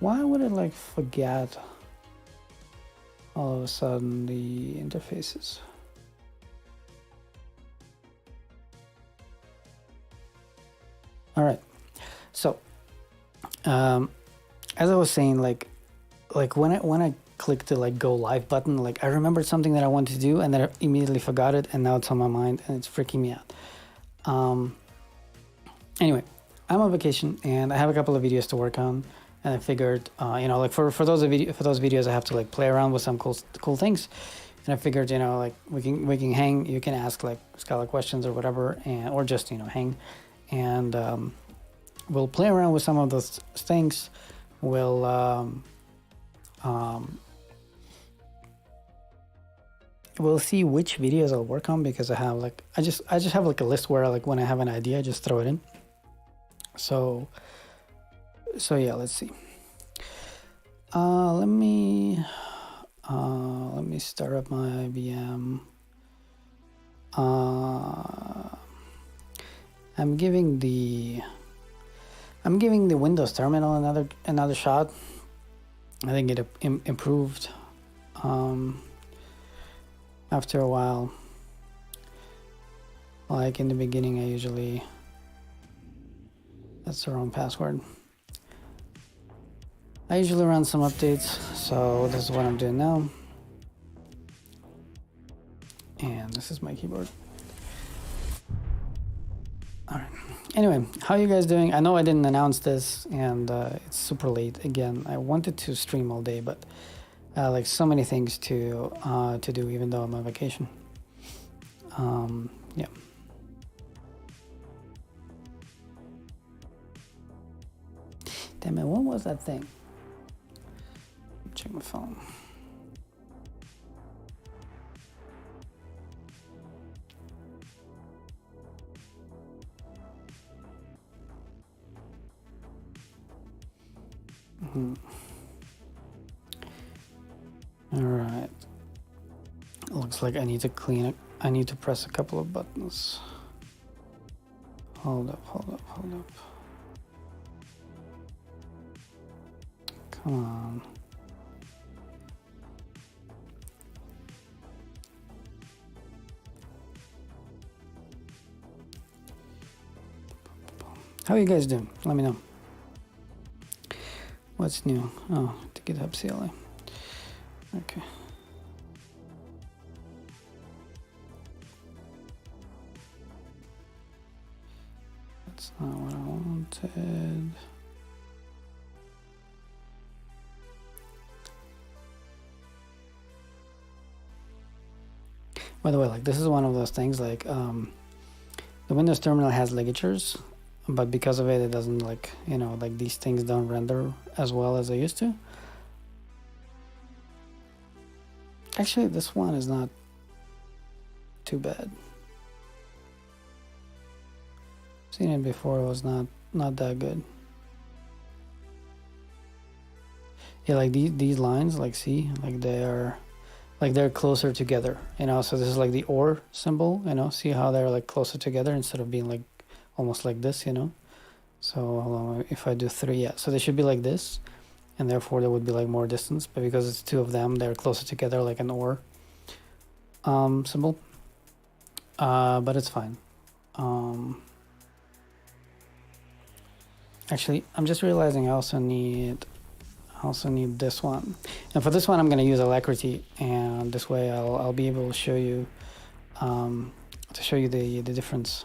Why would it like forget all of a sudden the interfaces? All right, so as I was saying, like when I clicked the like go live button, like I remembered something that I wanted to do and then I immediately forgot it, and now it's on my mind and it's freaking me out. Anyway, I'm on vacation and I have a couple of videos to work on, and I figured, like for those videos, I have to like play around with some cool things, and I figured, like we can hang. You can ask like Scala questions or whatever, and or just hang, and we'll play around with some of those things. We'll we'll see which videos I'll work on, because I have like I just have like a list where like when I have an idea, I just throw it in. So yeah, let's see. Let me start up my VM. I'm giving the Windows terminal another shot. I think it improved after a while. Like in the beginning, that's the wrong password. I usually run some updates, so this is what I'm doing now. And this is my keyboard. All right. Anyway, how are you guys doing? I know I didn't announce this, and it's super late again. I wanted to stream all day, but like so many things to do, even though I'm on vacation. Yeah. Damn it! What was that thing? Check my phone. All right. Looks like I need to clean it. I need to press a couple of buttons. Hold up. Come on. How are you guys doing? Let me know. What's new? Oh, to GitHub CLI. Okay. That's not what I wanted. By the way, like this is one of those things, like the Windows terminal has ligatures, but because of it, it doesn't like, like these things don't render as well as they used to. Actually, this one is not too bad. Seen it before, it was not that good. Yeah, like these lines, like see, like they're closer together, so this is like the OR symbol, see how they're like closer together instead of being like almost like this, so if I do 3, yeah, so they should be like this, and therefore there would be like more distance, but because it's 2 of them, they're closer together like an OR symbol, but it's fine. Actually, I'm just realizing I also need this one, and for this one I'm going to use Alacrity, and this way I'll be able to show you the difference.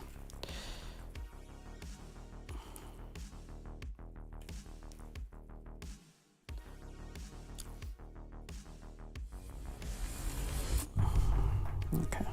Okay.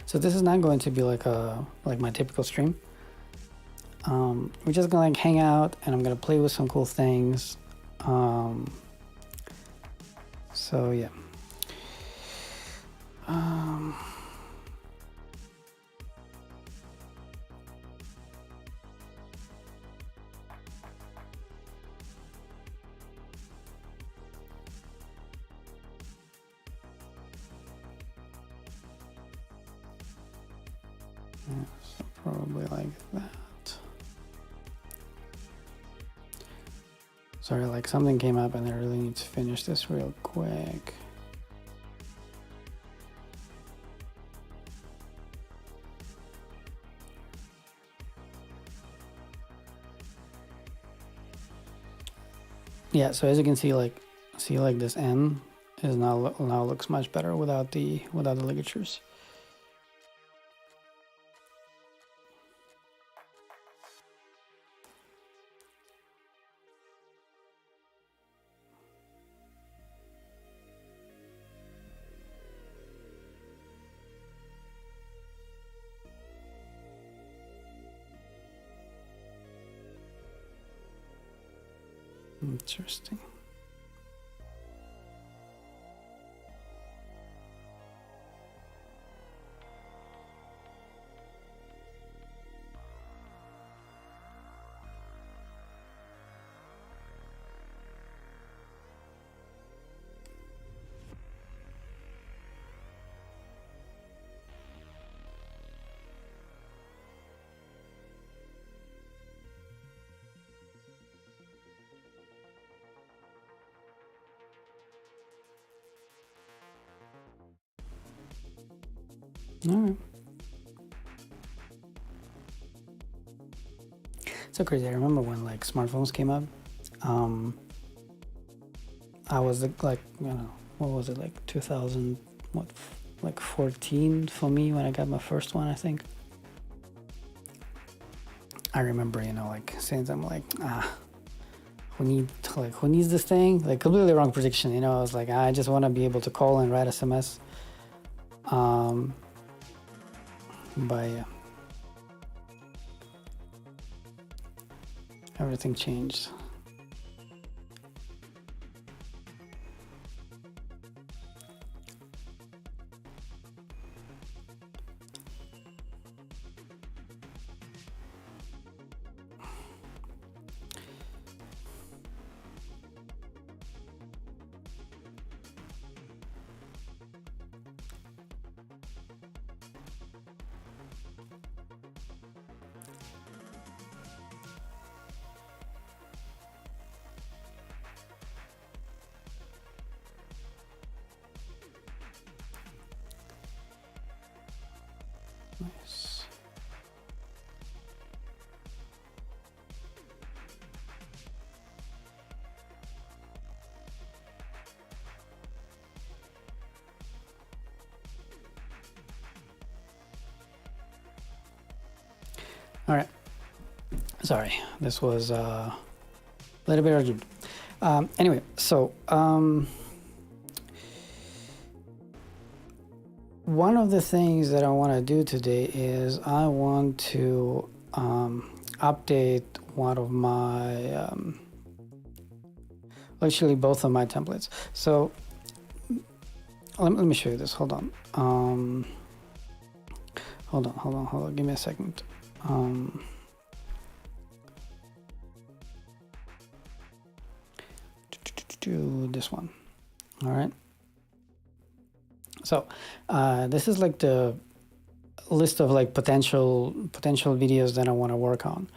So this is not going to be like my typical stream. we're just gonna like hang out, and I'm gonna play with some cool things. So yeah. So probably like that. Sorry, like something came up and I really need to finish this real quick. Yeah, so as you can see, like this N is now looks much better without the ligatures. Interesting. All right. So crazy. I remember when like smartphones came up. I was like, you know, what was it, like 2000, what, like 14 for me when I got my first one, I think. I remember, you know, like saying something like, who needs this thing? Like completely wrong prediction, you know. I was like, I just want to be able to call and write SMS. But yeah, everything changed. Nice. All right. Sorry, this was a little bit urgent. Anyway, so one of the things that I want to do today is I want to update one of my, actually both of my templates. So let me show you this. Hold on. Hold on. Give me a second. Do this one. All right. So this is like the list of like potential videos that I want to work on.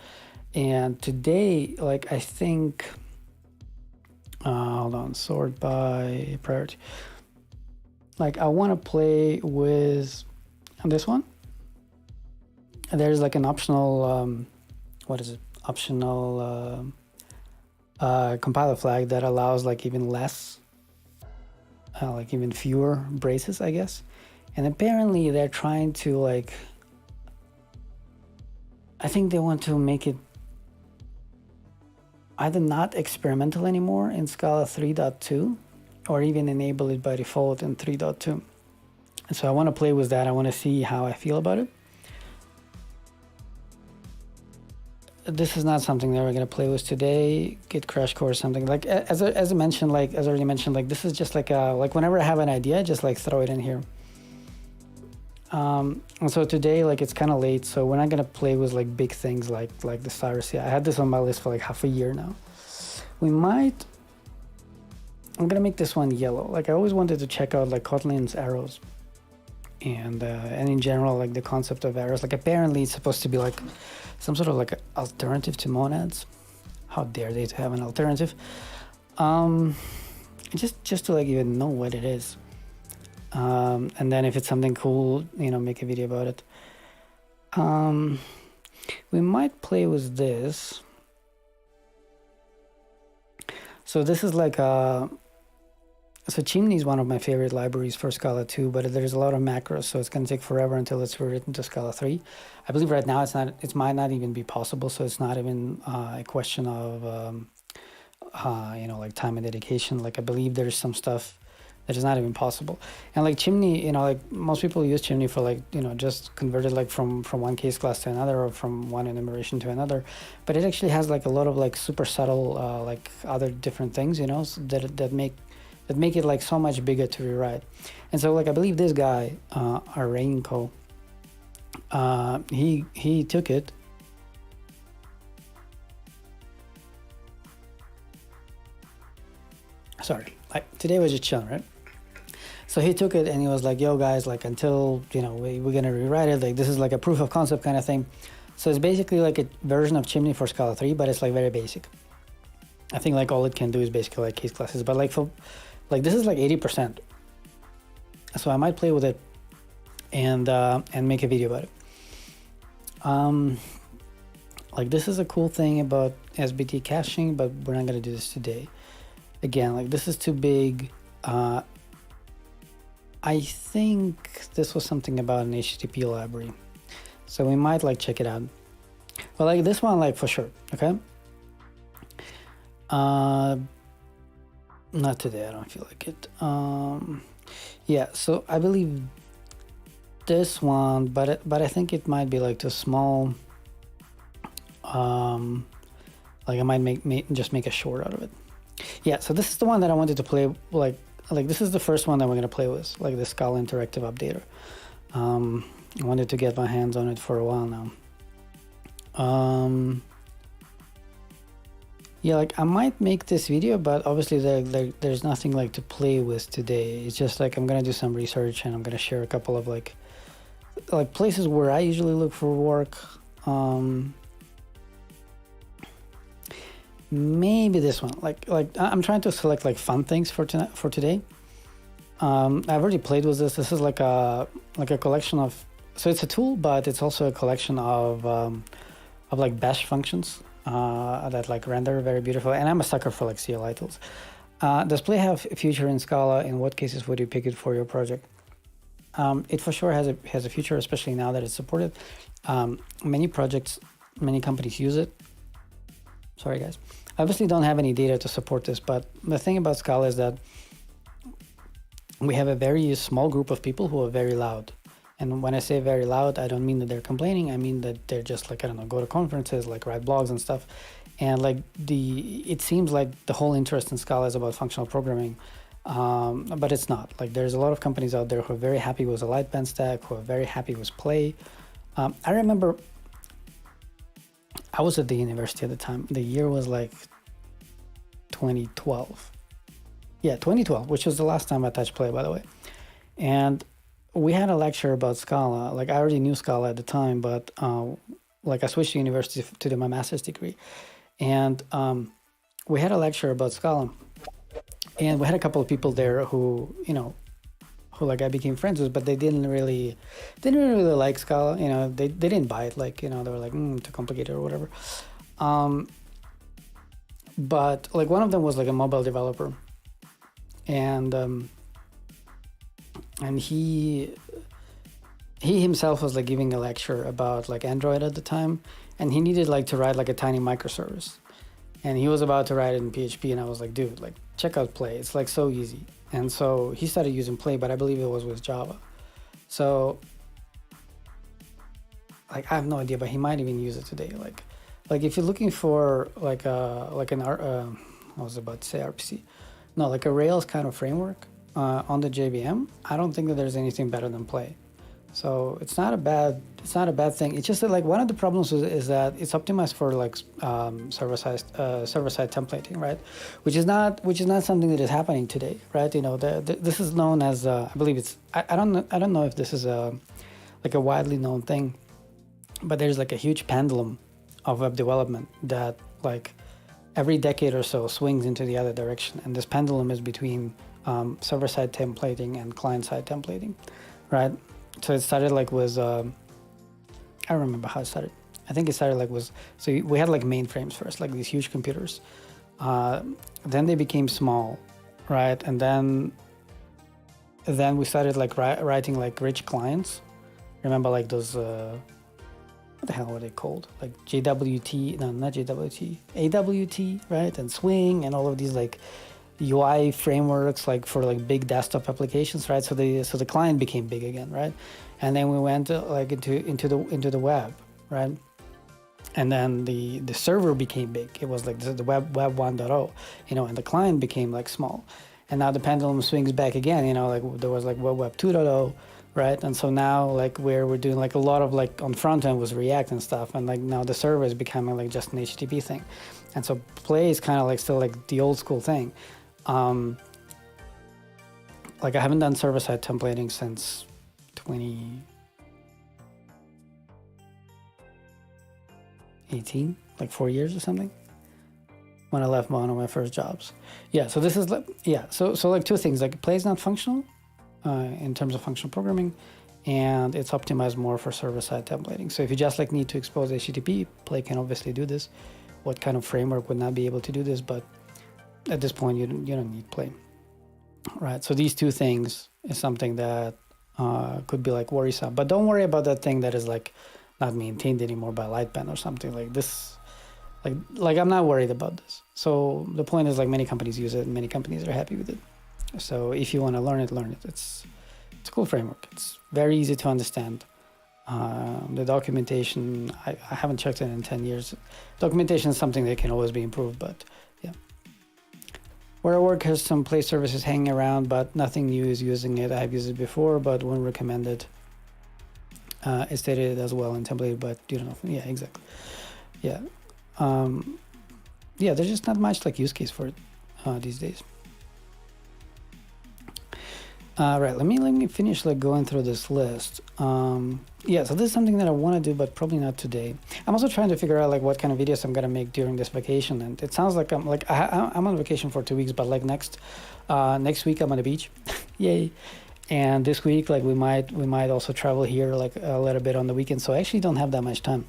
And today, like I think, hold on, sort by priority. Like I want to play with this one. And there's like an optional, what is it? Optional compiler flag that allows like even less, like even fewer braces, I guess. And apparently they're trying to like, I think they want to make it either not experimental anymore in Scala 3.2 or even enable it by default in 3.2. And so I want to play with that. I want to see how I feel about it. this is not something that we're gonna play with today. Git crash course, something like as I mentioned, like as I already mentioned, like this is just like a like whenever I have an idea, just like throw it in here. And so today, like it's kind of late, so we're not gonna play with like big things like the Cyrus. Yeah, I had this on my list for like half a year now. We might. I'm gonna make this one yellow. Like I always wanted to check out like Kotlin's arrows, and in general like the concept of arrows. Like apparently it's supposed to be like some sort of like alternative to monads. How dare they to have an alternative? Just to like even know what it is. And then if it's something cool, you know, make a video about it. We might play with this. So this is like so Chimney is one of my favorite libraries for Scala 2, but there's a lot of macros, so it's going to take forever until it's rewritten to Scala 3. I believe right now it might not even be possible, so it's not even a question of, you know, like time and dedication. Like I believe there's some stuff that is not even possible. And like Chimney, you know, like most people use Chimney for like, you know, just convert it like from one case class to another or from one enumeration to another. But it actually has like a lot of like super subtle, like other different things, you know, that make it like so much bigger to rewrite. And so like I believe this guy, Arenko, he took it. Sorry, today was just chilling, right? So he took it and he was like, yo guys, like until, you know, we're gonna rewrite it, like this is like a proof of concept kind of thing. So it's basically like a version of Chimney for Scala 3, but it's like very basic. I think like all it can do is basically like case classes, but like for like this is like 80%. So I might play with it and make a video about it. Like this is a cool thing about SBT caching, but we're not gonna do this today. Again, like this is too big. I think this was something about an HTTP library, so we might like check it out. But like this one, like for sure, okay. Not today. I don't feel like it. Yeah. So I believe this one, but I think it might be like too small. Like I might just make a short out of it. Yeah. So this is the one that I wanted to play. Like this is the first one that we're gonna play with, like the Scala interactive updater. I wanted to get my hands on it for a while now. Yeah, like I might make this video, but obviously there's nothing like to play with today. It's just like I'm gonna do some research and I'm gonna share a couple of like places where I usually look for work. Maybe this one. Like I'm trying to select like fun things for today. I've already played with this. This is like a collection of. So it's a tool, but it's also a collection of like bash functions that like render very beautiful. And I'm a sucker for like CLI tools. Does Play have a future in Scala? In what cases would you pick it for your project? It for sure has a future, especially now that it's supported. Many companies use it. Sorry guys. I obviously don't have any data to support this, but the thing about Scala is that we have a very small group of people who are very loud. And when I say very loud, I don't mean that they're complaining. I mean that they're just like, I don't know, go to conferences, like write blogs and stuff. And like it seems like the whole interest in Scala is about functional programming, but it's not. Like there's a lot of companies out there who are very happy with the Lightband stack, who are very happy with Play. I remember I was at the university at the time. The year was like 2012. Yeah, 2012, which was the last time I touched Play, by the way. And we had a lecture about Scala. Like I already knew Scala at the time, but like I switched to university to do my master's degree. And we had a lecture about Scala. And we had a couple of people there who, you know, who like I became friends with, but they didn't really like Scala. You know, they didn't buy it. Like, you know, they were like, too complicated or whatever. But like one of them was like a mobile developer, and he himself was like giving a lecture about like Android at the time, and he needed like to write like a tiny microservice, and he was about to write it in PHP, and I was like, dude, like check out Play. It's like so easy. And so he started using Play, but I believe it was with Java. So like I have no idea, but he might even use it today. Like Like if you're looking for like an I was about to say RPC, no, like a Rails kind of framework on the JVM, I don't think that there's anything better than Play. So it's not a bad thing. It's just that like one of the problems is that it's optimized for like server side templating, right? Which is not something that is happening today, right? You know, this is known as I believe it's I don't know if this is a like a widely known thing, but there's like a huge pendulum of web development that like every decade or so swings into the other direction, and this pendulum is between server-side templating and client-side templating, right? So it started like was I don't remember how it started. I think it started like was so we had like mainframes first, like these huge computers. Then they became small, right? And then we started like writing like rich clients. Remember like those what the hell were they called? Like JWT, no, not JWT, AWT, right? And Swing and all of these like UI frameworks like for like big desktop applications, right? So the client became big again, right? And then we went like into the web, right? And then the server became big. It was like the web 1.0, you know, and the client became like small. And now the pendulum swings back again, you know, like there was like web 2.0, right? And so now like where we're doing like a lot of like on front end was React and stuff, and like now the server is becoming like just an HTTP thing. And so Play is kind of like still like the old school thing. Like I haven't done server-side templating since 2018, like 4 years or something, when I left one of my first jobs. Yeah, so this is like, yeah, so like two things, like Play is not functional in terms of functional programming, and it's optimized more for server-side templating. So if you just like need to expose HTTP, Play can obviously do this. What kind of framework would not be able to do this? But at this point, you don't need Play, right? So these two things is something that could be like worrisome. But don't worry about that thing that is like not maintained anymore by Lightpen or something like this. Like I'm not worried about this. So the point is like many companies use it and many companies are happy with it. So if you want to learn it, learn it. It's a cool framework. It's very easy to understand. The documentation, I haven't checked it in 10 years. Documentation is something that can always be improved, but yeah. Where I work has some Play services hanging around, but nothing new is using it. I've used it before, but wouldn't recommend it. It's stated as well in template, but you don't know. Yeah, exactly. Yeah. Yeah, there's just not much like use case for it these days. Right, let me finish like going through this list. Yeah, so this is something that I want to do, but probably not today. I'm also trying to figure out like what kind of videos I'm gonna make during this vacation, and it sounds like I'm on vacation for 2 weeks, but like next week I'm on the beach, yay! And this week like we might also travel here like a little bit on the weekend, so I actually don't have that much time.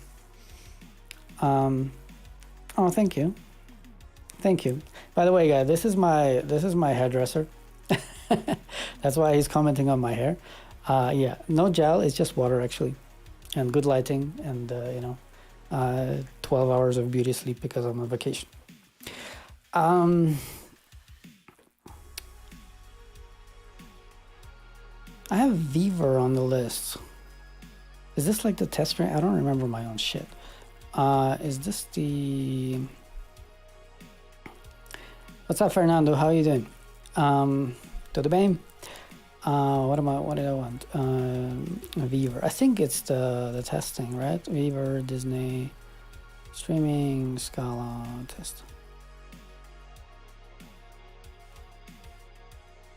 Oh, thank you. By the way, guys, this is my hairdresser. That's why he's commenting on my hair. Yeah, no gel, it's just water actually, and good lighting, and 12 hours of beauty sleep because I'm on vacation. I have Beaver on the list. Is this like the test rank? I don't remember my own shit. Is this the... What's up, Fernando? How are you doing? Tudo bem? What did I want? Beaver. I think it's the testing, right? Beaver, Disney, streaming, Scala, test.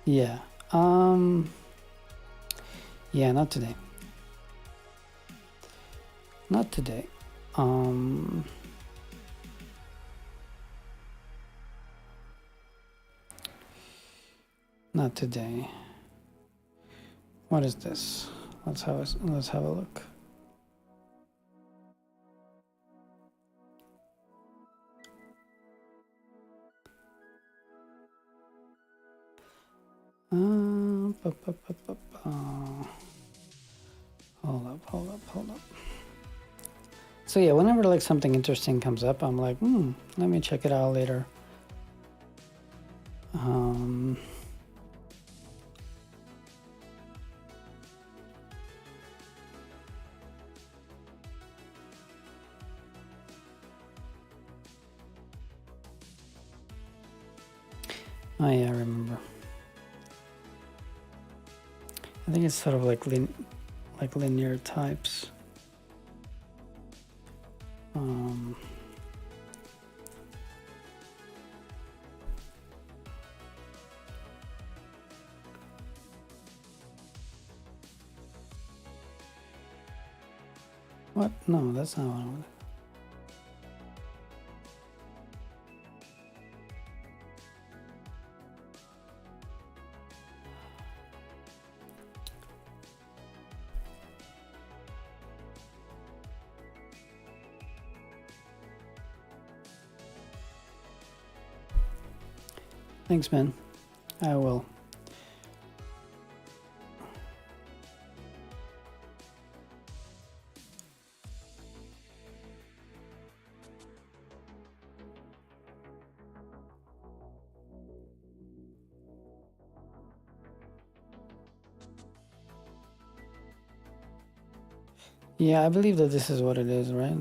Yeah. Yeah, not today. Not today. Not today. What is this? Let's have a look. Hold up. So yeah, whenever like something interesting comes up, I'm like, let me check it out later. Oh yeah, I remember. I think it's sort of like linear types. What? No, that's not what I wanted. Thanks, man. I will. Yeah, I believe that this is what it is, right?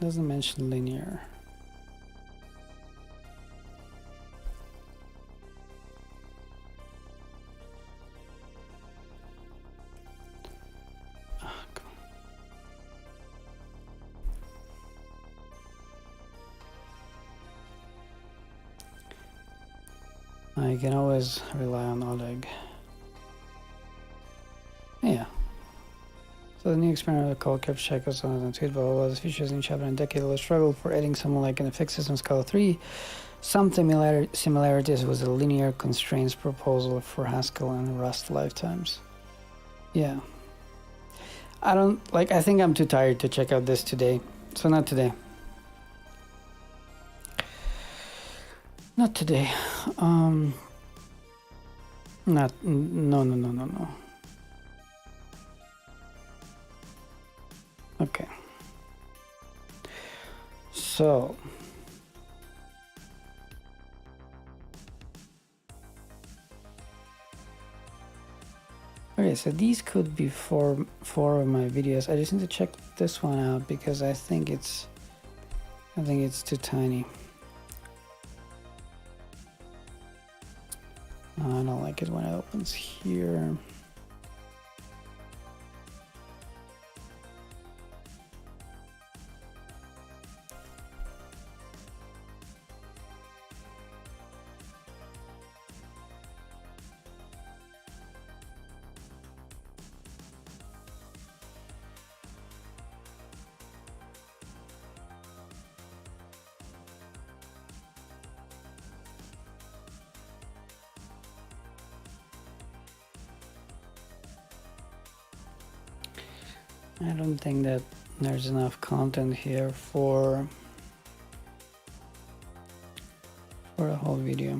It doesn't mention linear. I can always rely on Oleg. Yeah. So the new experiment called kept Checkos on the tweet, but all those features in chapter and decade will struggle for adding someone like an fixed system scala 3. Some similarities with the linear constraints proposal for Haskell and Rust lifetimes. Yeah. I think I'm too tired to check out this today. So not today. Not today. No. Okay. So. Okay, so these could be four of my videos. I just need to check this one out because I think it's too tiny. I don't like it when it opens here. I don't think that there's enough content here for a whole video.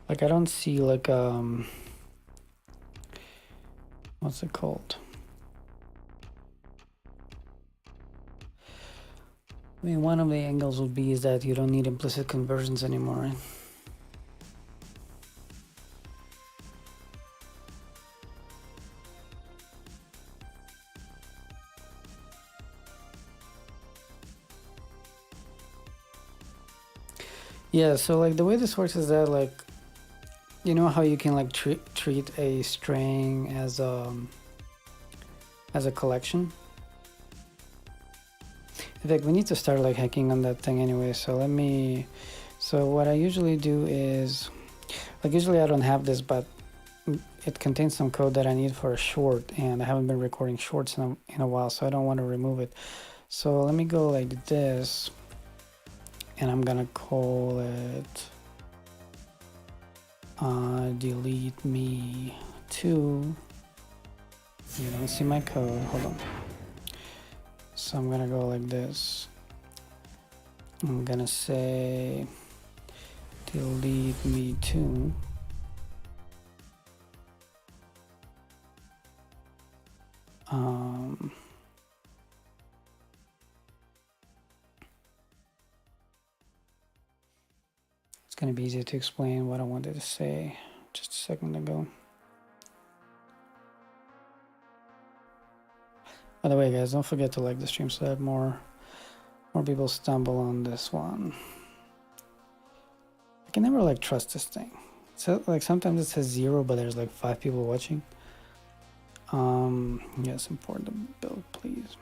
Like I don't see like what's it called? I mean, one of the angles would be is that you don't need implicit conversions anymore, right? Yeah, so like the way this works is that like, you know how you can like treat a string as a collection? In fact, we need to start like hacking on that thing anyway. So so what I usually do is, like usually I don't have this, but it contains some code that I need for a short, and I haven't been recording shorts in a while, so I don't want to remove it. So let me go like this, and I'm gonna call it delete me 2. You don't see my code, hold on. So I'm gonna go like this. I'm gonna say delete me 2. It's going to be easier to explain what I wanted to say just a second ago. By the way, guys, don't forget to like the stream so that more people stumble on this one. I can never like trust this thing. So like sometimes it says 0, but there's like 5 people watching. Yes, import the build, please.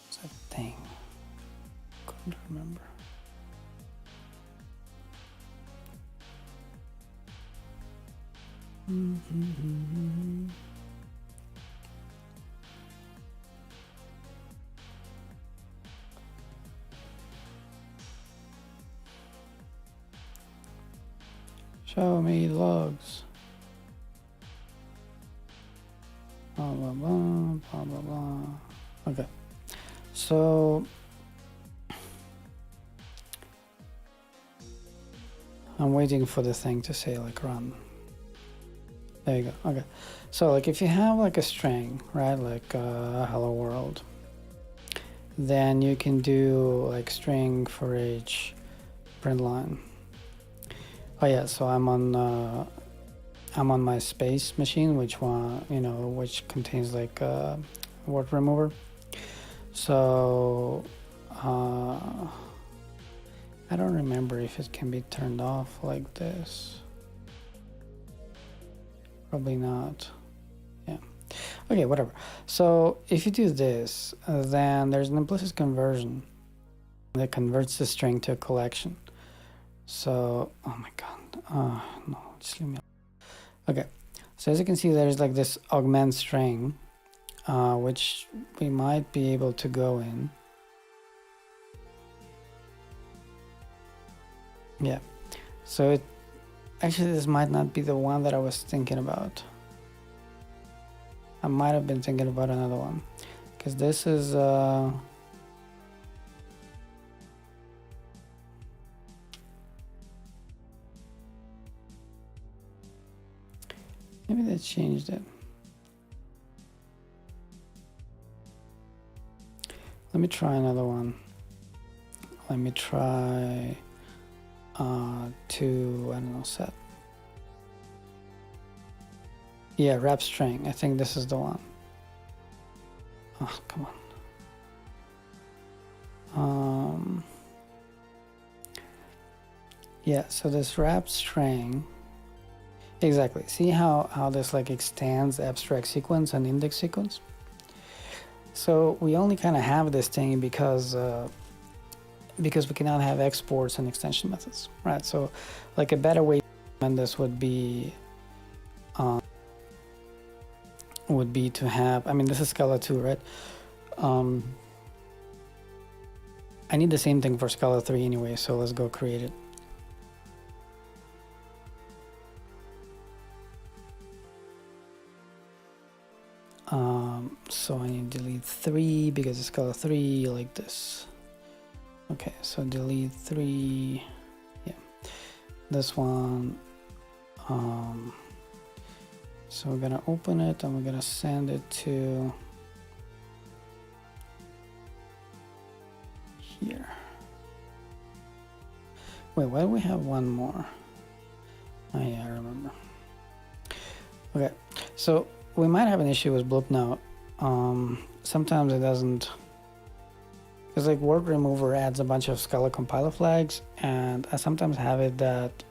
What's that thing? Couldn't remember. Show me logs. Blah, blah, blah, blah, blah, blah. Okay. So I'm waiting for the thing to say like run. There you go. Okay. So like if you have like a string, right, like hello world, then you can do like string for each print line. Oh yeah, so I'm on my space machine, which contains like word remover. So I don't remember if it can be turned off like this. Probably not. Yeah. Okay, whatever. So if you do this, then there's an implicit conversion that converts the string to a collection. So, oh my god, no, just leave me alone. Okay, so as you can see, there's like this augment string, which we might be able to go in. Yeah, so actually this might not be the one that I was thinking about. I might have been thinking about another one, because this is maybe they changed it. Let me try another one. Let me try to, I don't know, set. Yeah, wrap string. I think this is the one. Oh, come on. Yeah, so this wrap string. Exactly. See how this like extends abstract sequence and index sequence? So we only kind of have this thing because we cannot have exports and extension methods, right? So like a better way to implement this would be to have, I mean, this is Scala 2, right? I need the same thing for Scala 3 anyway, so let's go create it. So I need to delete 3 because it's Scala 3 like this. Okay, so delete 3, yeah, this one. So we're gonna open it and we're gonna send it to here. Wait, why do we have one more? Oh yeah, I remember. Okay, so we might have an issue with bloop now. Sometimes it doesn't, because like word remover adds a bunch of Scala compiler flags, and I sometimes have it that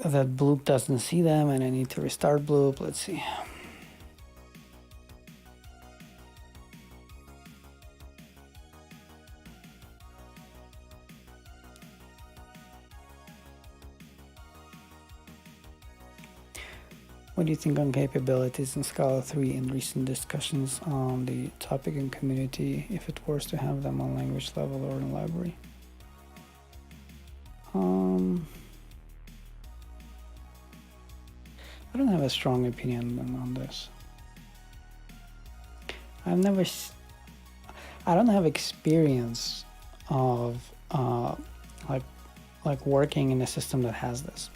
bloop doesn't see them, and I need to restart bloop. Let's see. What do you think on capabilities in Scala 3 in recent discussions on the topic and community, if it was to have them on language level or in library? I don't have a strong opinion on this. I don't have experience of like working in a system that has this.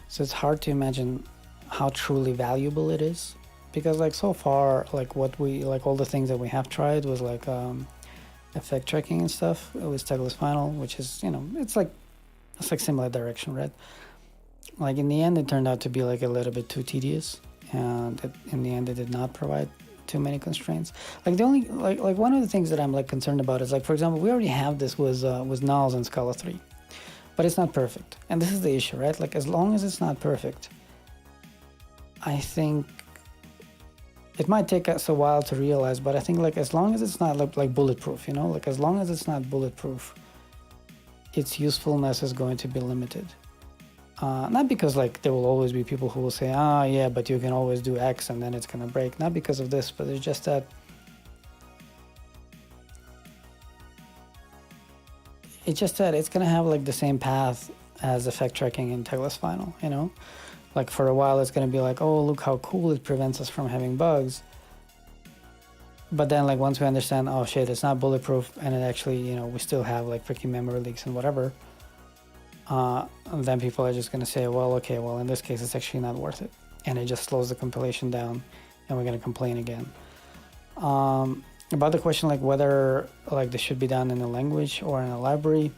So it's hard to imagine how truly valuable it is, because like so far, like what we like all the things that we have tried was like effect tracking and stuff with Stegless Final, which is, you know, it's like similar direction, right? Like in the end, it turned out to be like a little bit too tedious, and in the end, it did not provide too many constraints. Like the only like one of the things that I'm like concerned about is like, for example, we already have this was nulls in Scala 3, but it's not perfect, and this is the issue, right? Like as long as it's not perfect, I think it might take us a while to realize, but I think like as long as it's not like bulletproof, you know, like as long as it's not bulletproof, its usefulness is going to be limited. Not because like there will always be people who will say, ah, yeah, but you can always do X and then it's gonna break. Not because of this, but it's just that it's gonna have like the same path as effect tracking in Stegless Final, you know? Like for a while it's gonna be like, oh, look how cool, it prevents us from having bugs. But then like once we understand, oh shit, it's not bulletproof, and it actually, you know, we still have like freaking memory leaks and whatever, and then people are just going to say, well, okay, well, in this case, it's actually not worth it. And it just slows the compilation down, and we're going to complain again. About the question, like whether like this should be done in a language or in a library,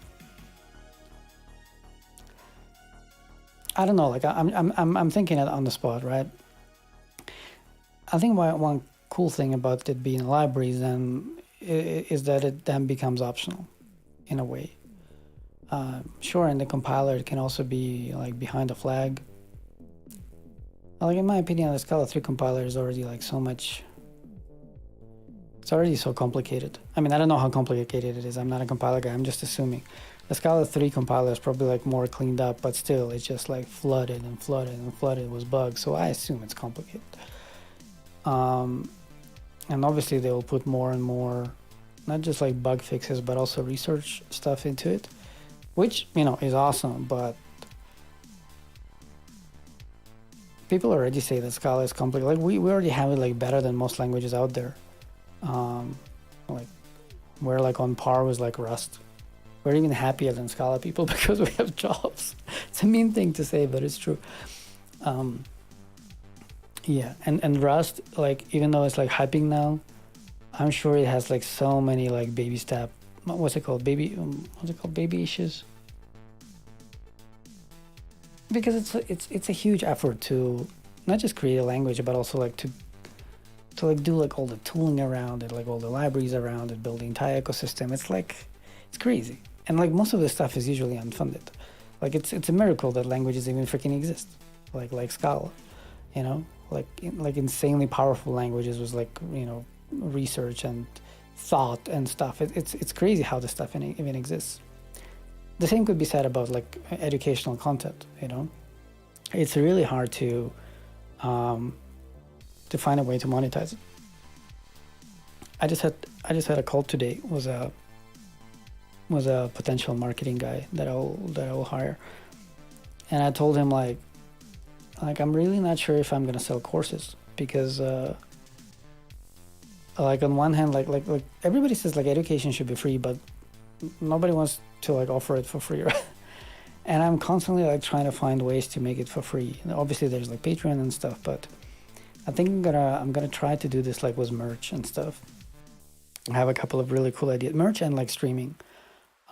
I don't know. Like I'm thinking it on the spot, right? I think one cool thing about it being libraries then is that it then becomes optional, in a way. Sure, in the compiler it can also be like behind a flag. Like in my opinion, the Scala 3 compiler is already like so much. It's already so complicated. I mean, I don't know how complicated it is. I'm not a compiler guy. I'm just assuming. The Scala 3 compiler is probably like more cleaned up, but still, it's just like flooded and flooded and flooded with bugs. So I assume it's complicated. And obviously they will put more and more, not just like bug fixes, but also research stuff into it, which, you know, is awesome, but people already say that Scala is complicated. Like we already have it like better than most languages out there. Like we're like on par with like Rust. We're even happier than Scala people because we have jobs. It's a mean thing to say, but it's true. Yeah, and Rust, like even though it's like hyping now, I'm sure it has like so many like baby step. What's it called? Baby issues. Because it's a huge effort to not just create a language, but also like to like do like all the tooling around it, like all the libraries around it, build the entire ecosystem. It's like it's crazy, and like most of this stuff is usually unfunded. Like it's a miracle that languages even freaking exist, like Scala, you know, like insanely powerful languages with like, you know, research and thought and stuff. It's crazy how this stuff even exists. The same could be said about like educational content, you know. It's really hard to find a way to monetize it. I just had a call today. Was a potential marketing guy that I will hire, and I told him like I'm really not sure if I'm gonna sell courses, because like on one hand, like everybody says like education should be free, but nobody wants to like offer it for free, right? And I'm constantly like trying to find ways to make it for free. And obviously there's like Patreon and stuff, but I think I'm gonna try to do this like with merch and stuff. I have a couple of really cool ideas, merch and like streaming.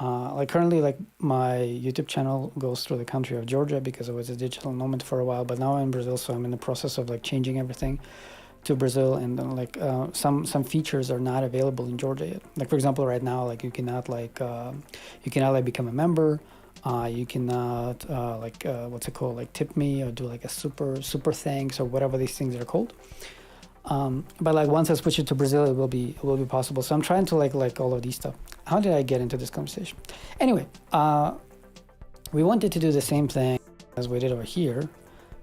Like currently, like my YouTube channel goes through the country of Georgia because I was a digital nomad for a while, but now I'm in Brazil, so I'm in the process of like changing everything to Brazil, and then like some features are not available in Georgia yet. Like for example, right now, like you cannot become a member. You cannot what's it called, like tip me or do like a super thanks or whatever these things are called. But like once I switch it to Brazil, it will be possible. So I'm trying to like all of these stuff. How did I get into this conversation? Anyway, we wanted to do the same thing as we did over here,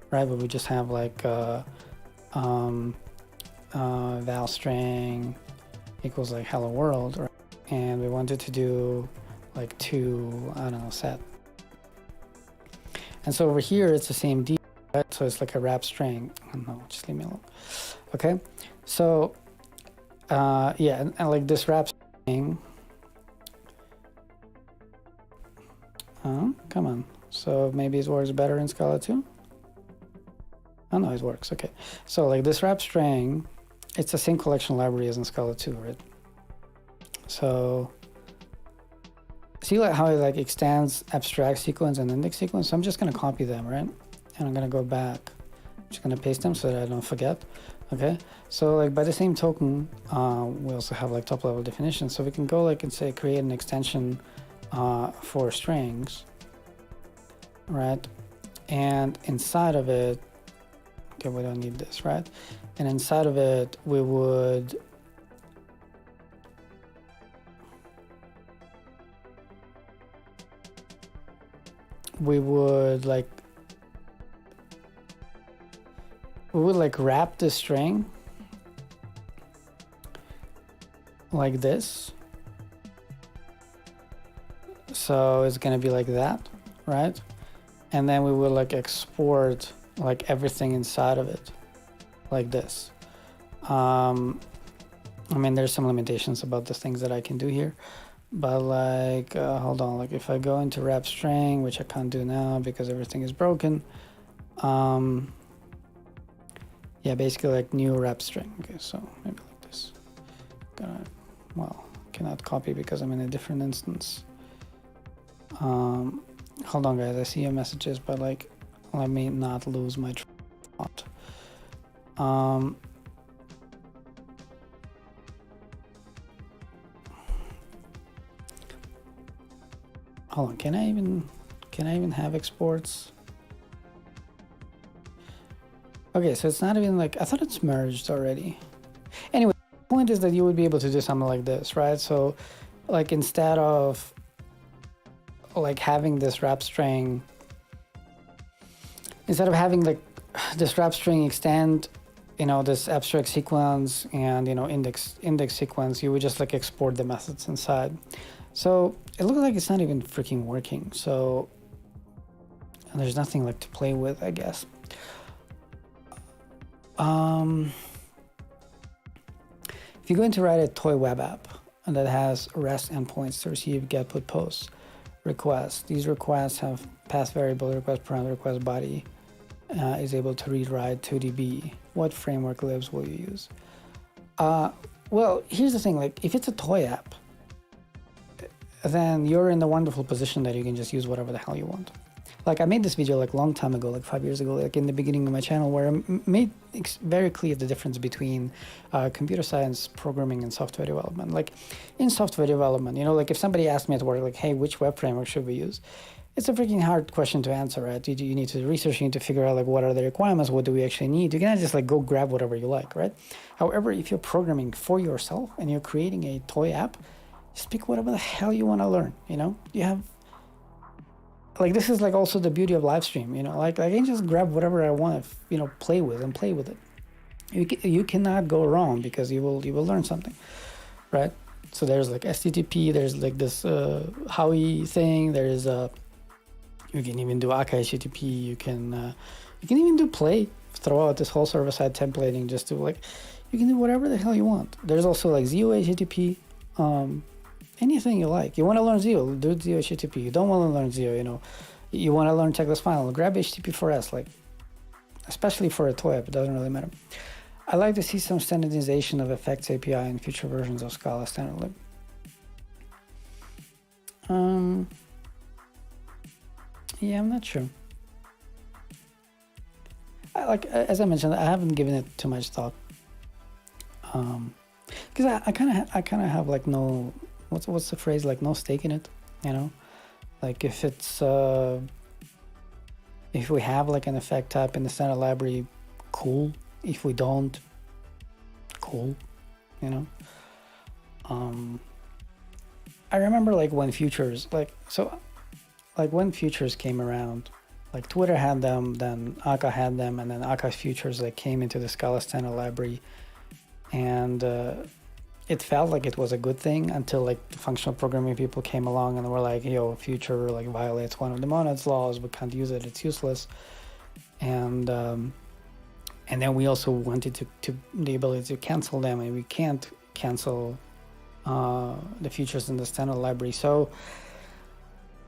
right? But we just have like val string equals like hello world, right? And we wanted to do like two, I don't know, set. And so over here it's the same deal, right? So it's like a wrap string. Oh, no, just leave me alone. Okay, so Yeah, and like this wrap string. Oh, come on. So maybe it works better in Scala too? Oh no, it works. Okay. So like this wrap string, it's the same collection library as in Scala 2, right? So see like how it like extends abstract sequence and index sequence? So I'm just gonna copy them, right? And I'm gonna go back. I'm just gonna paste them so that I don't forget. Okay. So like by the same token, we also have like top level definitions. So we can go like and say create an extension for strings, right? And inside of it, okay, we don't need this, right? And inside of it, we would like wrap the string like this. So it's gonna be like that, right? And then we will like export like everything inside of it like this. I mean, there's some limitations about the things that I can do here, but like hold on, like if I go into wrap string, which I can't do now because everything is broken, yeah, basically like new wrap string. Okay, so maybe like this. Well, cannot copy because I'm in a different instance. Hold on guys, I see your messages, but like let me not lose my thought. Hold on, can I even have exports? Okay, so it's not even like, I thought it's merged already. Anyway, the point is that you would be able to do something like this, right? So like instead of like having this wrap string, instead of having like this wrap string extend, you know, this abstract sequence and, you know, index sequence, you would just like export the methods inside. So it looks like it's not even freaking working. So there's nothing like to play with, I guess. If you're going to write a toy web app and that has REST endpoints to receive get, put, post requests, these requests have path variable, request parameter, request body, is able to read write 2DB. What framework libs will you use? Well, here's the thing, like if it's a toy app, then you're in the wonderful position that you can just use whatever the hell you want. Like I made this video like a long time ago, like 5 years ago, like in the beginning of my channel, where I made very clear the difference between computer science, programming, and software development. Like in software development, you know, like if somebody asked me at work, like, hey, which web framework should we use? It's a freaking hard question to answer, right? You need to research, you need to figure out like what are the requirements, what do we actually need? You cannot just like go grab whatever you like, right? However, if you're programming for yourself and you're creating a toy app, just pick whatever the hell you want to learn, you know? You have, like, this is like also the beauty of live stream, you know? Like I can just grab whatever I want to, you know, play with it. You cannot go wrong because you will learn something, right? So there's like STTP, there's like this Howie thing, there's you can even do Akka HTTP, you can even do play, throw out this whole server-side templating, just to like, you can do whatever the hell you want. There's also like Zio HTTP, anything you like. You want to learn Zio, do Zio HTTP. You don't want to learn Zio, you know, you want to learn checklist final, grab HTTP4S, like, especially for a toy app, it doesn't really matter. I like to see some standardization of effects API in future versions of Scala standard lib. Yeah, I'm not sure. As I mentioned, I haven't given it too much thought. Because I kind of have like no, what's the phrase, like no stake in it, you know? Like if it's if we have like an effect type in the standard library, cool. If we don't, cool, you know? I remember like when futures, when futures came around, like Twitter had them, then Akka had them, and then Akka futures like came into the Scala standard library, and it felt like it was a good thing until like the functional programming people came along and were like, yo, future like violates one of the monads laws, we can't use it, it's useless. And then we also wanted to the ability to cancel them, and we can't cancel the features in the standard library. So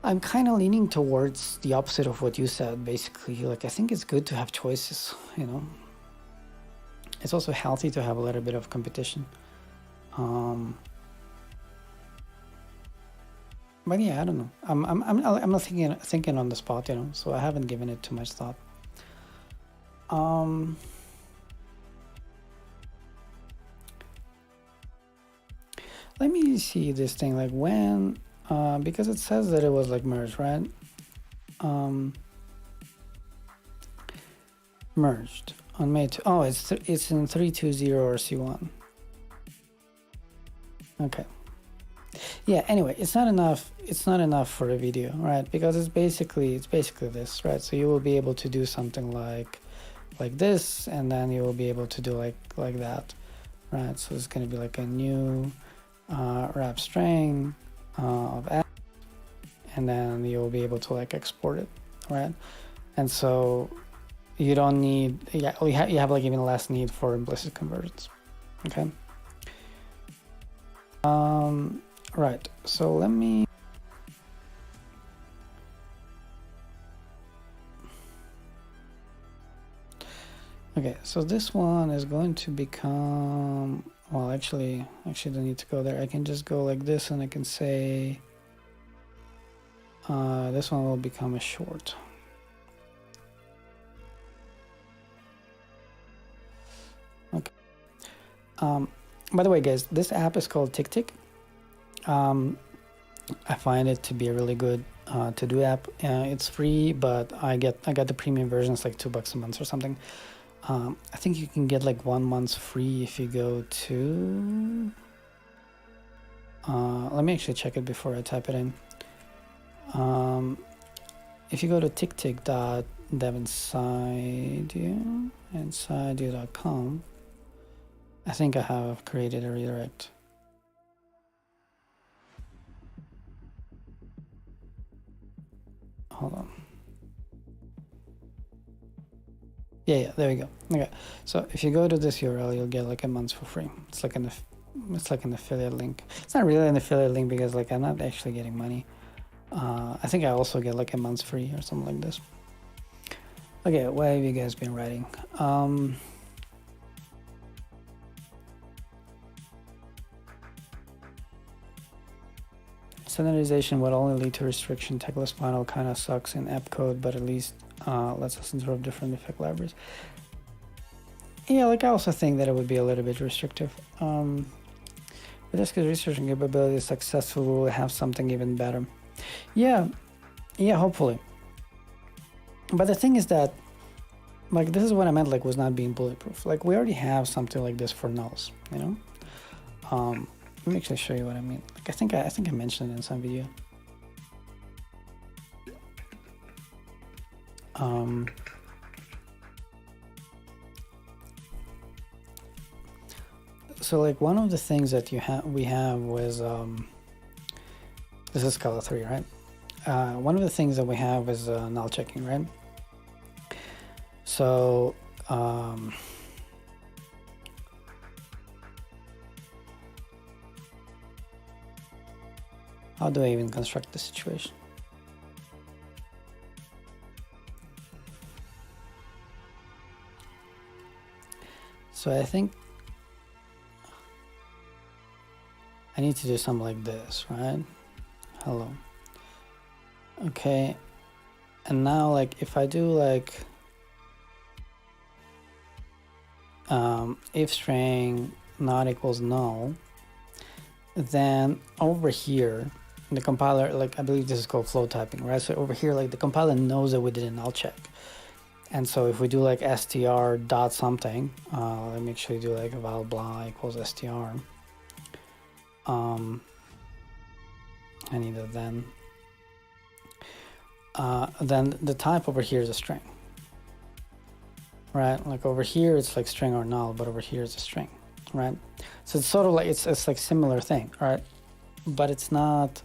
I'm kind of leaning towards the opposite of what you said, basically. Like, I think it's good to have choices, you know. It's also healthy to have a little bit of competition. But yeah, I don't know. I'm not thinking on the spot, you know. So I haven't given it too much thought. Let me see this thing, like when, because it says that it was like merged, right? Merged on May 2. Oh, it's in 320 RC1. Okay. Yeah. Anyway, it's not enough. It's not enough for a video, right? Because it's basically this, right? So you will be able to do something like this, and then you will be able to do like that, right? So it's going to be like a new wrap string of app, and then you'll be able to like export it, right? And so you don't need, you have like even less need for implicit conversions. Okay. Right. So let me. Okay. So this one is going to become. Well, actually, don't need to go there. I can just go like this, and I can say. This one will become a short. Okay. By the way, guys, this app is called TickTick. I find it to be a really good to-do app. It's free, but I got the premium version. It's like $2 a month or something. I think you can get like 1 month free if you go to. Let me actually check it before I type it in. If you go to ticktick.devinsideyou.com, I think I have created a redirect. Hold on. Yeah, there we go. Okay, so if you go to this URL, you'll get like a month for free. It's like an affiliate link. It's not really an affiliate link because like I'm not actually getting money. I think I also get like a month free or something like this. Okay, what have you guys been writing? Standardization would only lead to restriction. Teckless panel kind of sucks in app code, but at least lets us interrupt different effect libraries. Yeah, like I also think that it would be a little bit restrictive. But just because researching capability is successful, we will have something even better. Yeah, hopefully. But the thing is that, like, this is what I meant, like, was not being bulletproof. Like, we already have something like this for nulls, you know? Let me actually show you what I mean. Like, I think I mentioned it in some video. So like one of the things that we have was this is Scala 3, right? One of the things that we have is null checking, right? So how do I even construct the situation? So I think I need to do something like this, right? Hello. Okay. And now, like, if I do like if string not equals null, then over here, the compiler, like, I believe this is called flow typing, right? So over here, like, the compiler knows that we did a null check. And so if we do like str dot something, let me actually do like val blah equals str. I need a then the type over here is a string, right? Like over here it's like string or null, but over here it's a string, right? So it's sort of like it's like similar thing, right? But it's not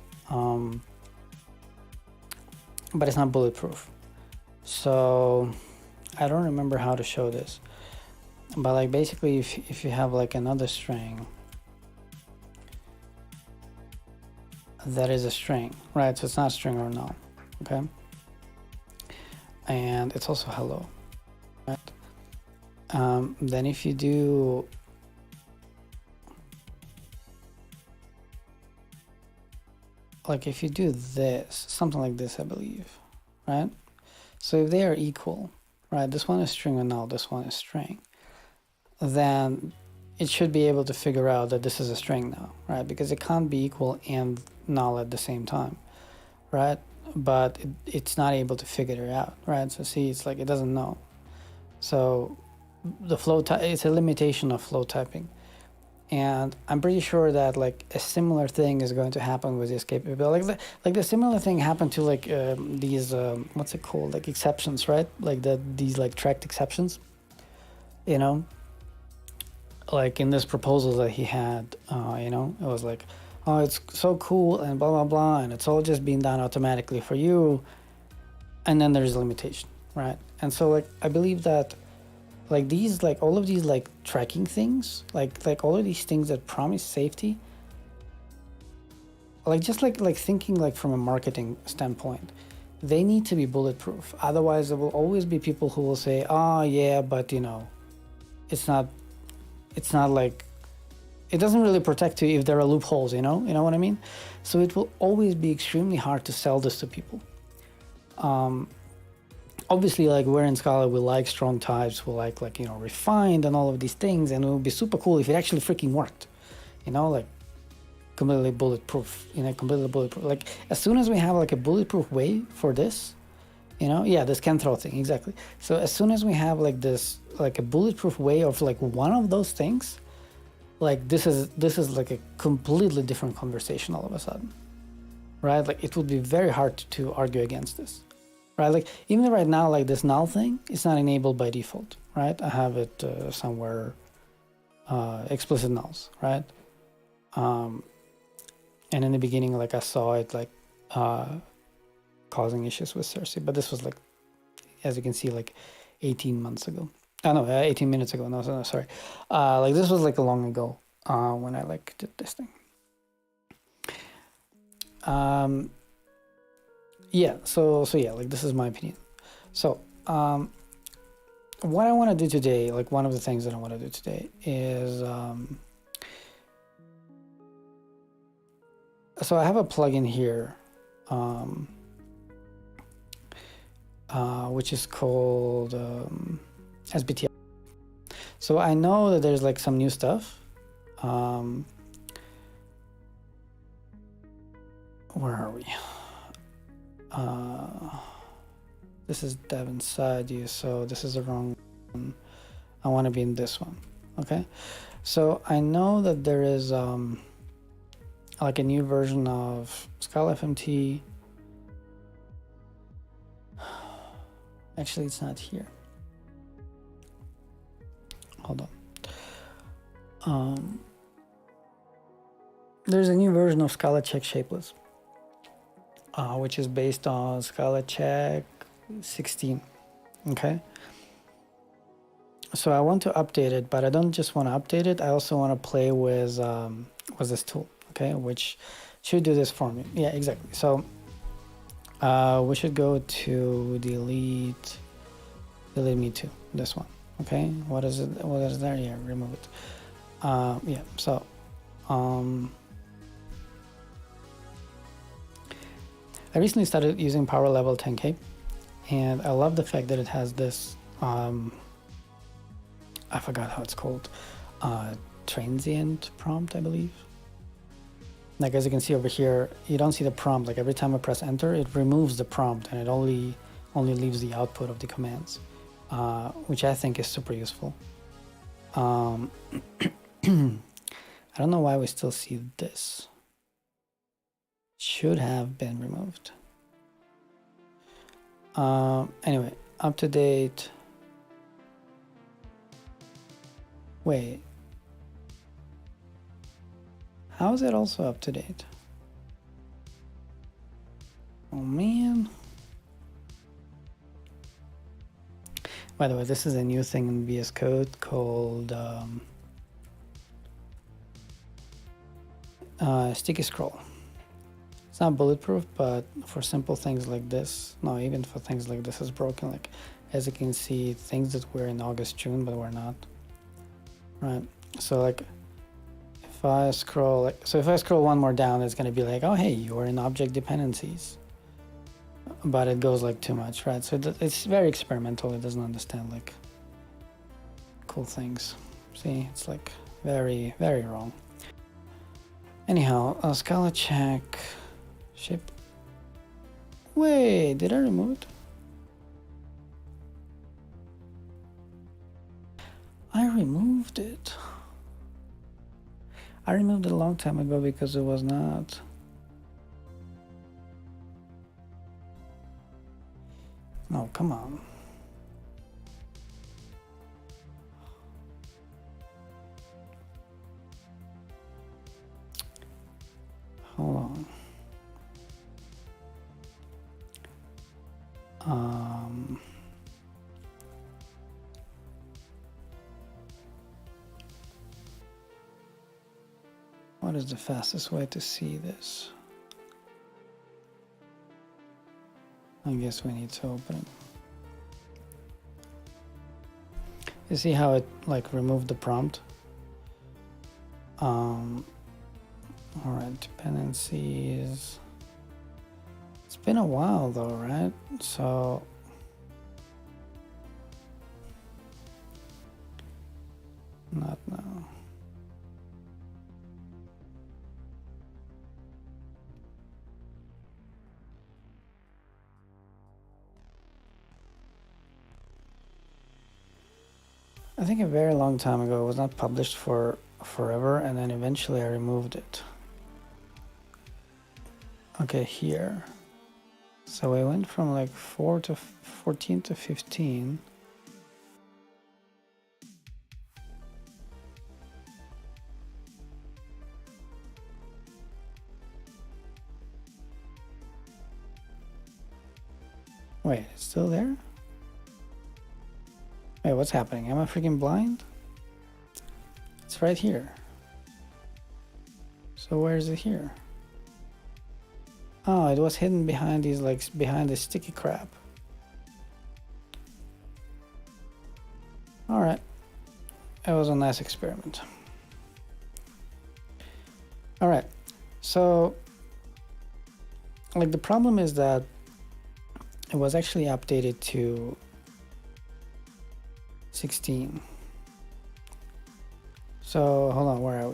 bulletproof. So I don't remember how to show this, but like basically if you have like another string, that is a string, right? So it's not string or null, okay? And it's also hello, right? Then if you do if you do this, something like this, I believe, right? So if they are equal, right, this one is string and null, this one is string, then it should be able to figure out that this is a string now, right? Because it can't be equal and null at the same time, right? But it's not able to figure it out, right? So see, it's like it doesn't know. So the flow type, it's a limitation of flow typing. And I'm pretty sure that like a similar thing is going to happen with this capability. Like the similar thing happened to like these what's it called, like exceptions, right? Like these like tracked exceptions, you know, like in this proposal that he had, you know, it was like, oh, it's so cool and blah blah blah, and it's all just being done automatically for you, and then there's a limitation, right? And so like I believe that like these, like all of these like tracking things, like all of these things that promise safety, like just like thinking like from a marketing standpoint, they need to be bulletproof. Otherwise there will always be people who will say, oh yeah, but you know, it's not like, it doesn't really protect you if there are loopholes, you know what I mean? So it will always be extremely hard to sell this to people. Obviously, like we're in Scala, we like strong types, we like, you know, refined and all of these things, and it would be super cool if it actually freaking worked, you know, like completely bulletproof, you know, completely bulletproof. Like as soon as we have like a bulletproof way for this, you know, yeah, this can throw thing, exactly. So as soon as we have like this, like a bulletproof way of like one of those things, like this is like a completely different conversation all of a sudden, right? Like it would be very hard to argue against this. Right, like even right now, like this null thing, it's not enabled by default, right? I have it somewhere, explicit nulls, right? And in the beginning, like I saw it like causing issues with Cersei, but this was like, as you can see, like 18 months ago. Oh no, 18 minutes ago. No, sorry. Like this was like long ago when I like did this thing. Yeah, so yeah, like this is my opinion. So what I want to do today, like one of the things that I want to do today is so I have a plugin here which is called SBTI. So I know that there's like some new stuff. Where are we? This is dev inside you, so this is the wrong one. I want to be in this one. Okay, so I know that there is like a new version of Scala FMT. Actually, it's not here. Hold on. There's a new version of Scala Check Shapeless, which is based on Scala Check 16. Okay. So I want to update it, but I don't just want to update it. I also want to play with this tool, okay, which should do this for me. Yeah, exactly. So we should go to delete me too. This one, okay. What is it? What is there? Yeah, remove it. Yeah. So I recently started using Power Level 10K, and I love the fact that it has this. I forgot how it's called. Transient prompt, I believe. Like as you can see over here, you don't see the prompt. Like every time I press enter, it removes the prompt and it only leaves the output of the commands, which I think is super useful. I don't know why we still see this. Should have been removed. Anyway, up to date. Wait. How is it also up to date? Oh man. By the way, this is a new thing in VS Code called sticky scroll. It's not bulletproof, but for simple things like this, no, even for things like this, it's broken. Like, as you can see, things that were in August, June, but we're not. Right. So like, if I scroll, if I scroll one more down, it's gonna be like, oh hey, you're in object dependencies. But it goes like too much, right? So it's very experimental. It doesn't understand like cool things. See, it's like very, very wrong. Anyhow, Scala check, ship. Wait, did I remove it? I removed it. I removed it a long time ago because it was not. No, come on. Hold on. What is the fastest way to see this? I guess we need to open it. You see how it like removed the prompt? All right, dependencies. It's been a while though, right? So not now. I think a very long time ago. It was not published for forever, and then eventually I removed it. Okay, here. So I went from like 14 to 15. Wait, it's still there? Wait, what's happening? Am I freaking blind? It's right here. So where is it here? Oh, it was hidden behind these, like, behind this sticky crap. All right. It was a nice experiment. All right. So, like, the problem is that it was actually updated to 16. So hold on, where are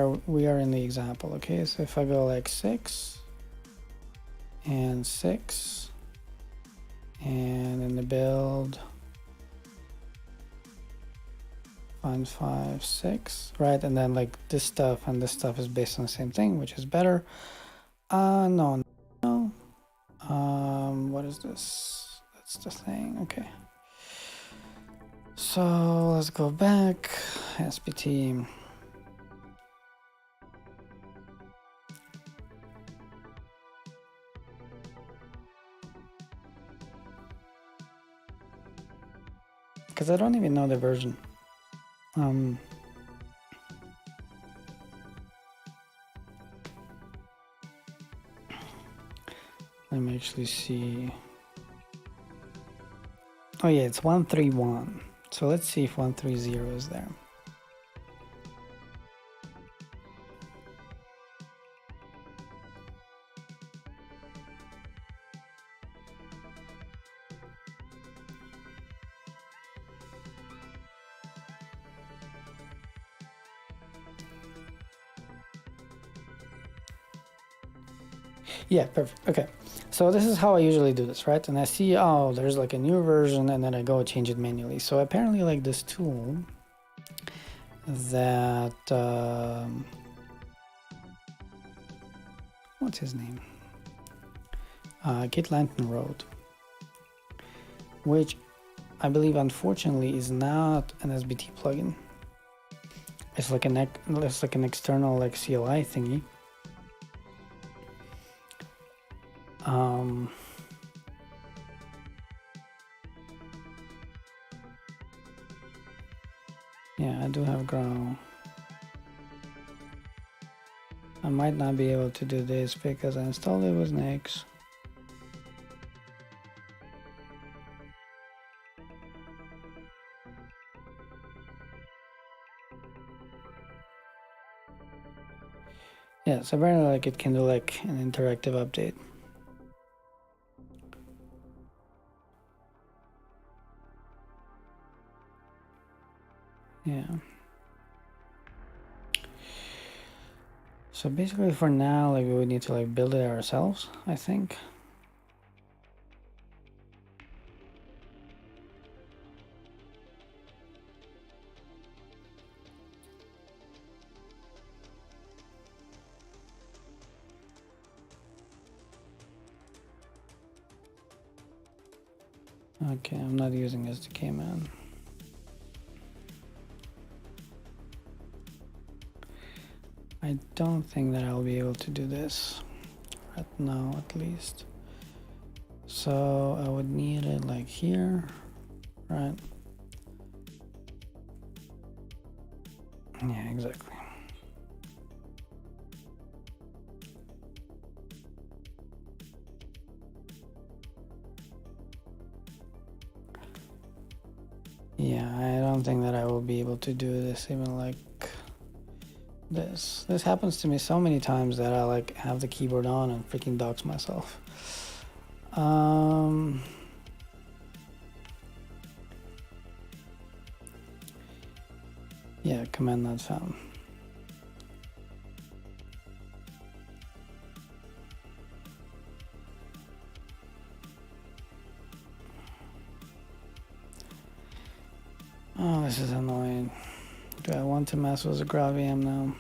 we? We are in the example. Okay, so if I go like 6 and 6, and in the build find 5, 6, right? And then like this stuff and this stuff is based on the same thing, which is better. No. What is this? That's the thing. Okay. So let's go back. SPT. Because I don't even know the version. Let me actually see. Oh yeah, it's 131. So let's see if 130 is there. Yeah, perfect. Okay, so this is how I usually do this, right? And I see, oh, there's like a new version, and then I go change it manually. So apparently, like this tool that what's his name? Kit Lantern wrote, which I believe unfortunately is not an SBT plugin. It's like an external like CLI thingy. Yeah, I do have grow. I might not be able to do this because I installed it with Nix. Yeah, so apparently like it can do like an interactive update. Yeah. So basically for now, like we would need to like build it ourselves, I think. Okay, I'm not using SDK, man. I don't think that I'll be able to do this right now, at least. So I would need it like here, right? Yeah, exactly. Yeah, I don't think that I will be able to do this even like this. This happens to me so many times that I like have the keyboard on and freaking dox myself. Yeah, command not found. Oh, this is annoying. Do I want to mess with the GraalVM now?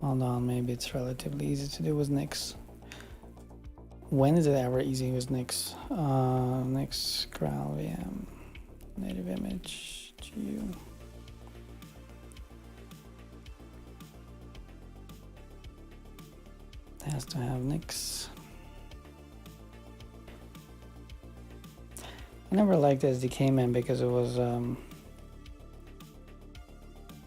Hold on, maybe it's relatively easy to do with Nix. When is it ever easy with Nix? Nix GraalVM native image GU. It has to have Nix. I never liked SDK man because it was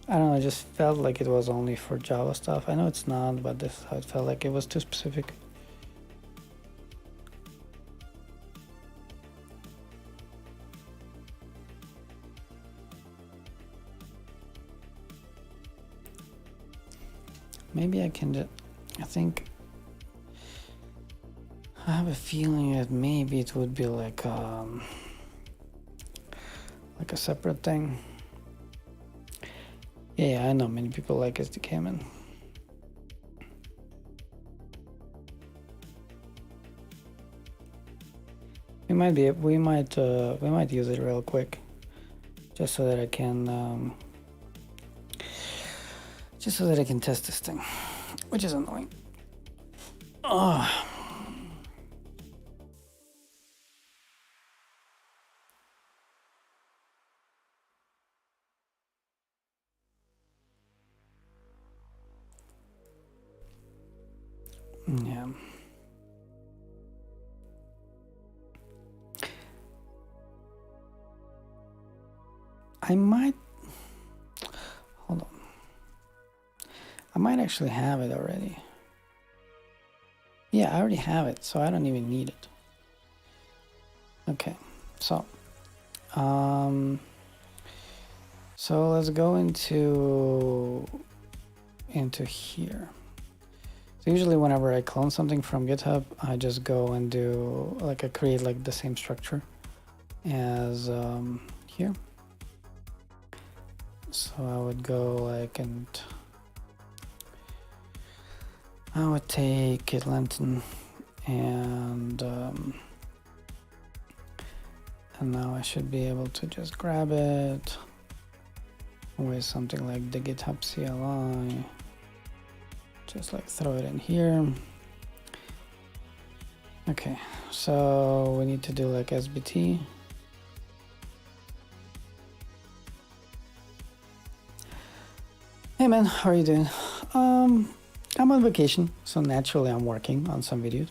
I don't know, I just felt like it was only for Java stuff. I know it's not, but this is how it felt like. It was too specific. Maybe I can do, I think, I have a feeling that maybe it would be like a separate thing. Yeah, I know many people like SDK man. We might use it real quick, just so that I can test this thing, which is annoying. Oh. Yeah. I might, hold on. I might actually have it already. Yeah, I already have it, so I don't even need it. Okay, so let's go into here. So usually whenever I clone something from GitHub, I just go and do like I create like the same structure as here. So I would go like, and I would take Atlantan and now I should be able to just grab it with something like the GitHub CLI, just like throw it in here. Okay, so we need to do like SBT. Hey man, how are you doing? I'm on vacation, so naturally I'm working on some videos.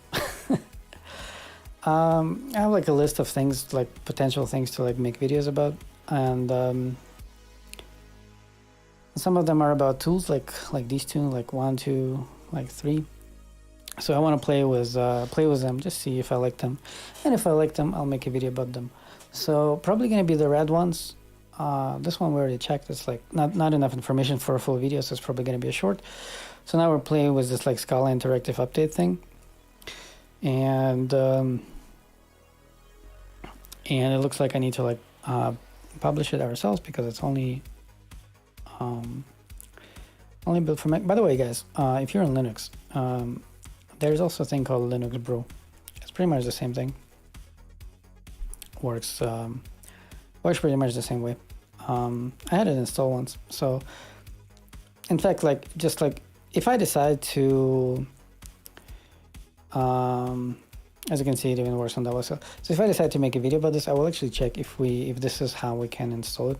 I have like a list of things, like potential things to like make videos about, and some of them are about tools, like these two, like 1, 2, like 3. So I want to play with them, just see if I like them, and if I like them, I'll make a video about them. So probably gonna be the red ones. This one we already checked. It's like not enough information for a full video, so it's probably gonna be a short. So now we're playing with this like Scala interactive update thing, and it looks like I need to like publish it ourselves because it's only built for Mac. By the way, guys, if you're on Linux, there's also a thing called Linux Brew. It's pretty much the same thing. Works pretty much the same way. I had it installed once. So, in fact, like just like if I decide to, as you can see, it even works on that. So if I decide to make a video about this, I will actually check if this is how we can install it.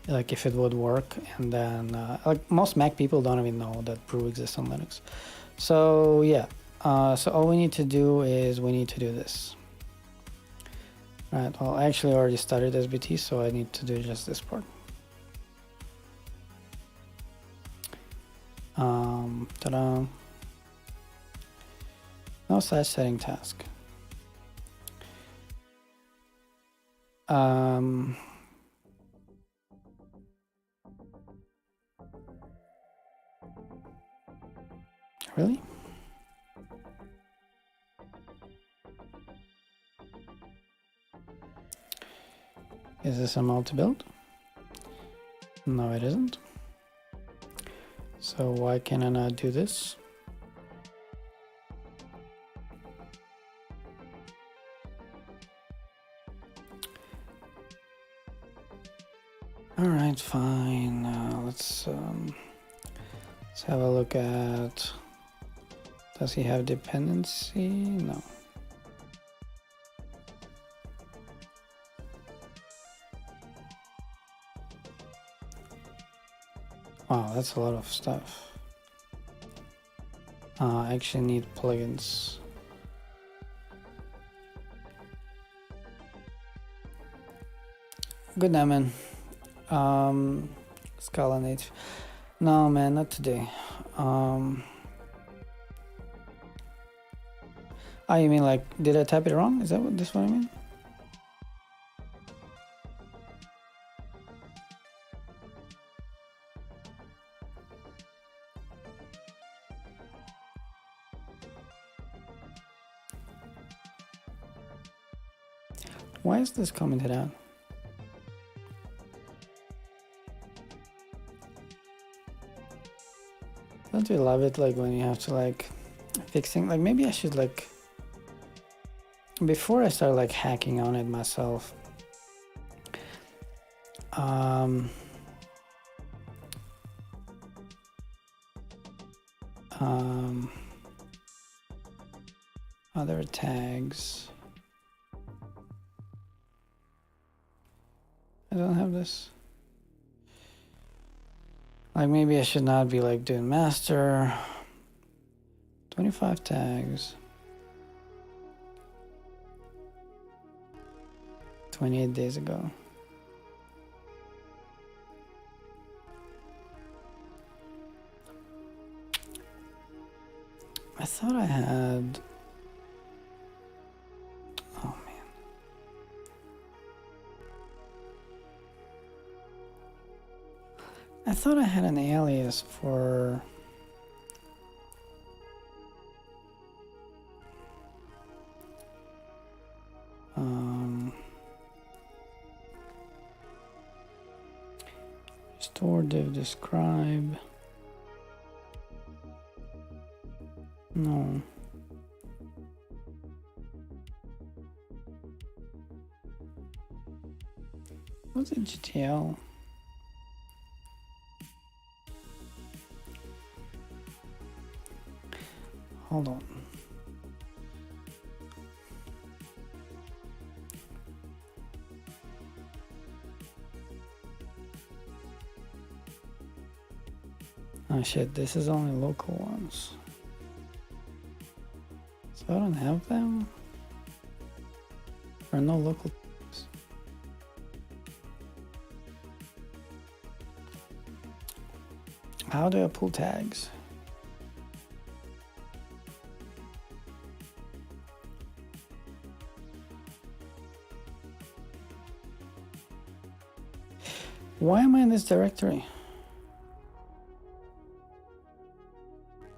Like if it would work, and then like most Mac people don't even know that Brew exists on Linux. So yeah, so all we need to do is we need to do this. Right, well I actually already started SBT, so I need to do just this part. Ta-da. No size setting task. Really? Is this a multi-build? No, it isn't. So why can I not do this? All right, fine. Let's have a look at. Does he have dependency? No. Wow, that's a lot of stuff. I actually need plugins. Good night, man. Scala native. No, man, not today. Oh, you mean like, did I type it wrong? Is that what I mean? Why is this commented out? Don't you love it, like when you have to like fixing, like maybe I should like, before I start like hacking on it myself, other tags. I don't have this. Like maybe I should not be like doing master. 25 tags. 28 days ago. I thought I had. Oh man. I thought I had an alias for. Store div describe. No. What's it, GTL? Hold on. Oh shit, this is only local ones. So I don't have them. There are no local. How do I pull tags? Why am I in this directory?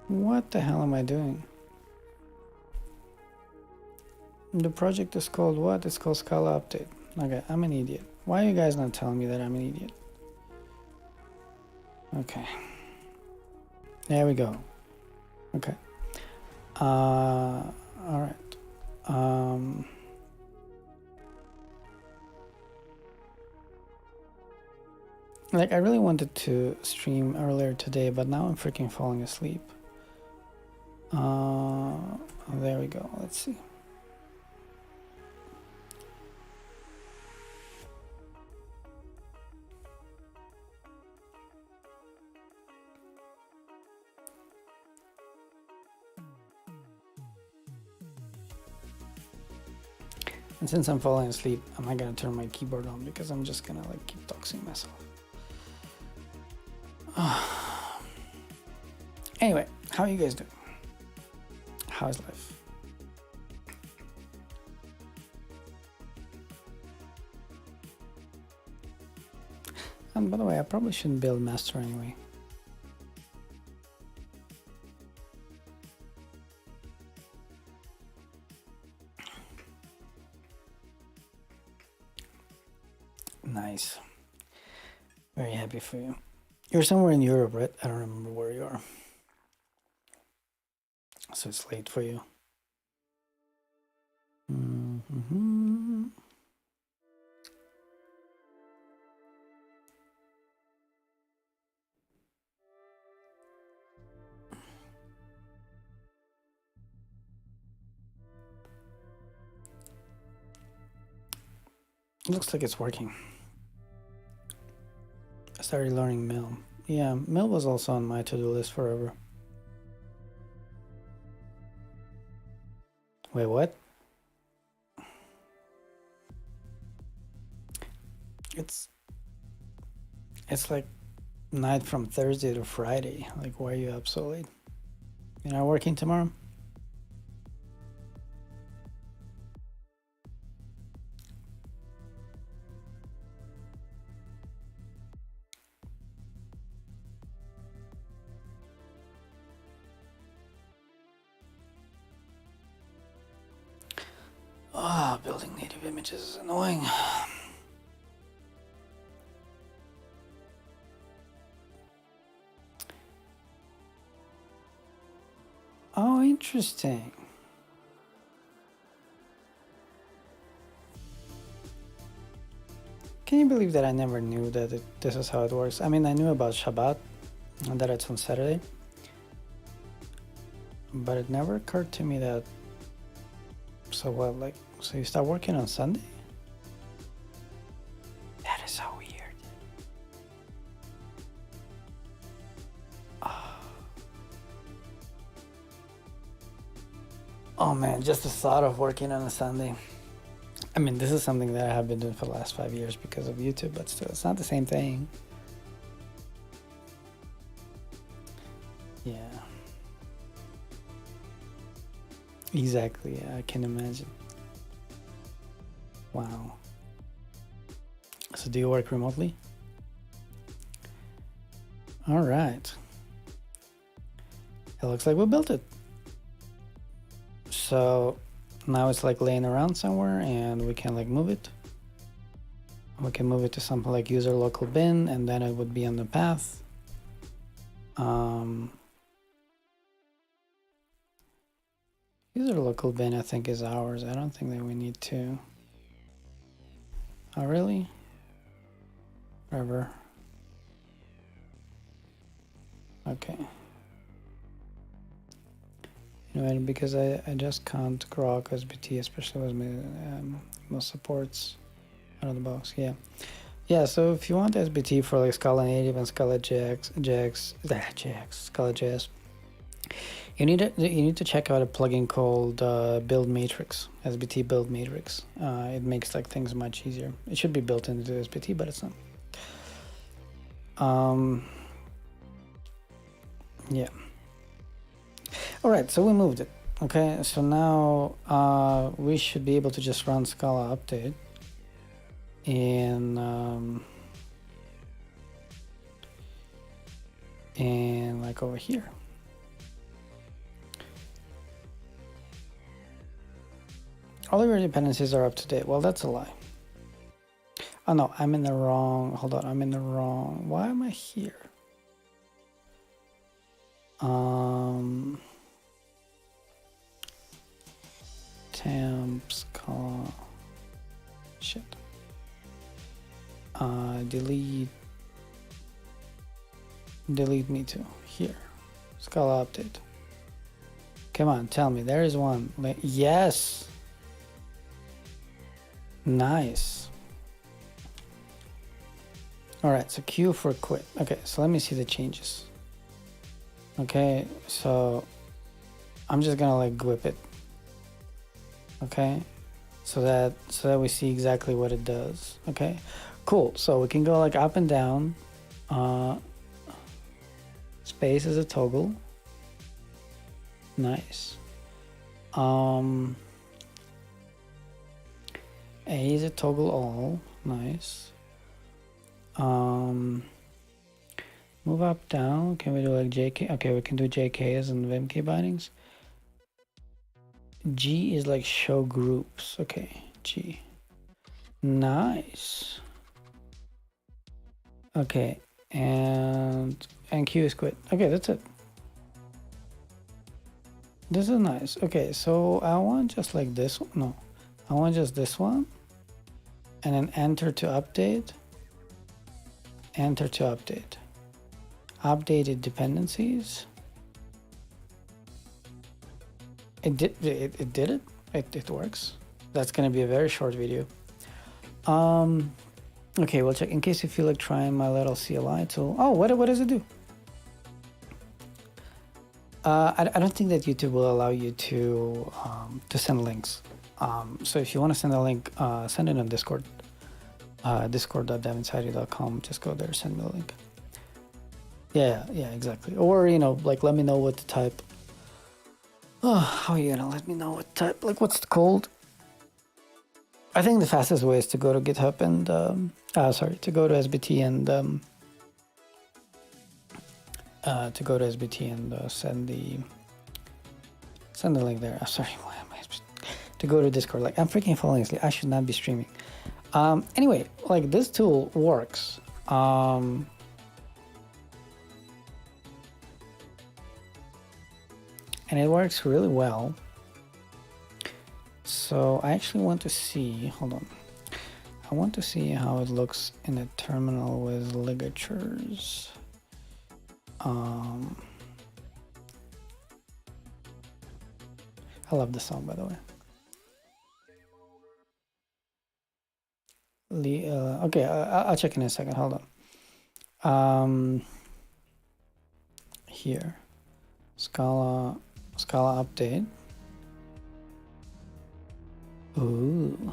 What the hell am I doing? The project is called what? It's called Scala Update. Okay, I'm an idiot. Why are you guys not telling me that I'm an idiot? Okay. There we go. Okay. All right. Like, I really wanted to stream earlier today, but now I'm freaking falling asleep. There we go. Let's see. And since I'm falling asleep, I'm not gonna turn my keyboard on because I'm just gonna like keep doxing myself. Anyway, how are you guys doing? How's life? And by the way, I probably shouldn't build master anyway. Nice. Very happy for you. You're somewhere in Europe, right? I don't remember where you are. So it's late for you. Mm-hmm. Looks like it's working. I started learning Mill. Yeah, Mill was also on my to-do list forever. Wait, what? It's like night from Thursday to Friday. Like, why are you up so late? You're not working tomorrow? Ah, building native images is annoying. Oh, interesting. Can you believe that I never knew that this is how it works? I mean, I knew about Shabbat and that it's on Saturday, but it never occurred to me that. So what? Like, so you start working on Sunday? That is so weird. Oh man, just the thought of working on a Sunday. I mean, this is something that I have been doing for the last 5 years because of YouTube, but still, it's not the same thing. Yeah. Exactly, yeah, I can imagine. Wow. So do you work remotely? All right. It looks like we built it. So now it's like laying around somewhere and we can like move it. We can move it to something like user local bin and then it would be on the path. User local bin I think is ours. I don't think that we need to. Oh really? Whatever. Okay. You know, because I just can't grok SBT, especially with most supports out of the box. Yeah. Yeah, so if you want SBT for like Scala Native and Scala JX, Scala JS, You need to check out a plugin called Build Matrix, SBT Build Matrix. It makes like things much easier. It should be built into SBT, but it's not. Yeah. All right, so we moved it. Okay, so now we should be able to just run Scala update and like over here. All of your dependencies are up to date. Well, that's a lie. Oh no, I'm in the wrong. Hold on, I'm in the wrong. Why am I here? Temps call. Shit. Delete me too. Here. Scala update. Come on, tell me. There is one. Yes. Nice. All right, so Q for quit. Okay, so let me see the changes. Okay, so I'm just gonna like whip it. Okay, so that we see exactly what it does. Okay, cool. So we can go like up and down. Space is a toggle. Nice. A is a toggle all. Nice. Move up, down. Can we do like JK? Okay, we can do JKs and VMK bindings. G is like show groups. Okay, G. Nice. Okay, and Q is quit. Okay, that's it. This is nice. Okay, so I want just like this one. No, I want just this one. And then enter to update. Enter to update. Updated dependencies. It did it. It works. That's gonna be a very short video. Okay, we'll check in case you feel like trying my little CLI tool. Oh, what does it do? I don't think that YouTube will allow you to send links. So if you want to send a link, send it on Discord. Discord.devinsider.com. Just go there, send me the link. Yeah, exactly. Or, you know, like let me know what to type. Oh, how are you gonna let me know what type? Like what's it called? I think the fastest way is to go to GitHub and to go to SBT and send the link there. Sorry, why am I to go to Discord? Like I'm freaking falling asleep. I should not be streaming. Anyway, like this tool works. And it works really well. So I actually want to see, hold on. I want to see how it looks in a terminal with ligatures. I love the song, by the way. Okay, I'll check in a second. Hold on. Here, Scala update. Ooh,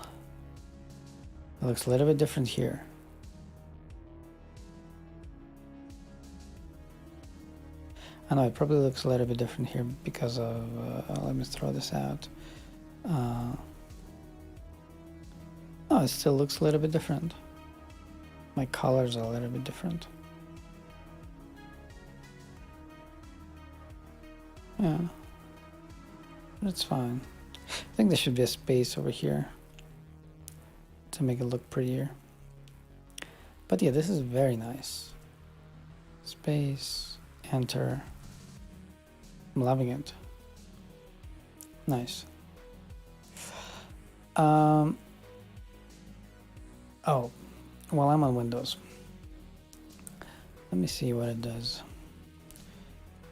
it looks a little bit different here. I know it probably looks a little bit different here because of. Let me throw this out. Oh, it still looks a little bit different. My colors are a little bit different. Yeah, that's fine. I think there should be a space over here to make it look prettier. But yeah, this is very nice. Space, enter. I'm loving it. Nice. Oh, well, I'm on Windows. Let me see what it does.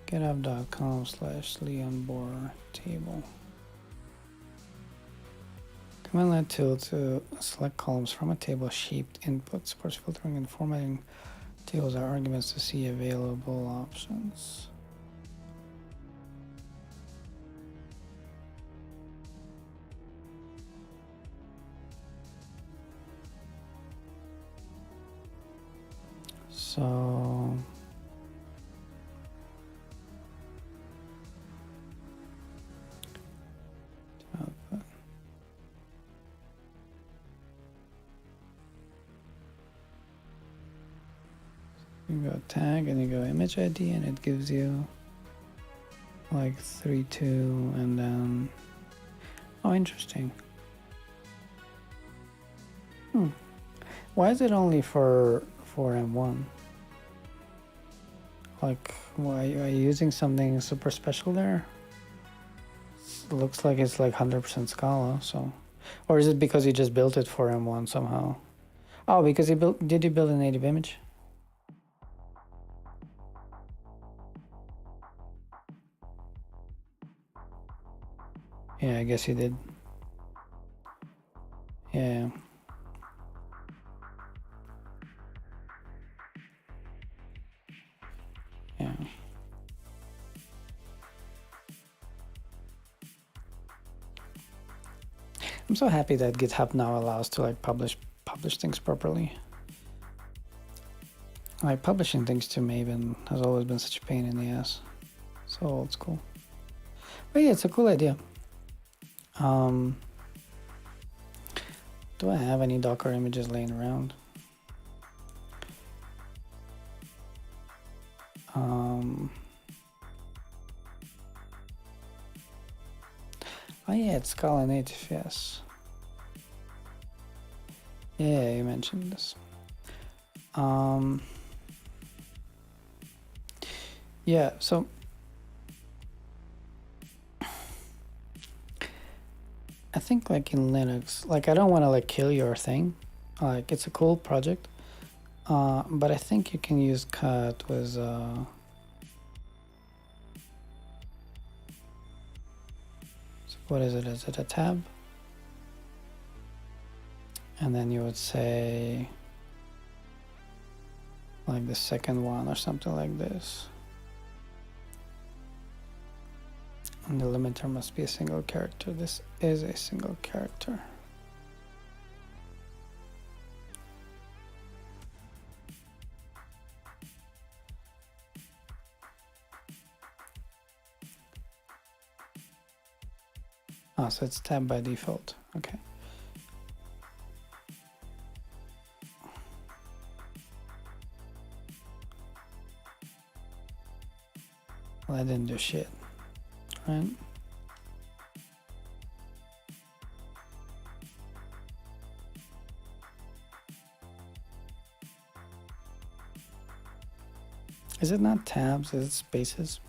github.com/leonbor table. Command line tool to select columns from a table shaped input. Supports filtering and formatting tables are arguments to see available options. So you go tag and you go image ID and it gives you like 3, 2, and then, oh, interesting. Why is it only for M1? Like, why are you using something super special there? It looks like it's like 100% Scala, so, or is it because you just built it for M1 somehow? Oh, because did you build a native image? Yeah, I guess you did. Yeah. Yeah. I'm so happy that GitHub now allows to like publish things properly. Like publishing things to Maven has always been such a pain in the ass. So old school. But yeah, it's a cool idea. Do I have any Docker images laying around? Oh yeah, it's Scala native, yes. Yeah, you mentioned this. Yeah, so I think like in Linux, like I don't want to like kill your thing. Like it's a cool project. But I think you can use cut with so what is it? Is it a tab? And then you would say like the second one or something like this. And the limiter must be a single character. This is a single character. Oh, so it's tab by default. Okay. Well, I didn't do shit, right? Is it not tabs? Is it spaces?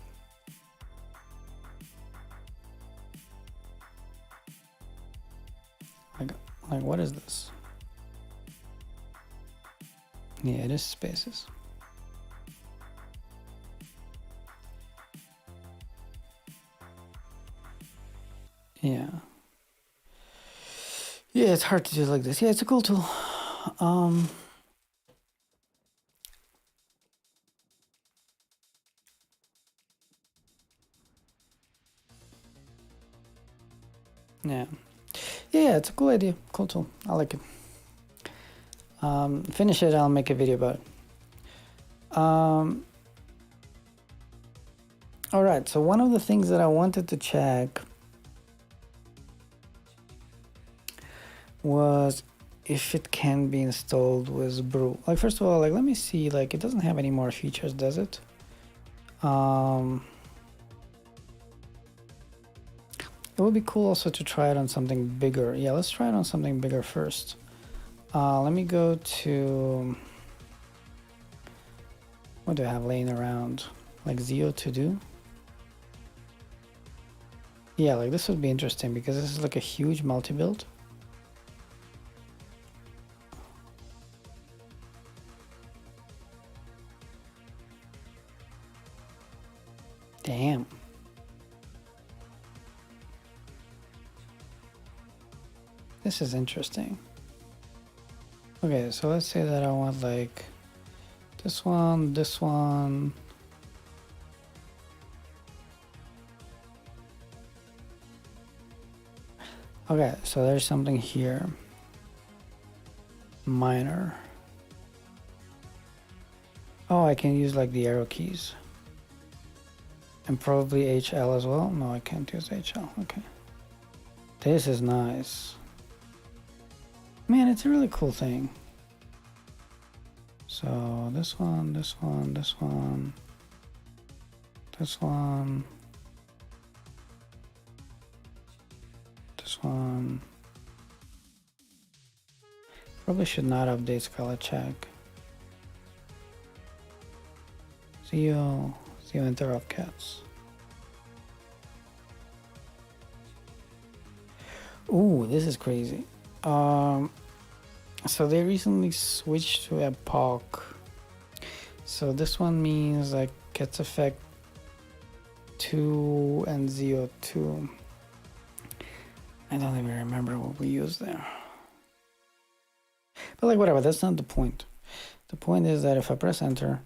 Like what is this? Yeah, it is spaces. Yeah. Yeah, it's hard to do like this. Yeah, it's a cool tool. Yeah. Yeah, it's a cool idea. Cool tool. I like it. Finish it, I'll make a video about it. All right, so one of the things that I wanted to check was if it can be installed with brew. Like, first of all, like, let me see, like, it doesn't have any more features, does it? It would be cool also to try it on something bigger. Yeah, let's try it on something bigger first. Let me go to, what do I have laying around? Like Zio to do? Yeah, like this would be interesting because this is like a huge multi-build. Damn. This is interesting. Okay, so let's say that I want like this one, this one. Okay, so there's something here. Minor. Oh, I can use like the arrow keys. And probably HL as well. No, I can't use HL. Okay. This is nice. Man, it's a really cool thing. So this one, this one, this one, this one, this one. Probably should not update Scala check. Theo interrupt cats. Ooh, this is crazy. So they recently switched to epoch. So this one means like gets effect 2 and ZO2. I don't even remember what we used there. But like whatever, that's not the point. The point is that if I press enter,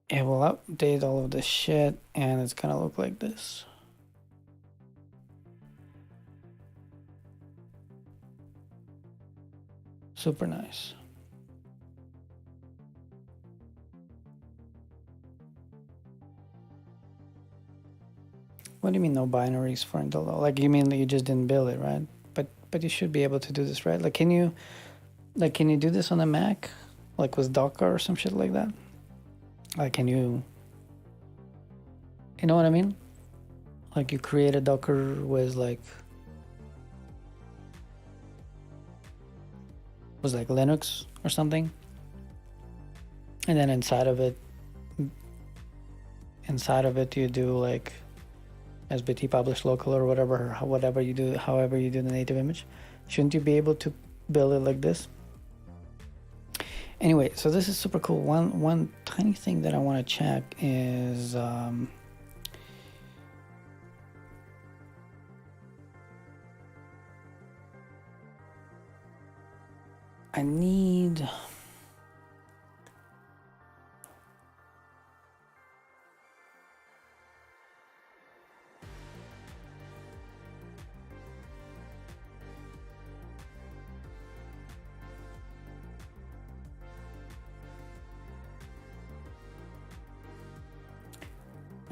it will update all of this shit and it's gonna look like this. Super nice. What do you mean no binaries for Intel? Like you mean that you just didn't build it, right? But you should be able to do this, right? Like can you do this on a Mac? Like with Docker or some shit like that? Like can you know what I mean? Like you create a Docker with like Linux or something, and then inside of it you do like SBT publish local or whatever you do, however you do the native image. Shouldn't you be able to build it like this? Anyway, so this is super cool. One tiny thing that I want to check is I need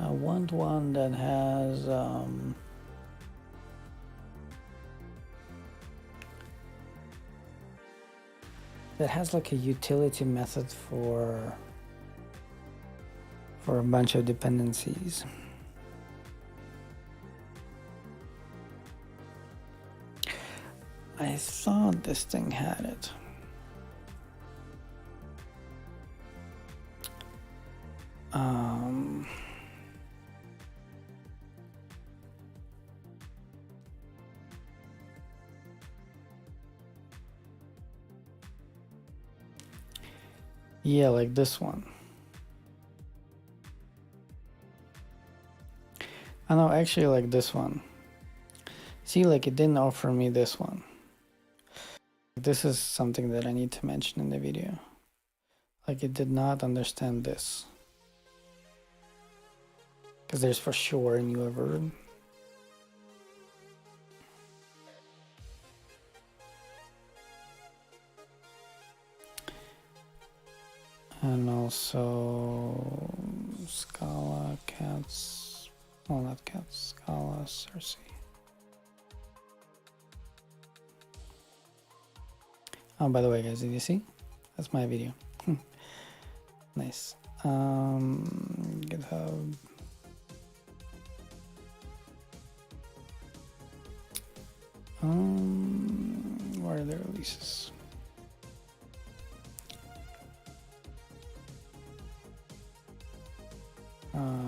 I want one that has like a utility method for a bunch of dependencies. I thought this thing had it. Yeah, like this one. I know, actually like this one. See, like it didn't offer me this one. This is something that I need to mention in the video. Like it did not understand this. Because there's for sure a newer version. And also Scala cats, well not cats, Scala Cersei. Oh, by the way guys, did you see? That's my video. Nice. GitHub. Where are the releases?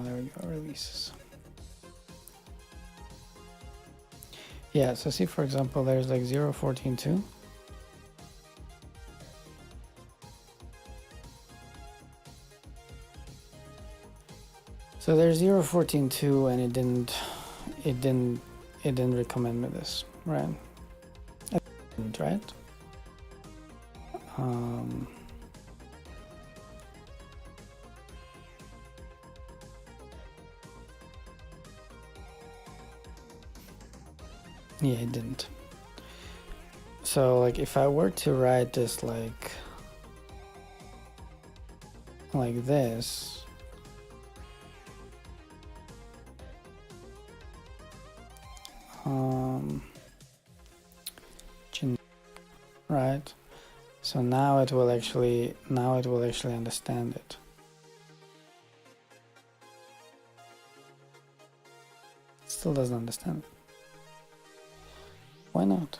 There we go, releases. Yeah, so see, for example, there's like 0.14.2. So there's 0.14.2 and it didn't recommend me this, right? It didn't, right? Yeah, it didn't. So like if I were to write this like like this, right? So now it will actually understand it. Still doesn't understand it. Why not?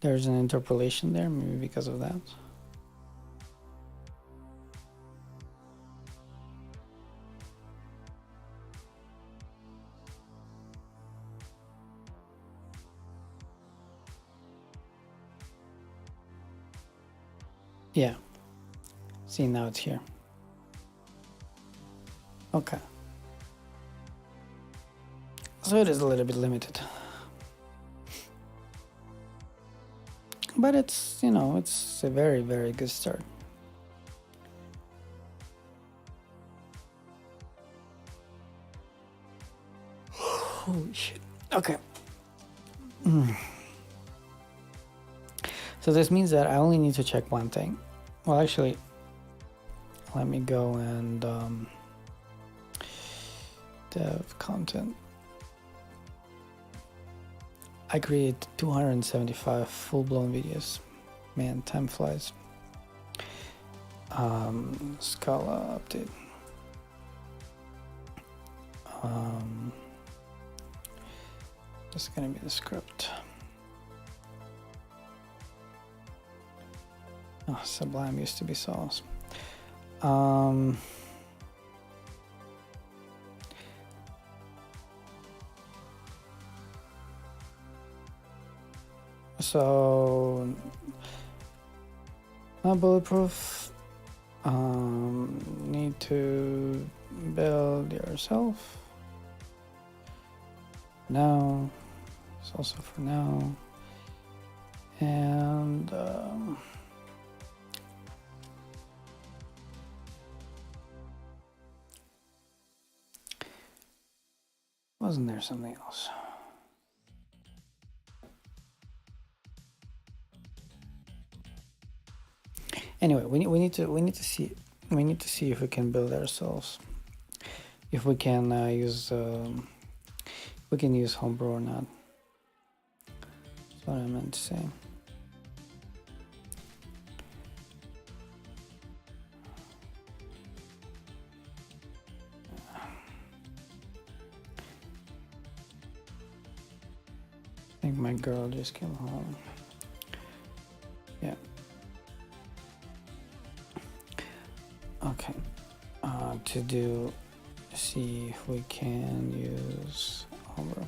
There's an interpolation there, maybe because of that. Yeah. See, now it's here. Okay. So it is a little bit limited. But it's, you know, it's a very, very good start. Holy shit. Okay. So this means that I only need to check one thing. Well, actually, let me go and dev content. I create 275 full-blown videos. Man, time flies. Scala update. This is gonna be the script. Oh, Sublime used to be so awesome. So not bulletproof. Need to build yourself. No, it's also for now. And wasn't there something else? Anyway, we need to see if we can build ourselves. If we can use homebrew or not. That's what I meant to say. I think my girl just came home. Yeah. Okay. See if we can use homebrew.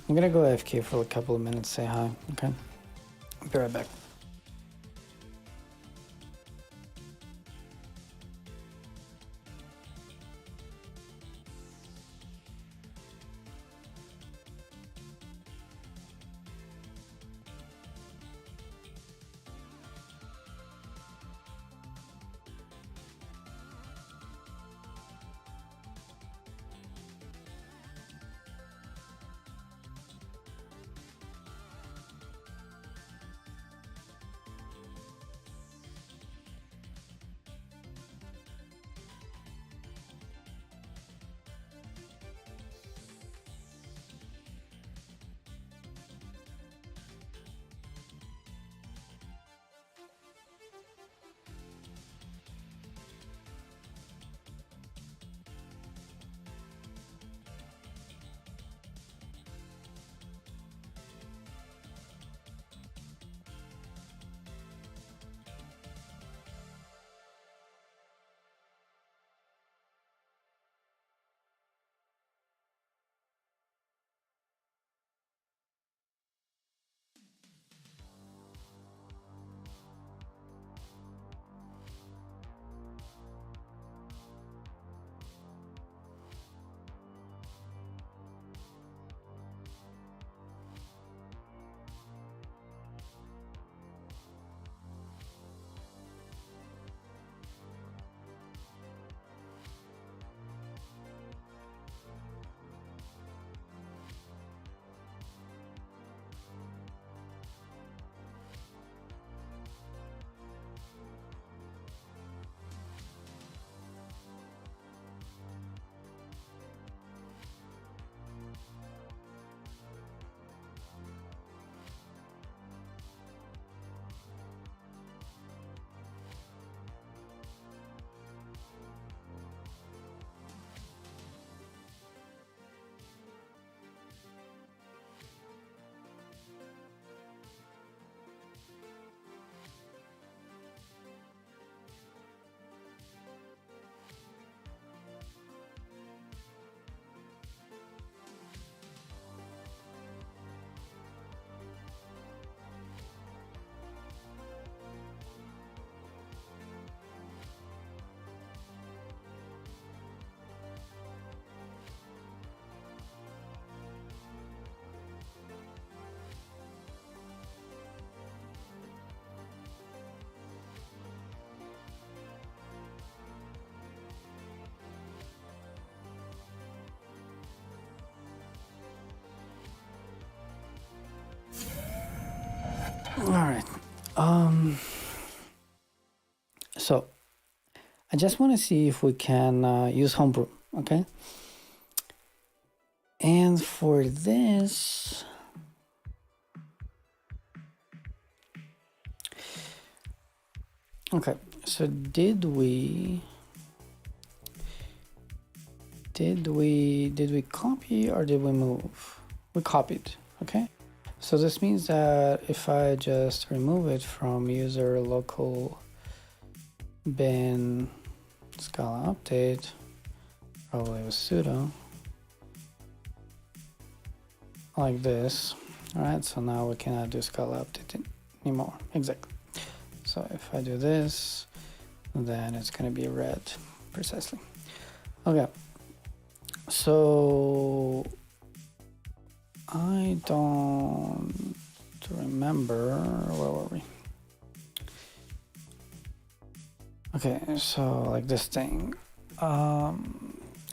I'm gonna go AFK for a couple of minutes, say hi, okay? I'll be right back. All right. So I just want to see if we can use homebrew, okay? And for this, okay, so did we copy or did we move? We copied, okay? So this means that if I just remove it from user local bin scala update, probably with sudo, like this. All right, so now we cannot do scala update anymore. Exactly. So if I do this, then it's going to be red precisely. Okay. So I don't remember, where were we? Okay, so like this thing,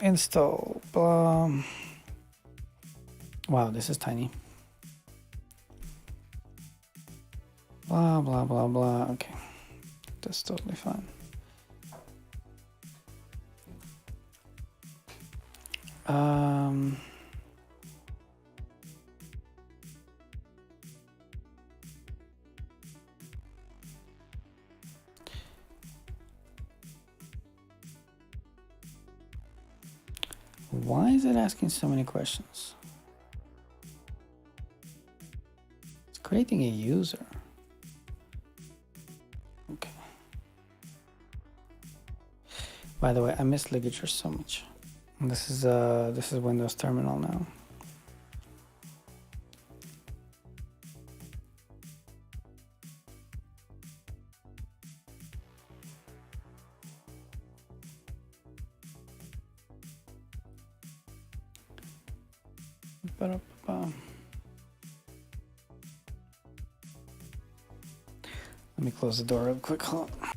install, blah. Wow, this is tiny. Blah, blah, blah, blah. Okay, that's totally fine. Why is it asking so many questions? It's creating a user. Okay. By the way, I miss ligatures so much. This is Windows Terminal now. Let me close the door real quick. Hold on.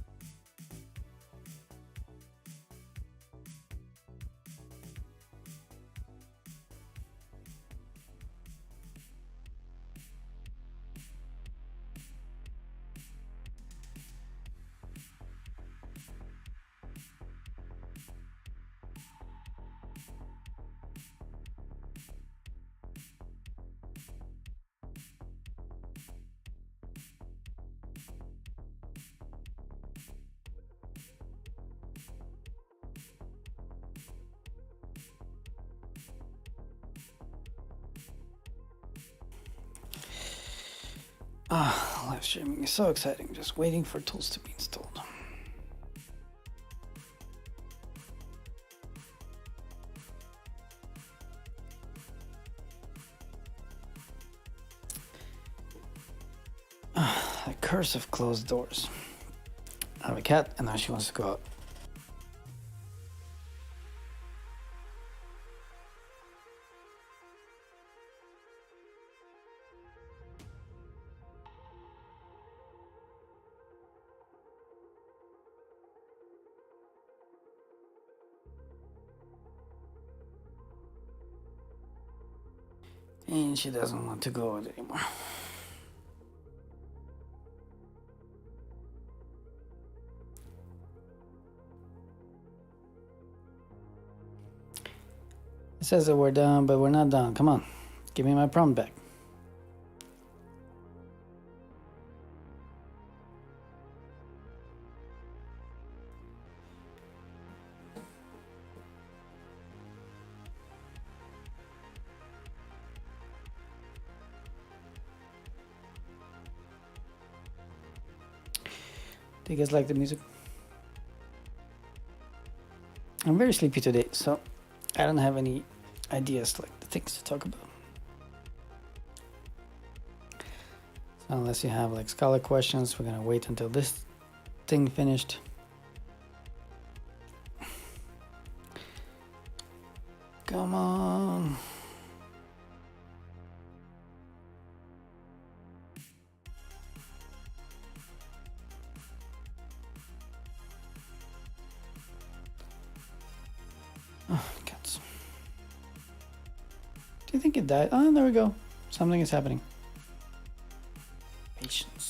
Live streaming is so exciting. Just waiting for tools to be installed. The curse of closed doors. I have a cat and now she wants to go out. And she doesn't want to go out anymore. It says that we're done, but we're not done. Come on, give me my prompt back. Do you guys like the music? I'm very sleepy today, so I don't have any ideas, like the things to talk about. So unless you have like Scala questions, we're gonna wait until this thing finished. Come on. Oh, cats. Do you think it died? Oh, there we go. Something is happening. Patience.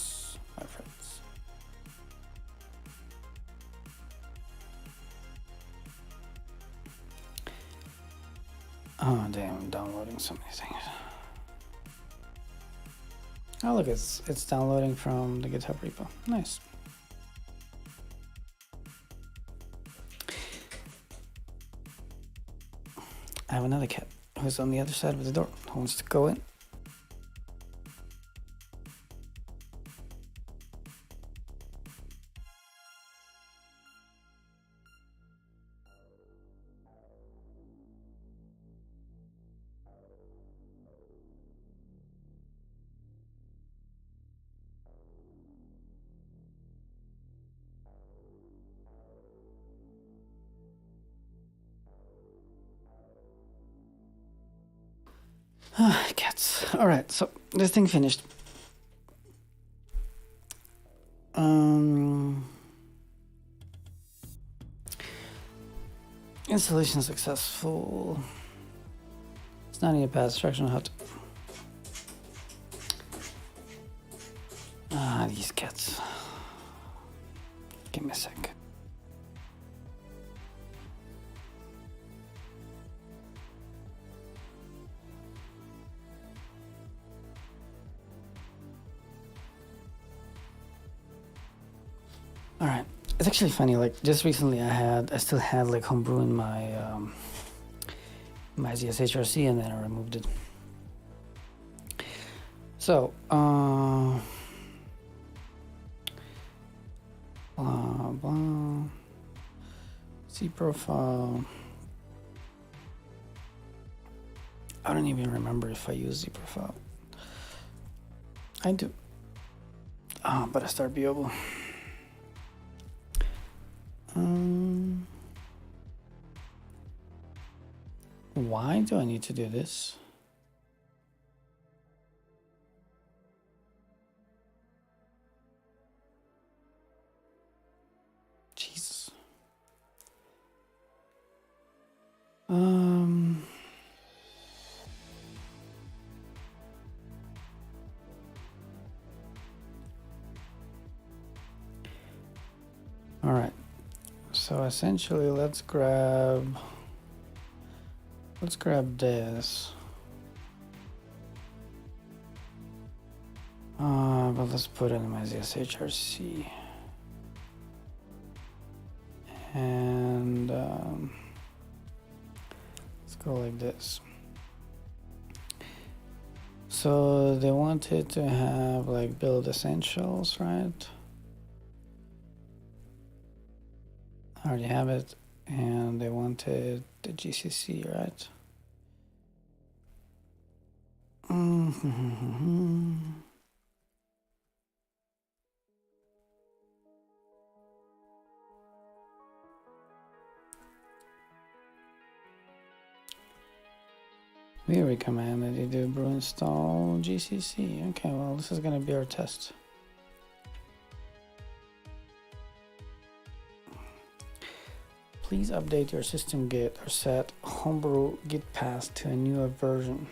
damn, I'm downloading so many things. Oh look, it's downloading from the GitHub repo. Nice. I have another cat who's on the other side of the door. Who wants to go in? Cats. All right, so this thing finished. Installation successful. It's not even a bad instruction hut. These cats. Give me a sec. All right, it's actually funny. Like just recently, I still had like homebrew in my my ZSHRC, and then I removed it. So blah blah. C profile. I don't even remember if I use Z profile. I do. But I start Beoble. Why do I need to do this? Jesus. All right. So essentially, let's grab this. But let's put it in my ZSHRC. And let's go like this. So they wanted to have like build essentials, right? I already have it. And they wanted the GCC, right? We recommend that you do brew install GCC. Okay, well, this is going to be our test. Please update your system git or set homebrew git path to a newer version.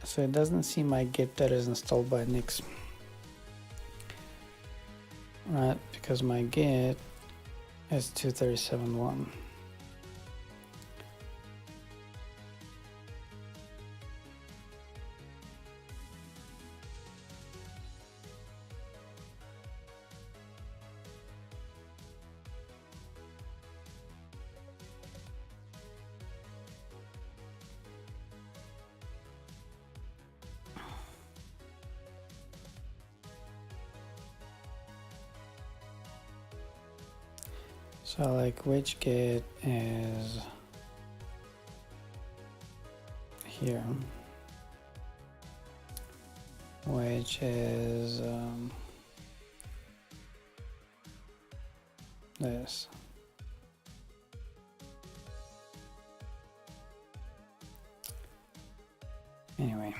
So it doesn't see my git that is installed by Nix. Right, because my git is 237.1. So like which git is here, which is this. Anyway.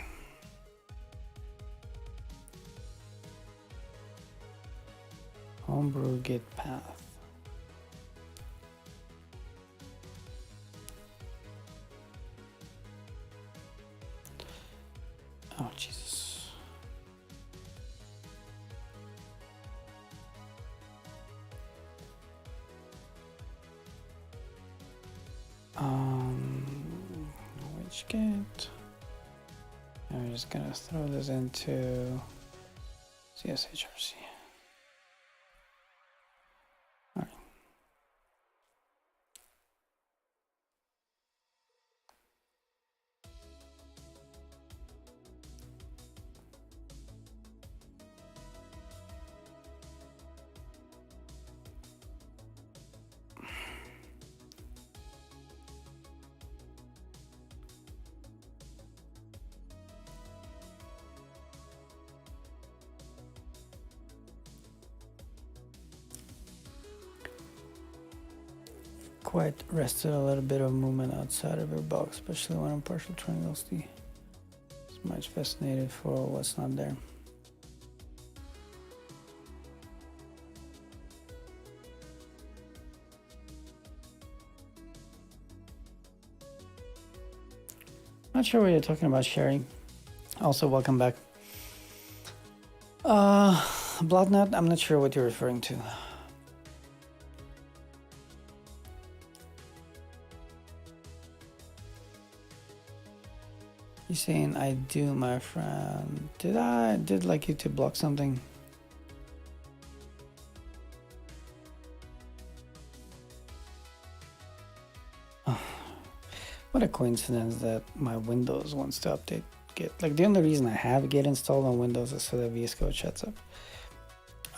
Homebrew git path. Oh, Jesus. get. And we're just gonna throw this into CSHRC. All right. Quite rested a little bit of movement outside of your box, especially when I'm partial triangles. It's much fascinated for what's not there. Not sure what you're talking about, Sherry. Also, welcome back. Bloodnut, I'm not sure what you're referring to. You're saying I do, my friend. Did like YouTube block something? Oh, what a coincidence that my Windows wants to update Git. Like the only reason I have Git installed on Windows is so that VS Code shuts up.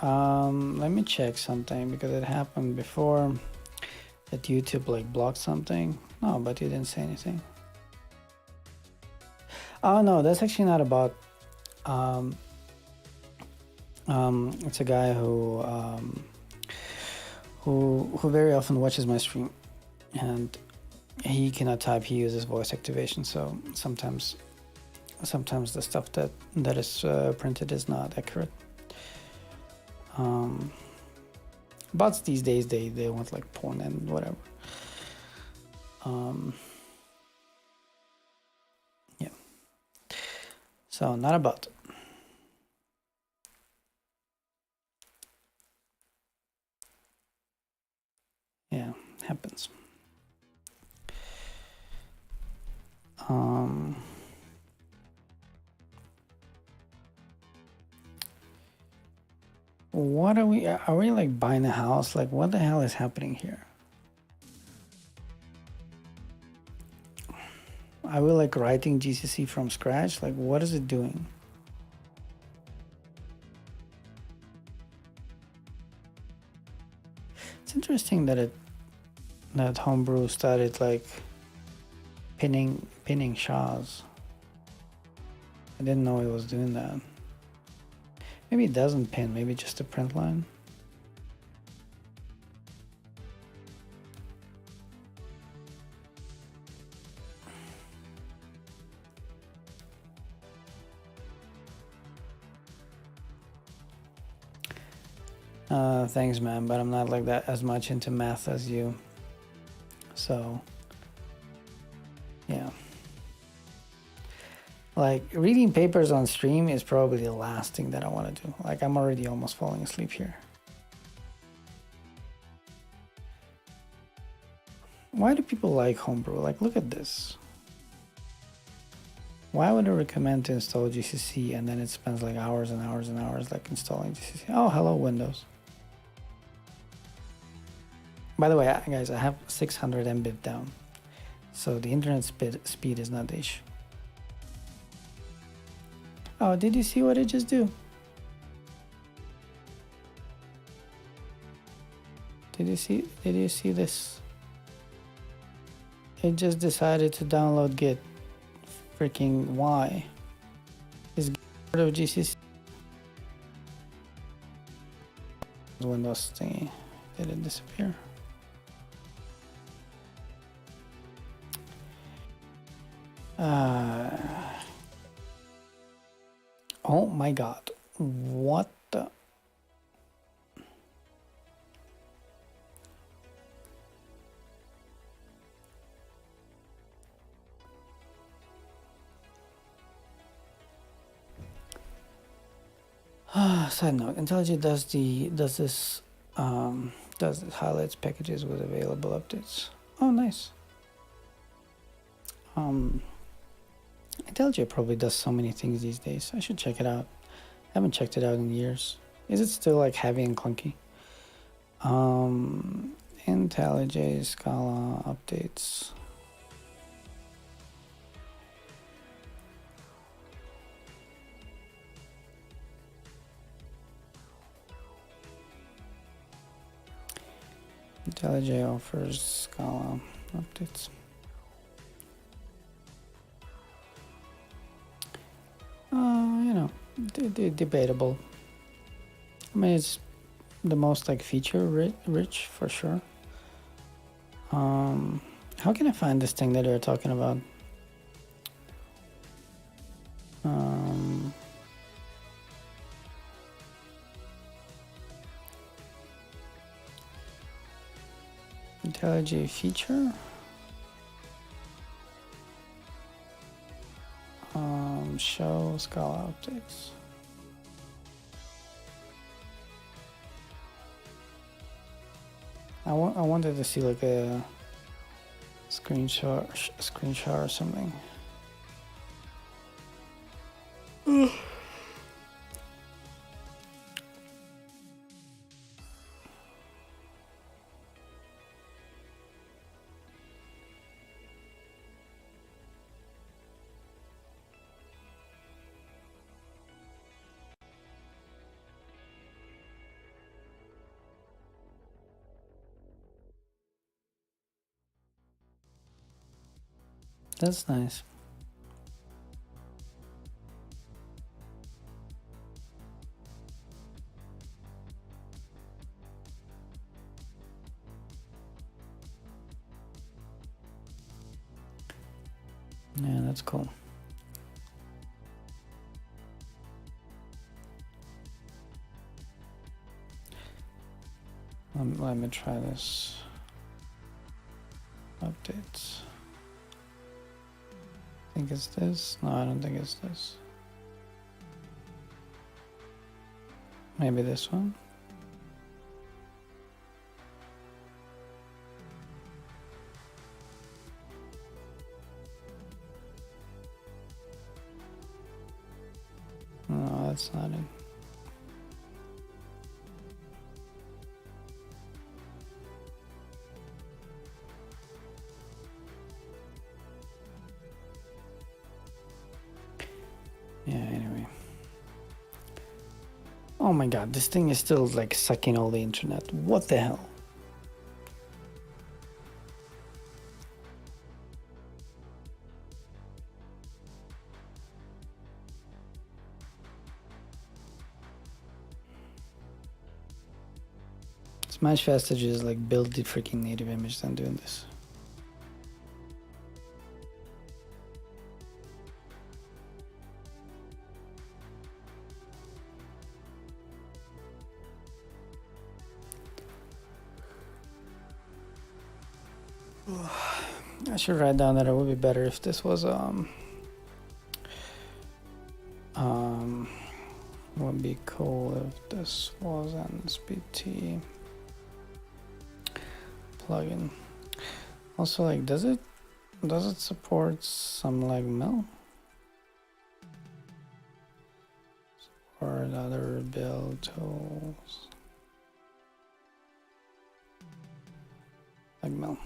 Let me check something because it happened before that YouTube like blocked something. No, but you didn't say anything. Oh no, that's actually not about. It's a guy who very often watches my stream, and he cannot type. He uses voice activation, so sometimes the stuff that is printed is not accurate. Bots these days they want like porn and whatever. Yeah. So not a bot. Yeah, happens. What are we like buying a house? Like what the hell is happening here? Are we like writing GCC from scratch? Like what is it doing? It's interesting that Homebrew started like pinning SHAs. I didn't know it was doing that. Maybe it doesn't pin, maybe just a print line. Thanks, man, but I'm not like that as much into math as you. So, yeah. Like, reading papers on stream is probably the last thing that I want to do. Like, I'm already almost falling asleep here. Why do people like Homebrew? Like, look at this. Why would I recommend to install GCC and then it spends like hours and hours and hours like installing GCC? Oh, hello, Windows. By the way, guys, I have 600 Mbit down. So the internet speed is not the issue. Oh, did you see what it just do? Did you see this? It just decided to download Git. Freaking why? Is Git part of GCC? Windows thingy. Did it disappear? Oh my god. What the? Side note, IntelliJ does this highlights packages with available updates. Oh nice. IntelliJ probably does so many things these days. I should check it out. I haven't checked it out in years. Is it still like heavy and clunky? IntelliJ Scala updates. IntelliJ offers Scala updates. You know, debatable. I mean, it's the most like feature rich for sure. How can I find this thing that you're talking about? IntelliJ feature. Show Scala updates. I wanted to see like a screenshot or something. That's nice. Yeah, that's cool. Let me try this. Updates. I think it's this. No, I don't think it's this. Maybe this one. No, that's not it. Yeah, anyway. Oh my god, this thing is still like sucking all the internet. What the hell? It's much faster to just like build the freaking native image than doing this. I should write down that it would be better if this was would be cool if this was an SPT plugin. Also, like, does it support some like mill or other build tools like mill?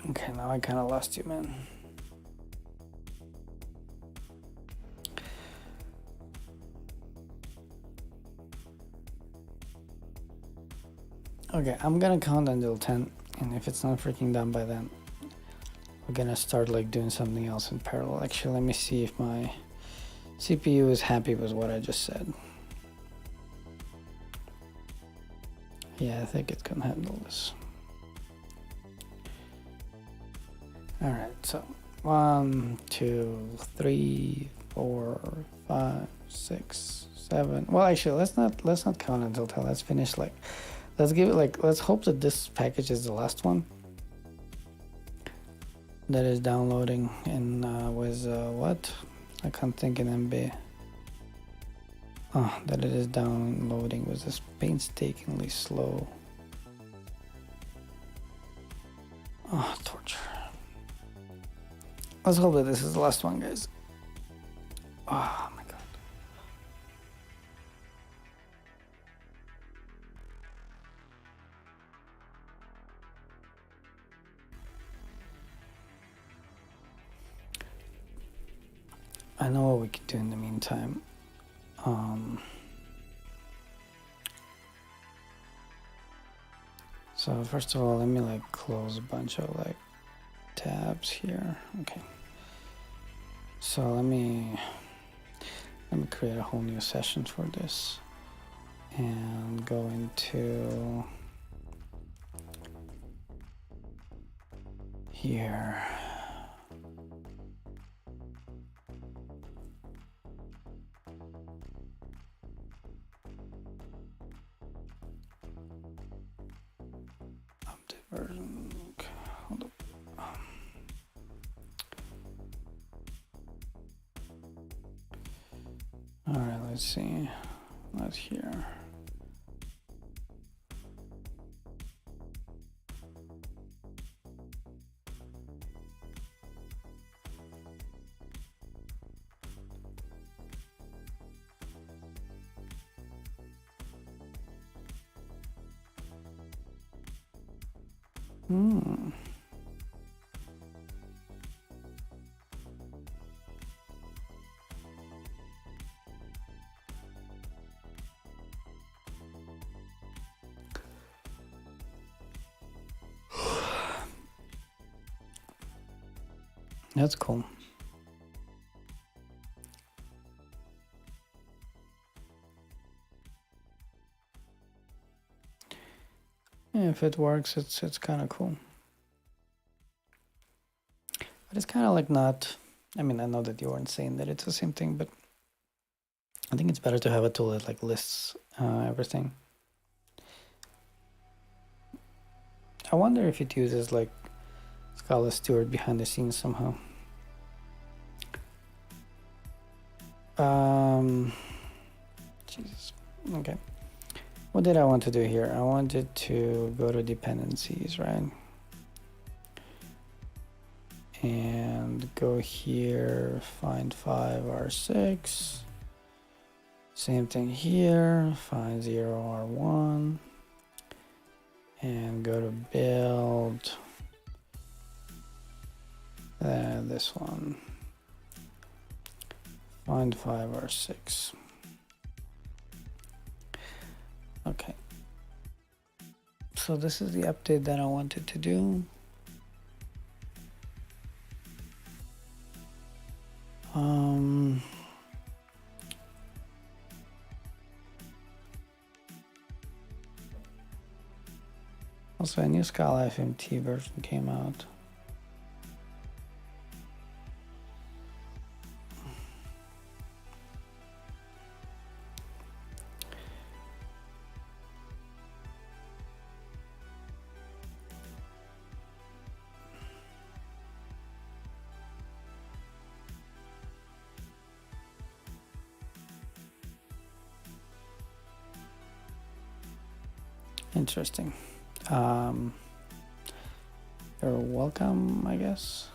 Okay, now I kind of lost you, man. Okay, I'm gonna count until 10, and if it's not freaking done by then, we're gonna start like doing something else in parallel. Actually, let me see if my CPU is happy with what I just said. Yeah, I think it can handle this. All right, so 1, 2, 3, 4, 5, 6, 7. Well, actually, let's not count until 10. Let's finish like, let's give it like, let's hope that this package is the last one. that is downloading and with what? I can't think in MB. Oh, that it is downloading was this painstakingly slow. Oh, torture. Let's hope that this is the last one, guys. Oh my god. I know what we could do in the meantime. So first of all, let me like close a bunch of like tabs here. Okay. So let me create a whole new session for this and go into here. Update version. Okay, hold up. All right, let's see. Not here. That's cool. Yeah, if it works, it's kind of cool. But it's kind of like not. I mean, I know that you weren't saying that it's the same thing, but I think it's better to have a tool that like lists everything. I wonder if it uses like Scala Steward behind the scenes somehow. Jesus. Okay. What did I want to do here? I wanted to go to dependencies, right? And go here, find 5R6. Same thing here, find 0R1. And go to build. This one. Find 5R6. Okay. So this is the update that I wanted to do. Also, a new Scala FMT version came out. Interesting. You're welcome, I guess.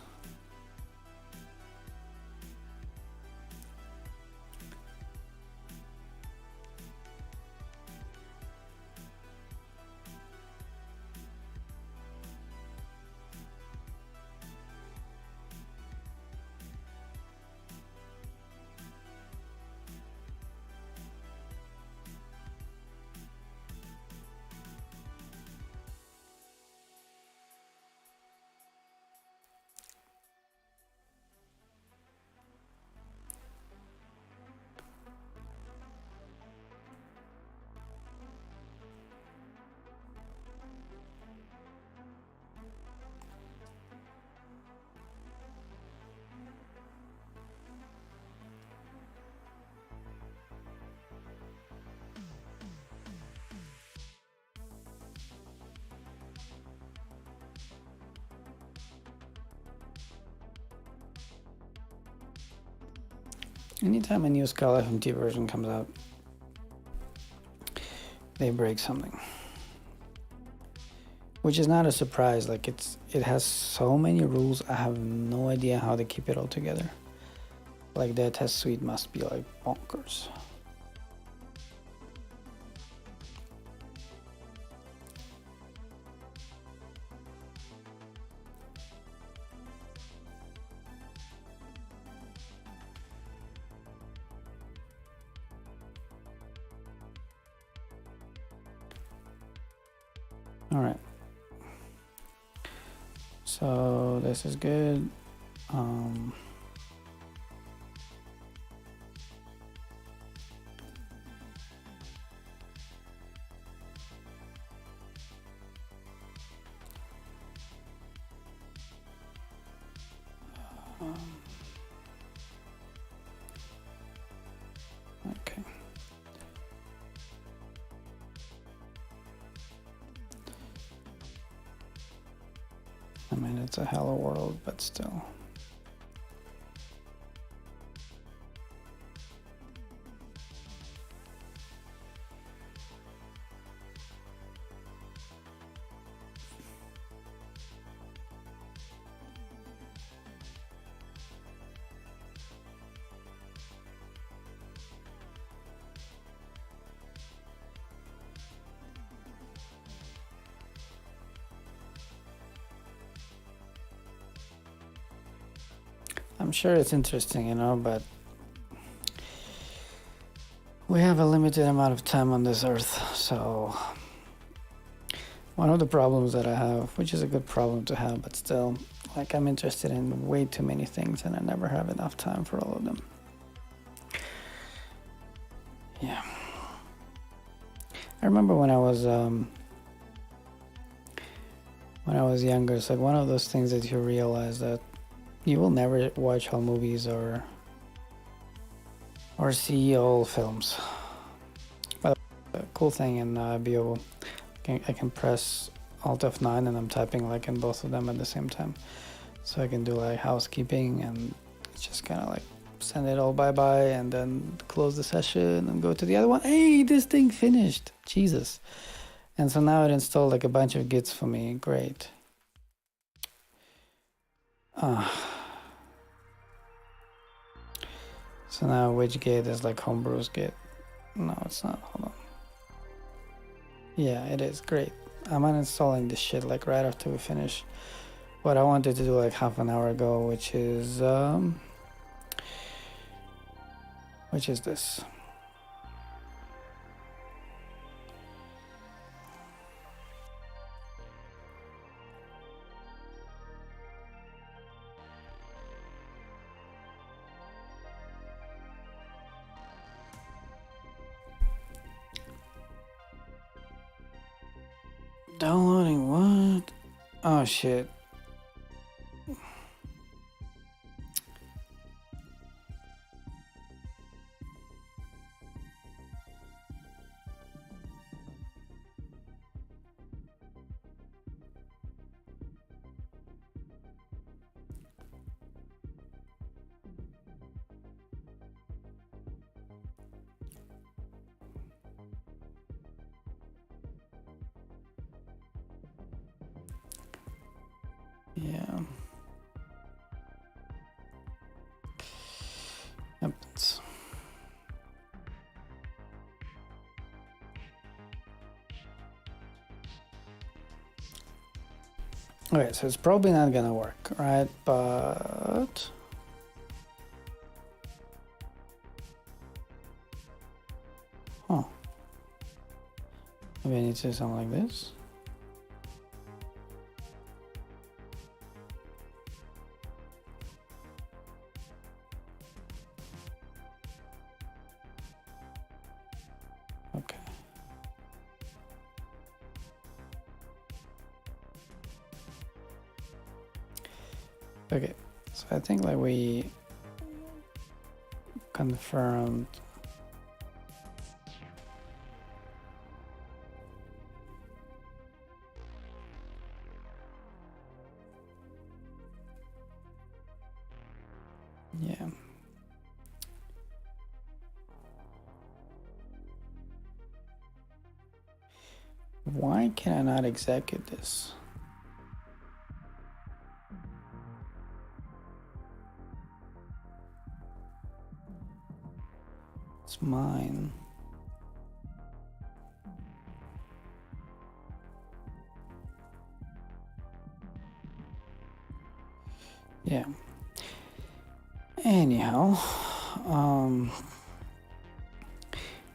Anytime a new Scala FMT version comes out, they break something. Which is not a surprise. Like it has so many rules. I have no idea how they keep it all together. Like their test suite must be like bonkers. All right. So this is good. Okay. I mean, it's a hello world, but still. I'm sure it's interesting, you know, but we have a limited amount of time on this earth, so one of the problems that I have, which is a good problem to have, but still, like I'm interested in way too many things and I never have enough time for all of them. Yeah. I remember when I was younger, it's like one of those things that you realize that you will never watch all movies or see all films. But the cool thing in BO, I can press Alt F9 and I'm typing like in both of them at the same time. So I can do like housekeeping and just kind of like send it all bye-bye and then close the session and go to the other one. Hey, this thing finished. Jesus. And so now it installed like a bunch of Gits for me. Great. So now which Git is like Homebrew's Git? No, it's not. Hold on. Yeah, it is. Great. I'm uninstalling this shit like right after we finish what I wanted to do like half an hour ago, which is this. Downloading what? Oh shit. Yeah. Happens. Okay, so it's probably not gonna work, right? But maybe I need to do something like this. Okay. Okay, so I think like we confirmed. Yeah. Why can I not execute this? It's mine. Yeah. Anyhow,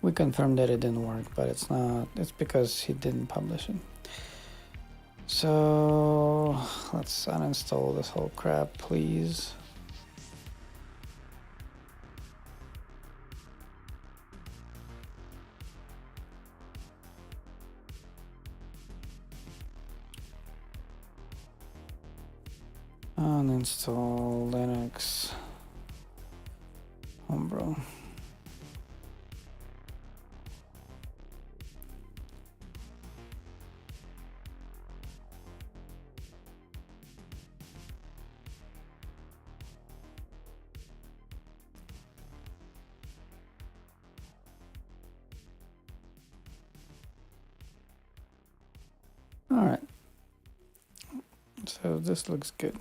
we confirmed that it didn't work, but it's not. It's because he didn't publish it. So let's uninstall this whole crap, please. Uninstall Linux Homebrew. All right. So this looks good.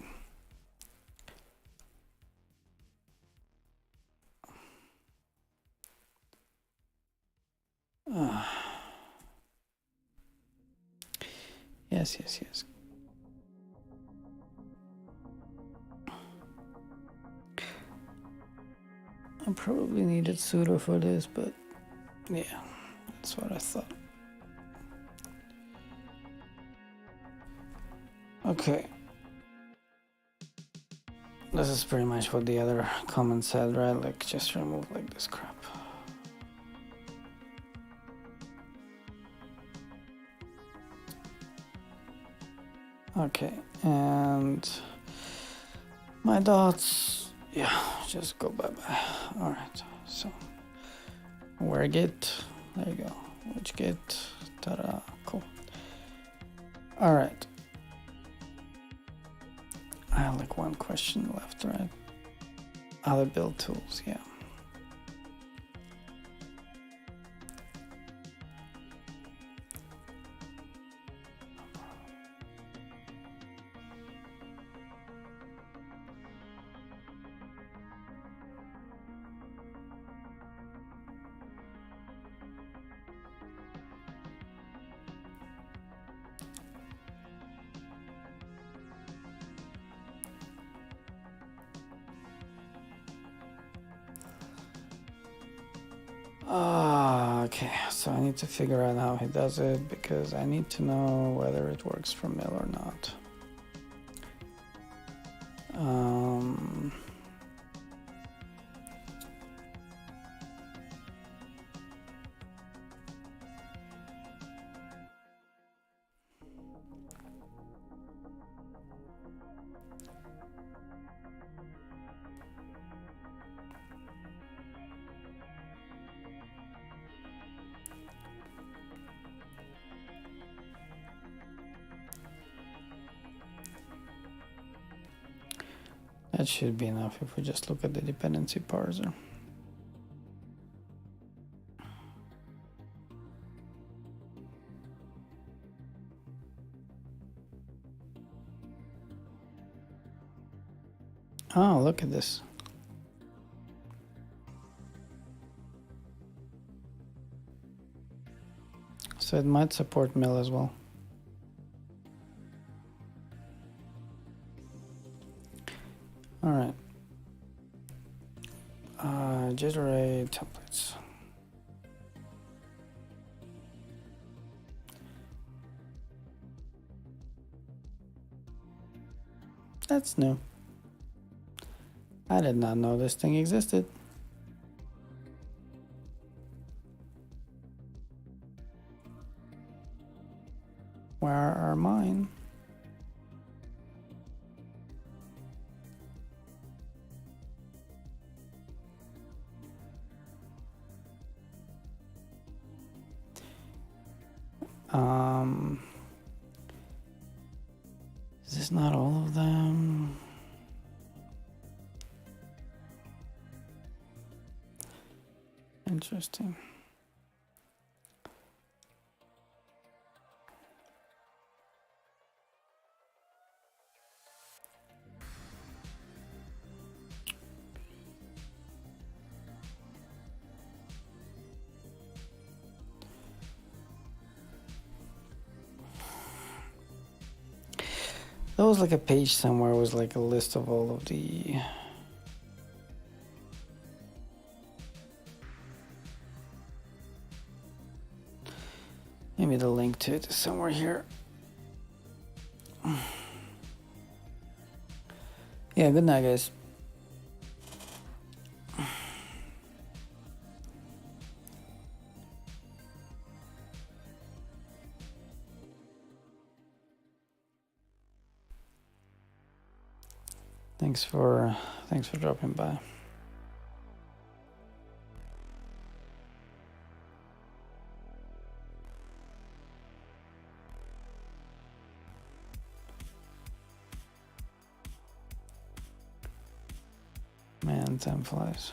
Yes. I probably needed sudo for this, but yeah, that's what I thought. Okay. This is pretty much what the other comment said, right? Like, just remove like this crap. Okay, and my dots, yeah, just go bye-bye. All right, so where git, there you go, which git, ta-da, cool. All right, I have like one question left, right? Other build tools, yeah. Okay, so I need to figure out how he does it because I need to know whether it works for mill or not. That should be enough if we just look at the dependency parser. Oh, look at this. So it might support mill as well. All right. Generate templates. That's new. I did not know this thing existed. Where are mine? Is this not all of them? Interesting. There was like a page somewhere was like a list of all of the maybe the link to it is somewhere here. Yeah, good night, guys. Thanks for dropping by. Man, time flies.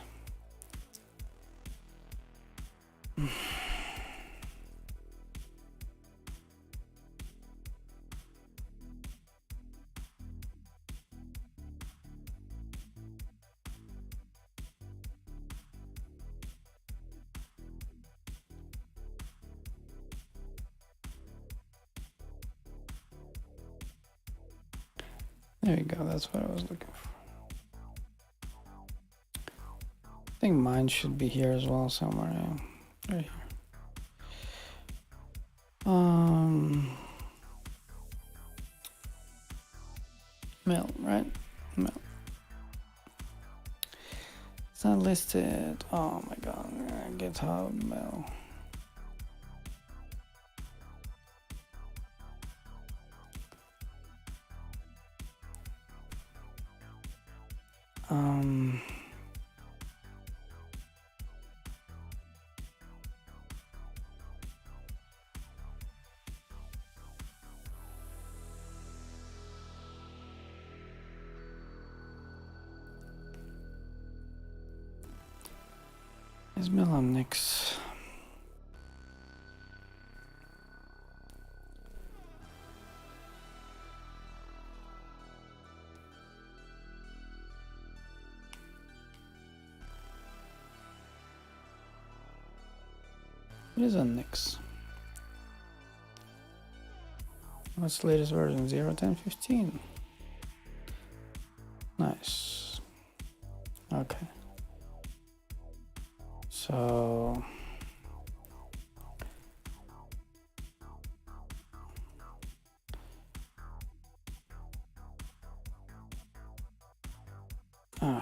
There you go, that's what I was looking for. I think mine should be here as well somewhere. Yeah. Right here. Mail, right? Mail. It's not listed. Oh my god. GitHub mail. Is mail on Nix? It is on Nix. What's the latest version? 0.10.15. Nice. Okay. So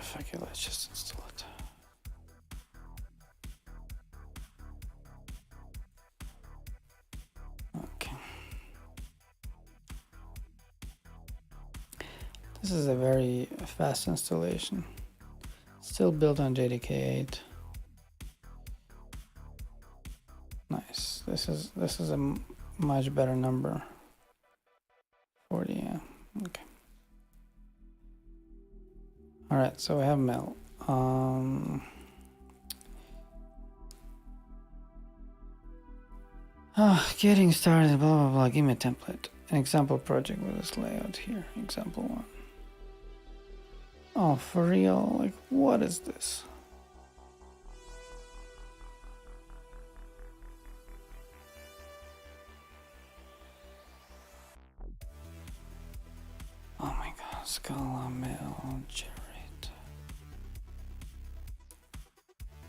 fuck it, let's just install it. Okay. This is a very fast installation. Still built on JDK8. Nice. This is a much better number. 40, yeah. Okay. All right, so we have mail. Getting started, blah, blah, blah. Give me a template. An example project with this layout here. Example 1. Oh, for real? Like, what is this? Oh my god, scala mail generate.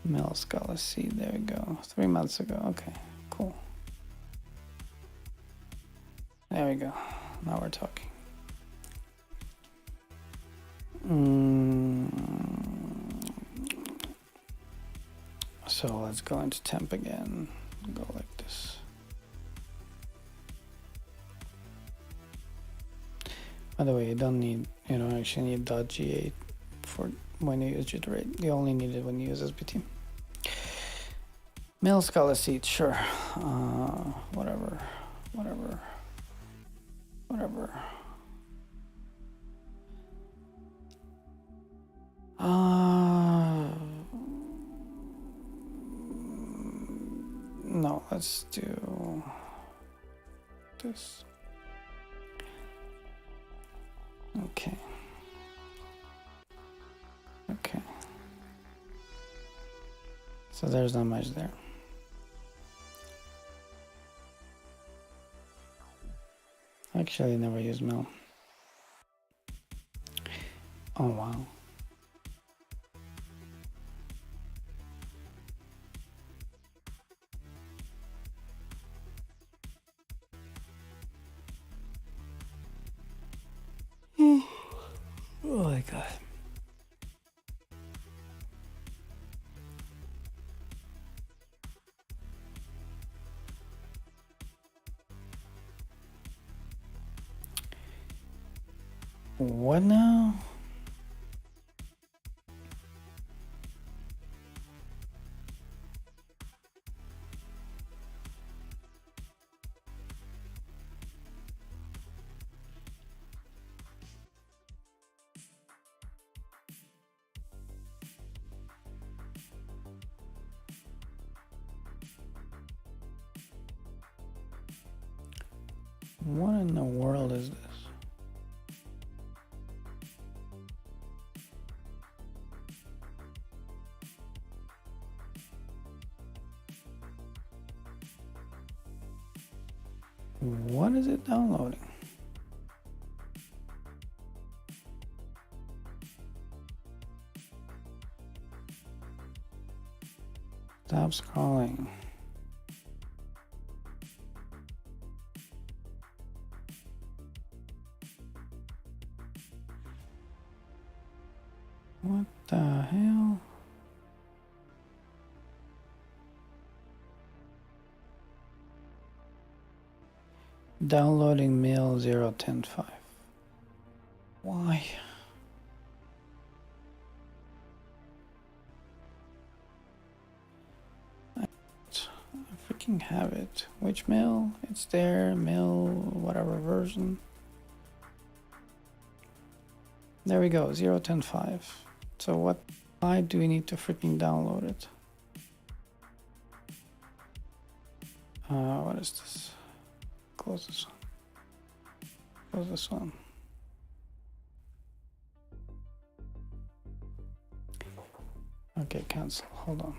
Mail scala seed, there we go. 3 months ago, okay, cool. There we go, now we're talking. So let's go into temp again, go like this. By the way, you don't actually need .g8 for when you use jitterate. You only need it when you use SBT. Mail scala seed, sure. Whatever. No, let's do this. Okay. So there's not much there. Actually, I never use mail. Oh wow. Oh my god. What now? What in the world is this? What is it downloading? Stop scrolling. What the hell? Downloading mail 0105. Why? I freaking have it. Which mail? It's there. Mail, whatever version. There we go. 0105. So what? Why do we need to freaking download it? What is this? Close this one. Close this one. Okay, cancel. Hold on.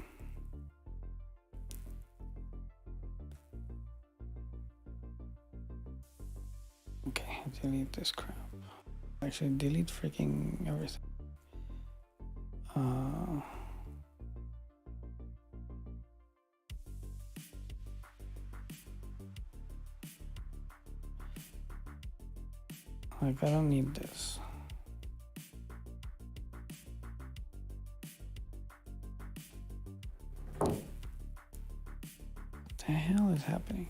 Okay, delete this crap. Actually, delete freaking everything. Like, I don't need this. What the hell is happening?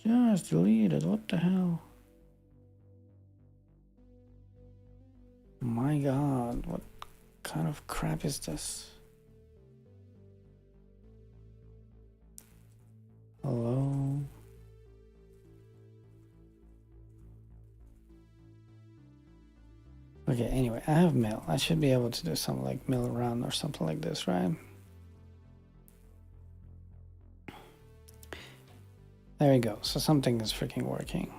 Just delete it. What the hell? My god, what kind of crap is this? Hello? Okay, anyway, I have mail. I should be able to do some like mail run or something like this, right? There we go. So something is freaking working.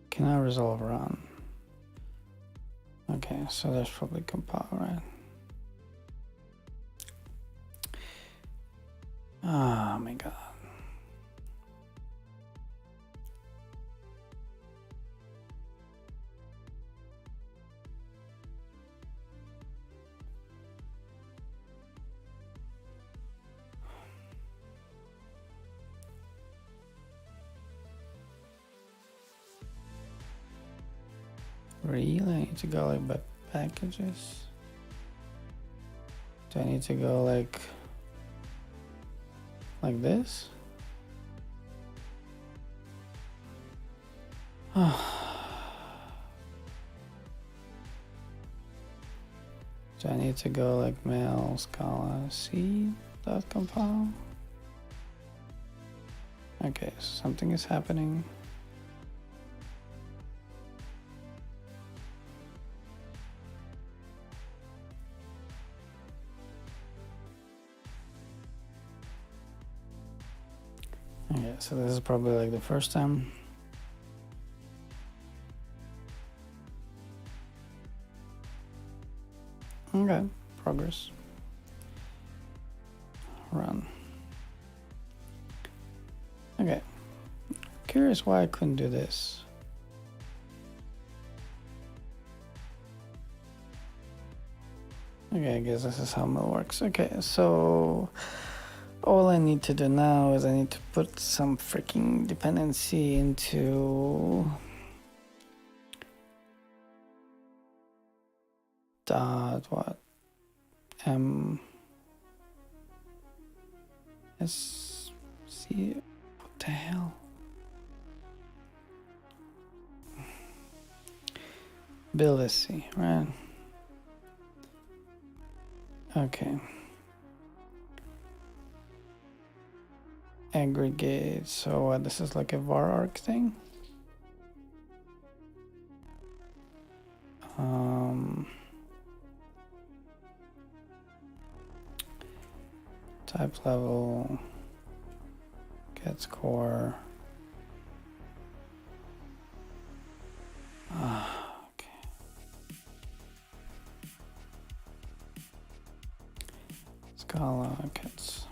Can I resolve run? Okay, so there's probably compile, right? Oh my god. Really? I need to go like back packages? Do I need to go like this? Do I need to go like mail scala c dot compile? Okay, so something is happening. so this is probably like the first time. Okay, progress. Run. Okay. Curious why I couldn't do this. Okay, I guess this is how mill works. Okay, so all I need to do now is I need to put some freaking dependency into dot what see what the hell. Build a C, right? Okay. Aggregate. So this is like a var arc thing. Type level. Get score. Okay. Scala gets.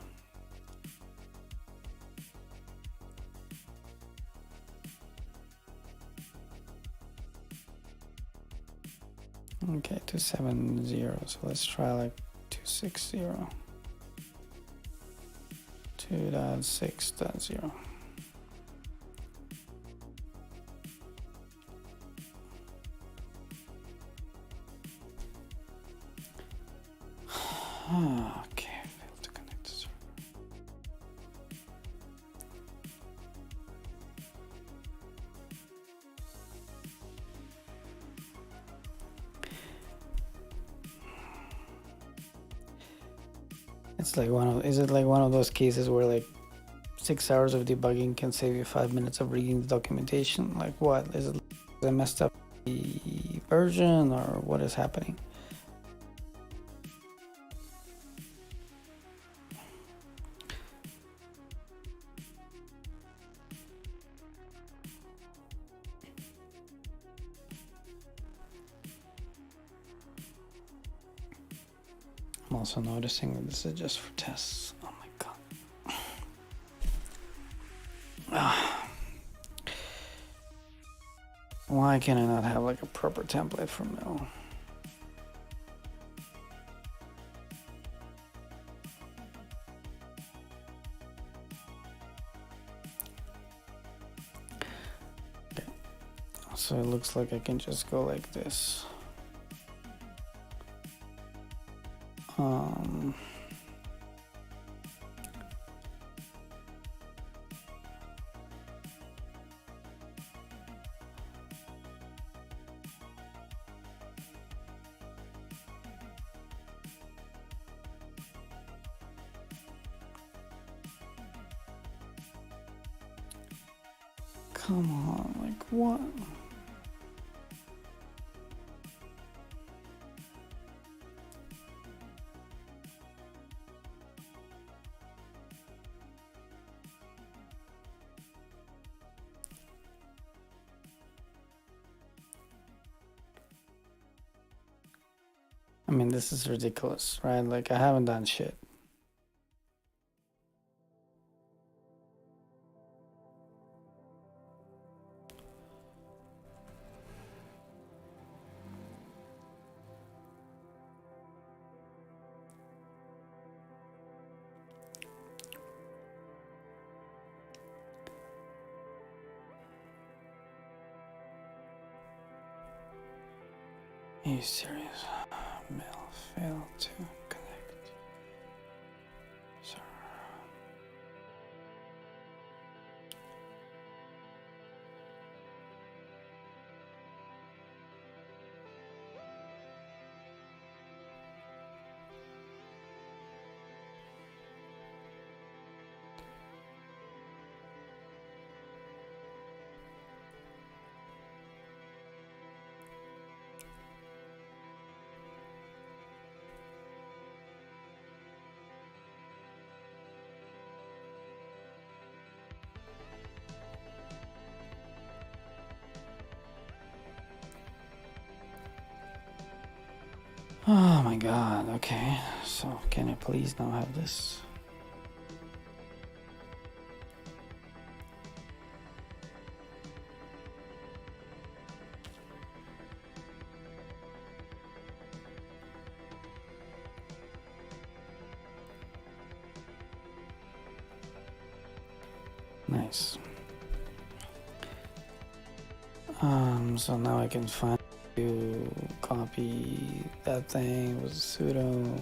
Okay, 270. So let's try like 260. 2.6.0. Okay, failed to connect the server. It's like is it like one of those cases where like 6 hours of debugging can save you 5 minutes of reading the documentation? Like what? Is it I messed up the version or what is happening? I'm also noticing that this is just for tests. Oh my god. Why can I not have like a proper template for mill? Okay. So it looks like I can just go like this. Come on, like what? I mean, this is ridiculous, right? Like I haven't done shit. Are you serious? Mail failed to connect. Sorry. Oh my god, okay. So can I please now have this? Nice. So now I can find to copy that thing with sudo,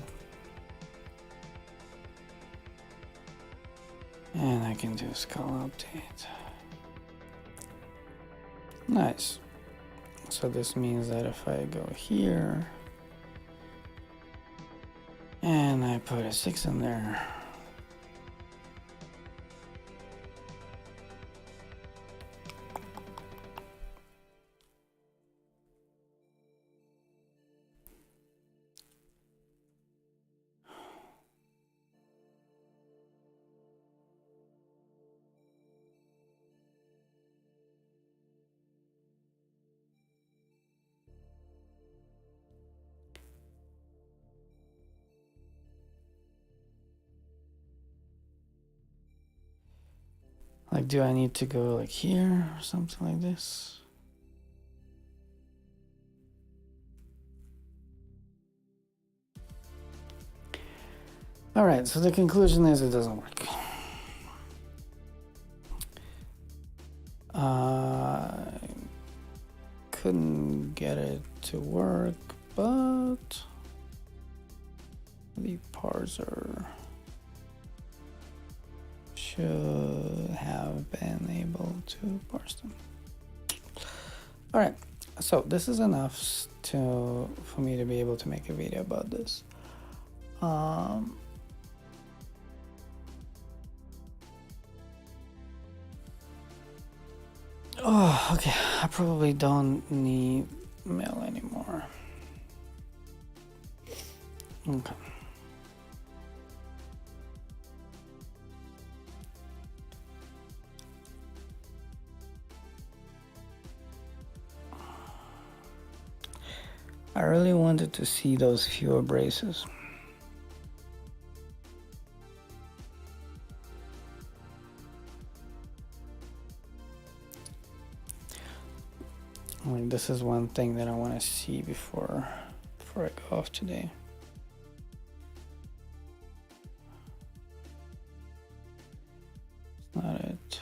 and I can do scala update. Nice. So this means that if I go here and I put a 6 in there, like, do I need to go like here or something like this? All right, so the conclusion is it doesn't work. Couldn't get it to work, but the parser should have been able to parse them. All right, so this is enough for me to be able to make a video about this. Oh, okay. I probably don't need mail anymore. Okay. I really wanted to see those fewer braces. Like, this is one thing that I want to see before I go off today. It's not it.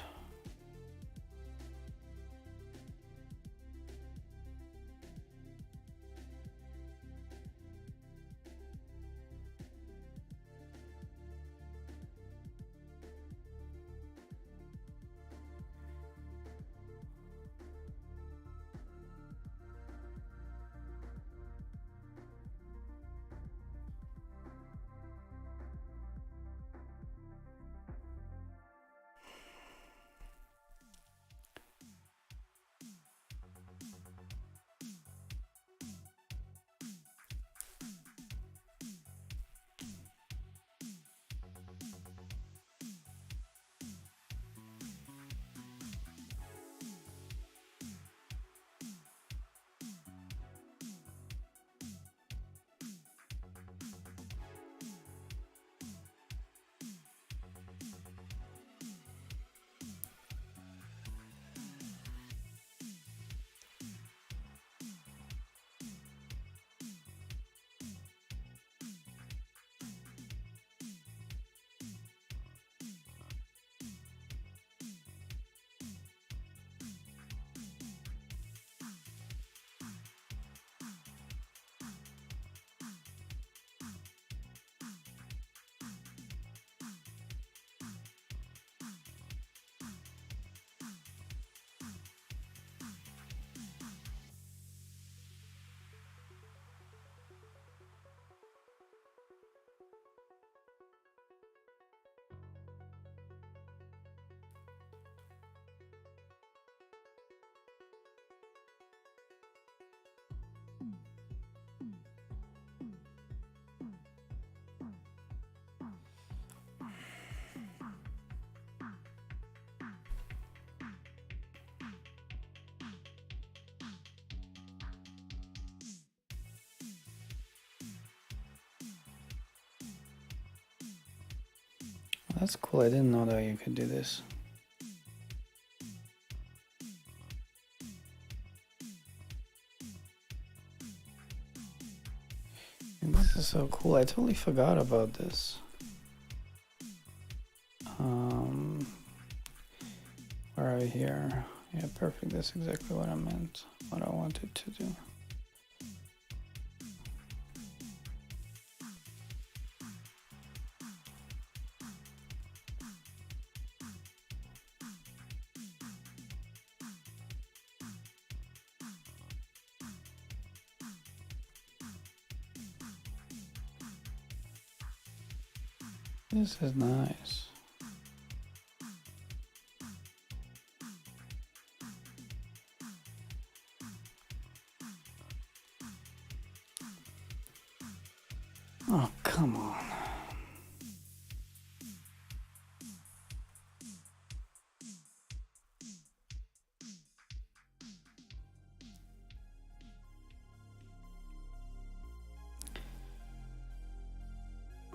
That's cool. I didn't know that you could do this. And this is so cool. I totally forgot about this. Where are we here? Yeah, perfect. That's exactly what I meant. What I wanted to do. This is nice. Oh, come on.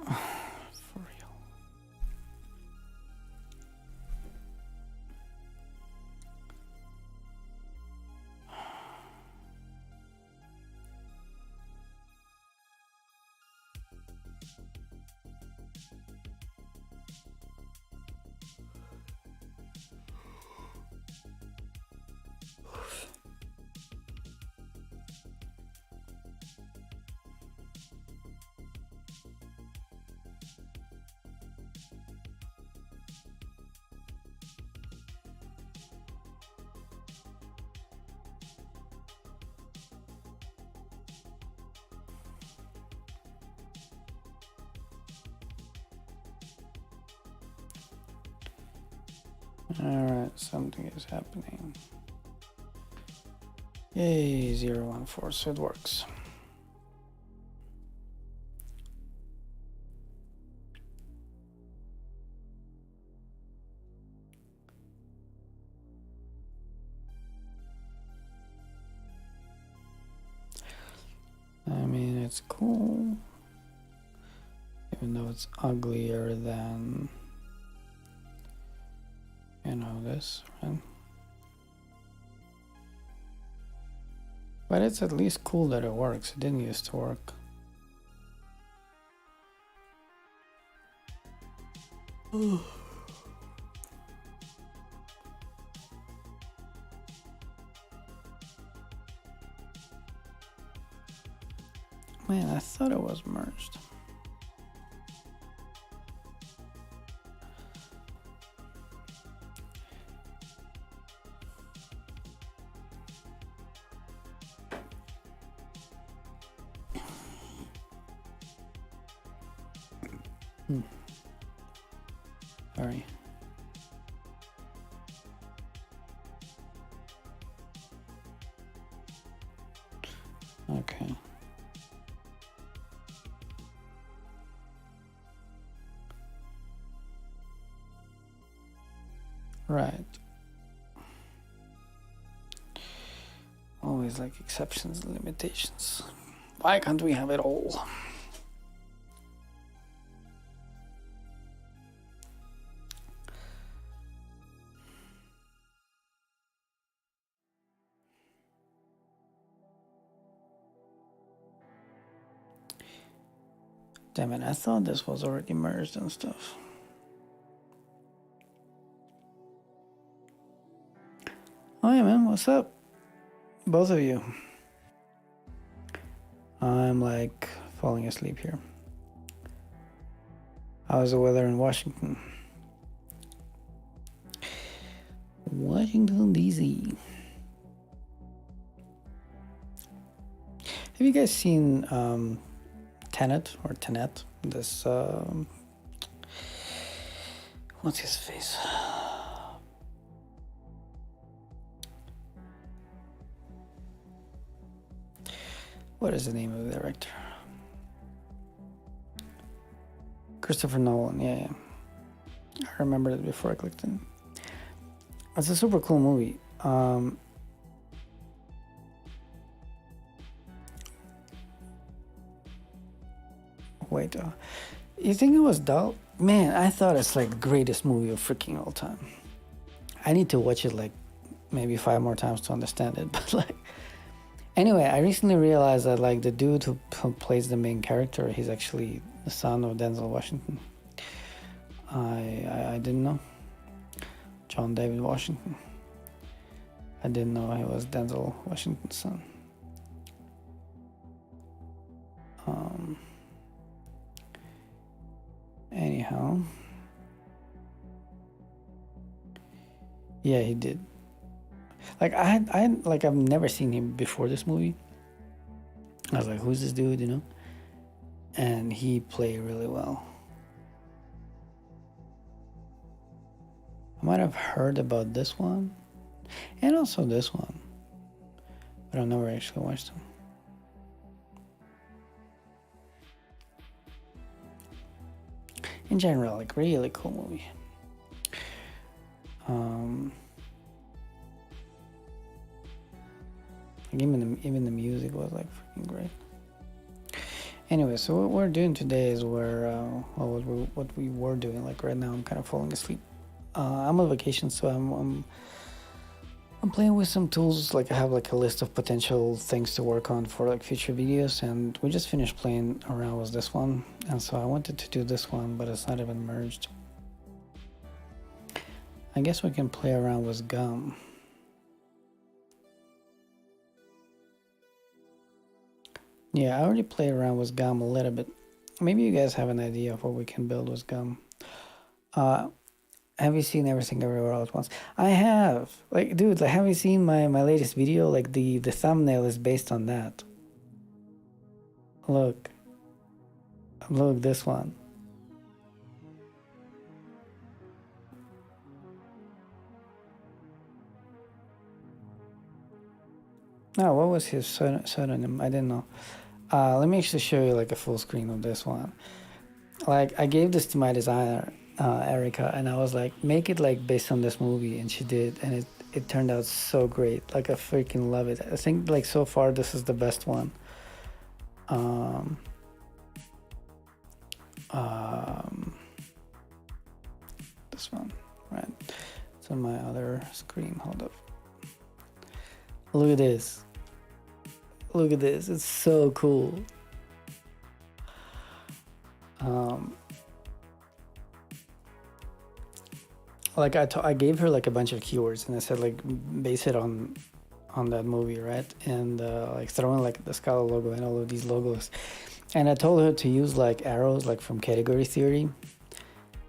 For real. Alright, something is happening. Yay, 014, so it works. I mean, it's cool, even though it's uglier than, you know, this, right? But it's at least cool that it works. It didn't used to work. Man, I thought it was merged. Sorry. Okay. Right. Always like exceptions and limitations. Why can't we have it all? Damn it, I thought this was already merged and stuff. Oh yeah, man, what's up? Both of you. I'm like falling asleep here. How's the weather in Washington? Washington, D.C. Have you guys seen Tenet or Tenet? This what's his face? What is the name of the director? Christopher Nolan. Yeah. I remembered it before I clicked in. It's a super cool movie. Wait, you think it was dull? Man, I thought it's like the greatest movie of freaking all time. I need to watch it like maybe 5 more times to understand it. But like, anyway, I recently realized that like the dude who plays the main character, he's actually the son of Denzel Washington. I didn't know. John David Washington. I didn't know he was Denzel Washington's son. Anyhow, yeah, he did. Like I've never seen him before this movie. I was like, who's this dude, you know? And he played really well. I might have heard about this one, and also this one, but I've never actually watched them. In general, like really cool movie. Like even the music was like freaking great. Anyway, so what we're doing today is what we were doing. Like right now, I'm kind of falling asleep. I'm on vacation, so I'm playing with some tools. Like I have like a list of potential things to work on for like future videos, and we just finished playing around with this one, and so I wanted to do this one, but it's not even merged. I guess we can play around with gum. Yeah, I already played around with gum a little bit. Maybe you guys have an idea of what we can build with gum. Have you seen Everything Everywhere All at Once? I have. Like, dude, like, have you seen my latest video? Like, the thumbnail is based on that. Look. Look, this one. No, what was his pseudonym? I didn't know. Let me actually show you like a full screen of this one. Like, I gave this to my designer, Erica, and I was like, make it like based on this movie, and she did, and it turned out so great. Like, I freaking love it. I think like so far this is the best one. This one, right? It's on my other screen. Hold up. Look at this. Look at this. It's so cool. Like I gave her like a bunch of keywords, and I said like base it on that movie, right? And like throw in like the Scala logo and all of these logos. And I told her to use like arrows like from category theory,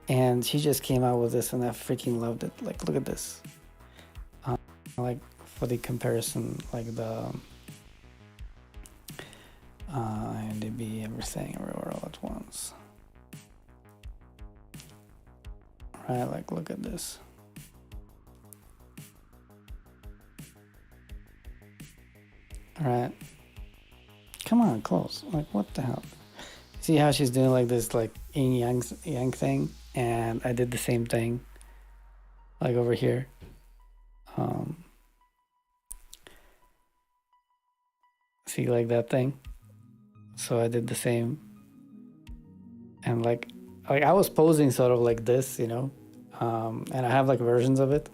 and she just came out with this, and I freaking loved it. Like, look at this. Like for the comparison, like the IMDb, Everything Everywhere All at Once. Right, like look at this. All right. Come on, close. Like, what the hell? See how she's doing like this like yin yang thing, and I did the same thing. Like over here. See like that thing. So I did the same, and like I was posing sort of like this, you know, and I have like versions of it,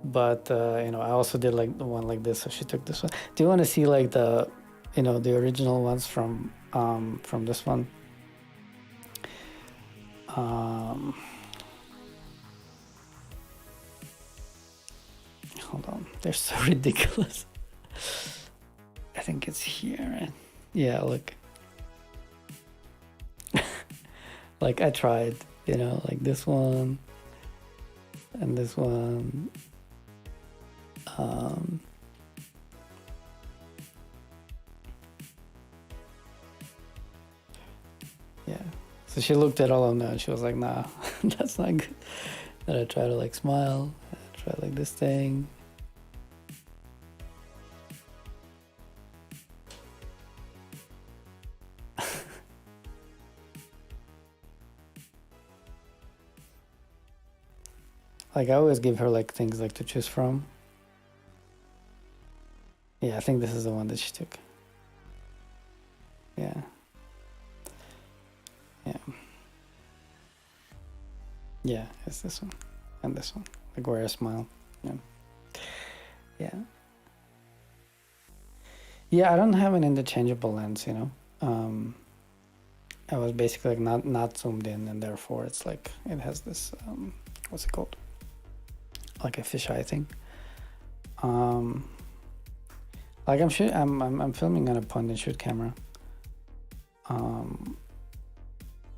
but you know, I also did like the one like this. So she took this one. Do you want to see like the, you know, the original ones from this one? Hold on, they're so ridiculous. I think it's here, right? Yeah, look. Like I tried, you know, like this one and this one. Yeah. So she looked at all of them and she was like, nah, that's not good. And I try to like smile, I try like this thing. Like I always give her like things like to choose from. Yeah, I think this is the one that she took. Yeah. Yeah. Yeah, it's this one and this one, like where I smile. Yeah. Yeah. Yeah, I don't have an interchangeable lens, you know. I was basically like not zoomed in, and therefore it's like it has this what's it called? Like a fisheye thing. Like I'm filming on a point and shoot camera.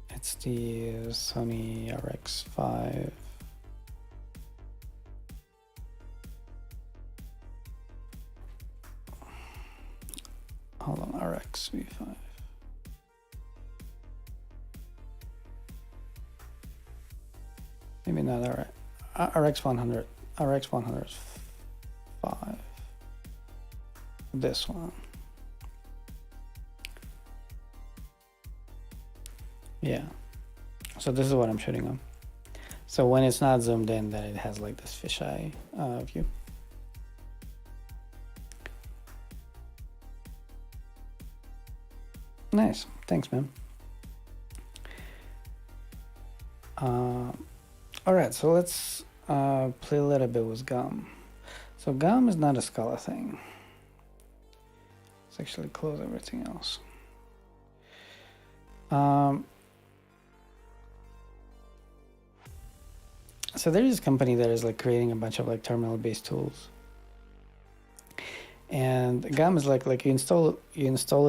It's the Sony RX5. Hold on, RX V5. Maybe not RX 100. RX 100 is 5. This one. Yeah. So this is what I'm shooting on. So when it's not zoomed in, then it has like this fisheye view. Nice. Thanks, man. All right, so let's play a little bit with gum. So gum is not a scala thing. Let's actually close everything else. So there's this company that is like creating a bunch of like terminal-based tools, and gum is like you install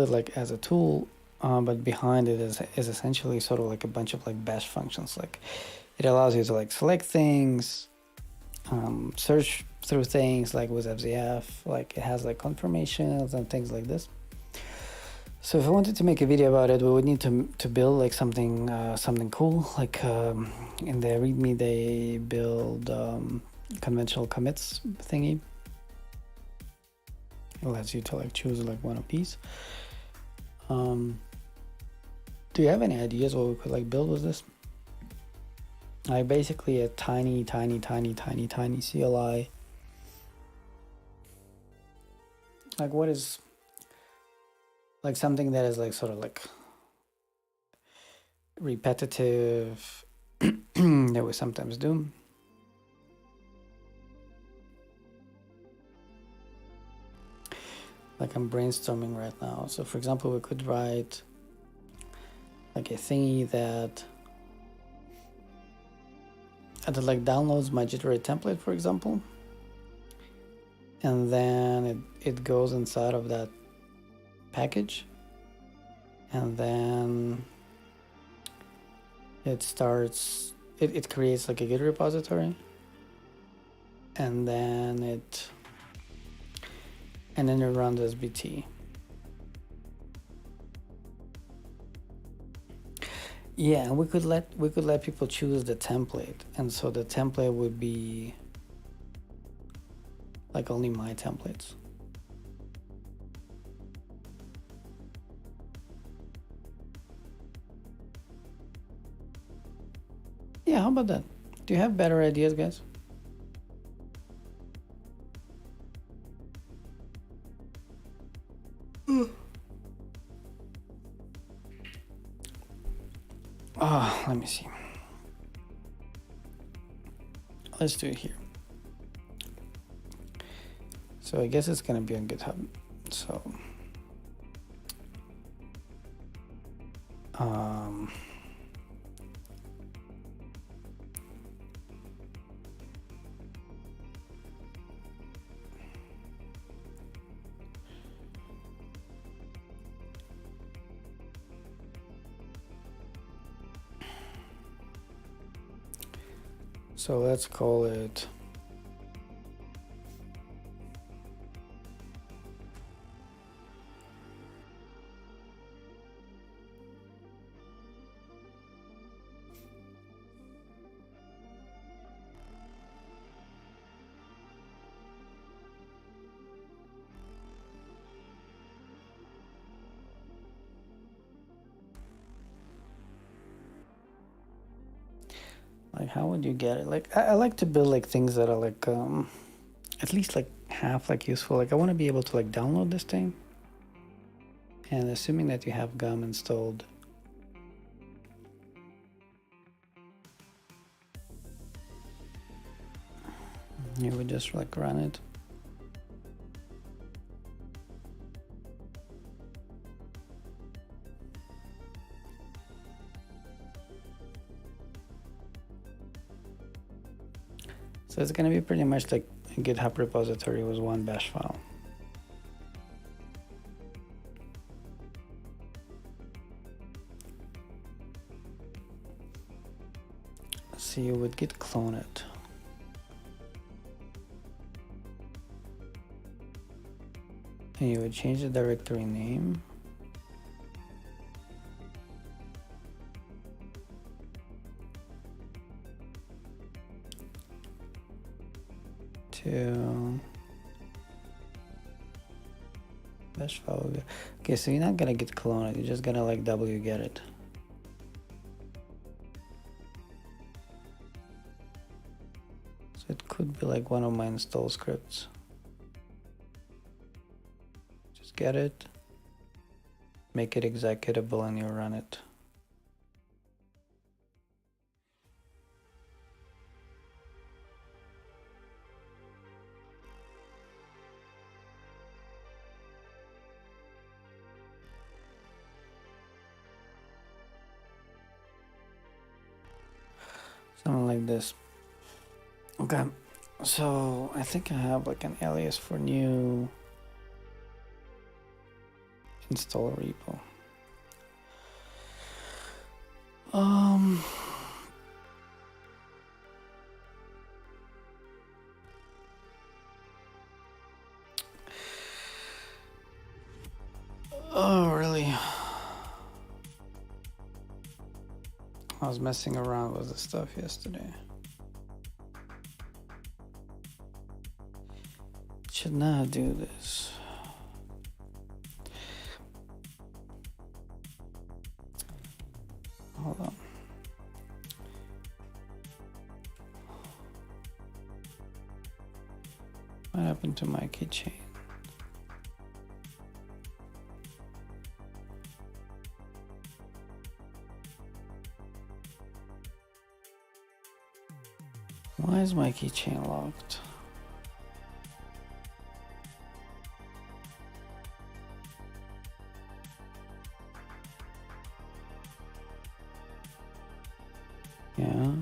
it like as a tool, but behind it is essentially sort of like a bunch of like bash functions. Like it allows you to like select things, search through things like with FZF. Like it has like confirmations and things like this. So if I wanted to make a video about it, we would need to build like something cool. Like in the README, they build conventional commits thingy. It lets you to like choose like one of these. Do you have any ideas what we could like build with this? Like basically a tiny CLI. Like what is like something that is like sort of like repetitive that we sometimes do. Like I'm brainstorming right now. So for example, we could write like a thingy that like downloads my jittery template, for example, and then it goes inside of that package, and then it starts it creates like a Git repository, and then it runs SBT. Yeah, and we could let people choose the template, and so the template would be like only my templates. Yeah, how about that? Do you have better ideas, guys? Oh, let me see. Let's do it here. So I guess it's gonna be on GitHub. So so let's call it like, how would you get it? Like I like to build like things that are like at least like half like useful. Like I want to be able to like download this thing, and assuming that you have GUM installed, You would just like run it. So it's gonna be pretty much like a GitHub repository with one bash file. So you would git clone it. And you would change the directory name. To bash file. Okay, so you're not gonna git clone it, you're just gonna like wget it. So it could be like one of my install scripts. Just get it, make it executable, and you run it. Something like this. Okay, so I think I have like an alias for new install repo. Oh, really? I was messing around with the stuff yesterday. Should not do this. Hold on. What happened to my keychain? Why is my keychain locked? Yeah.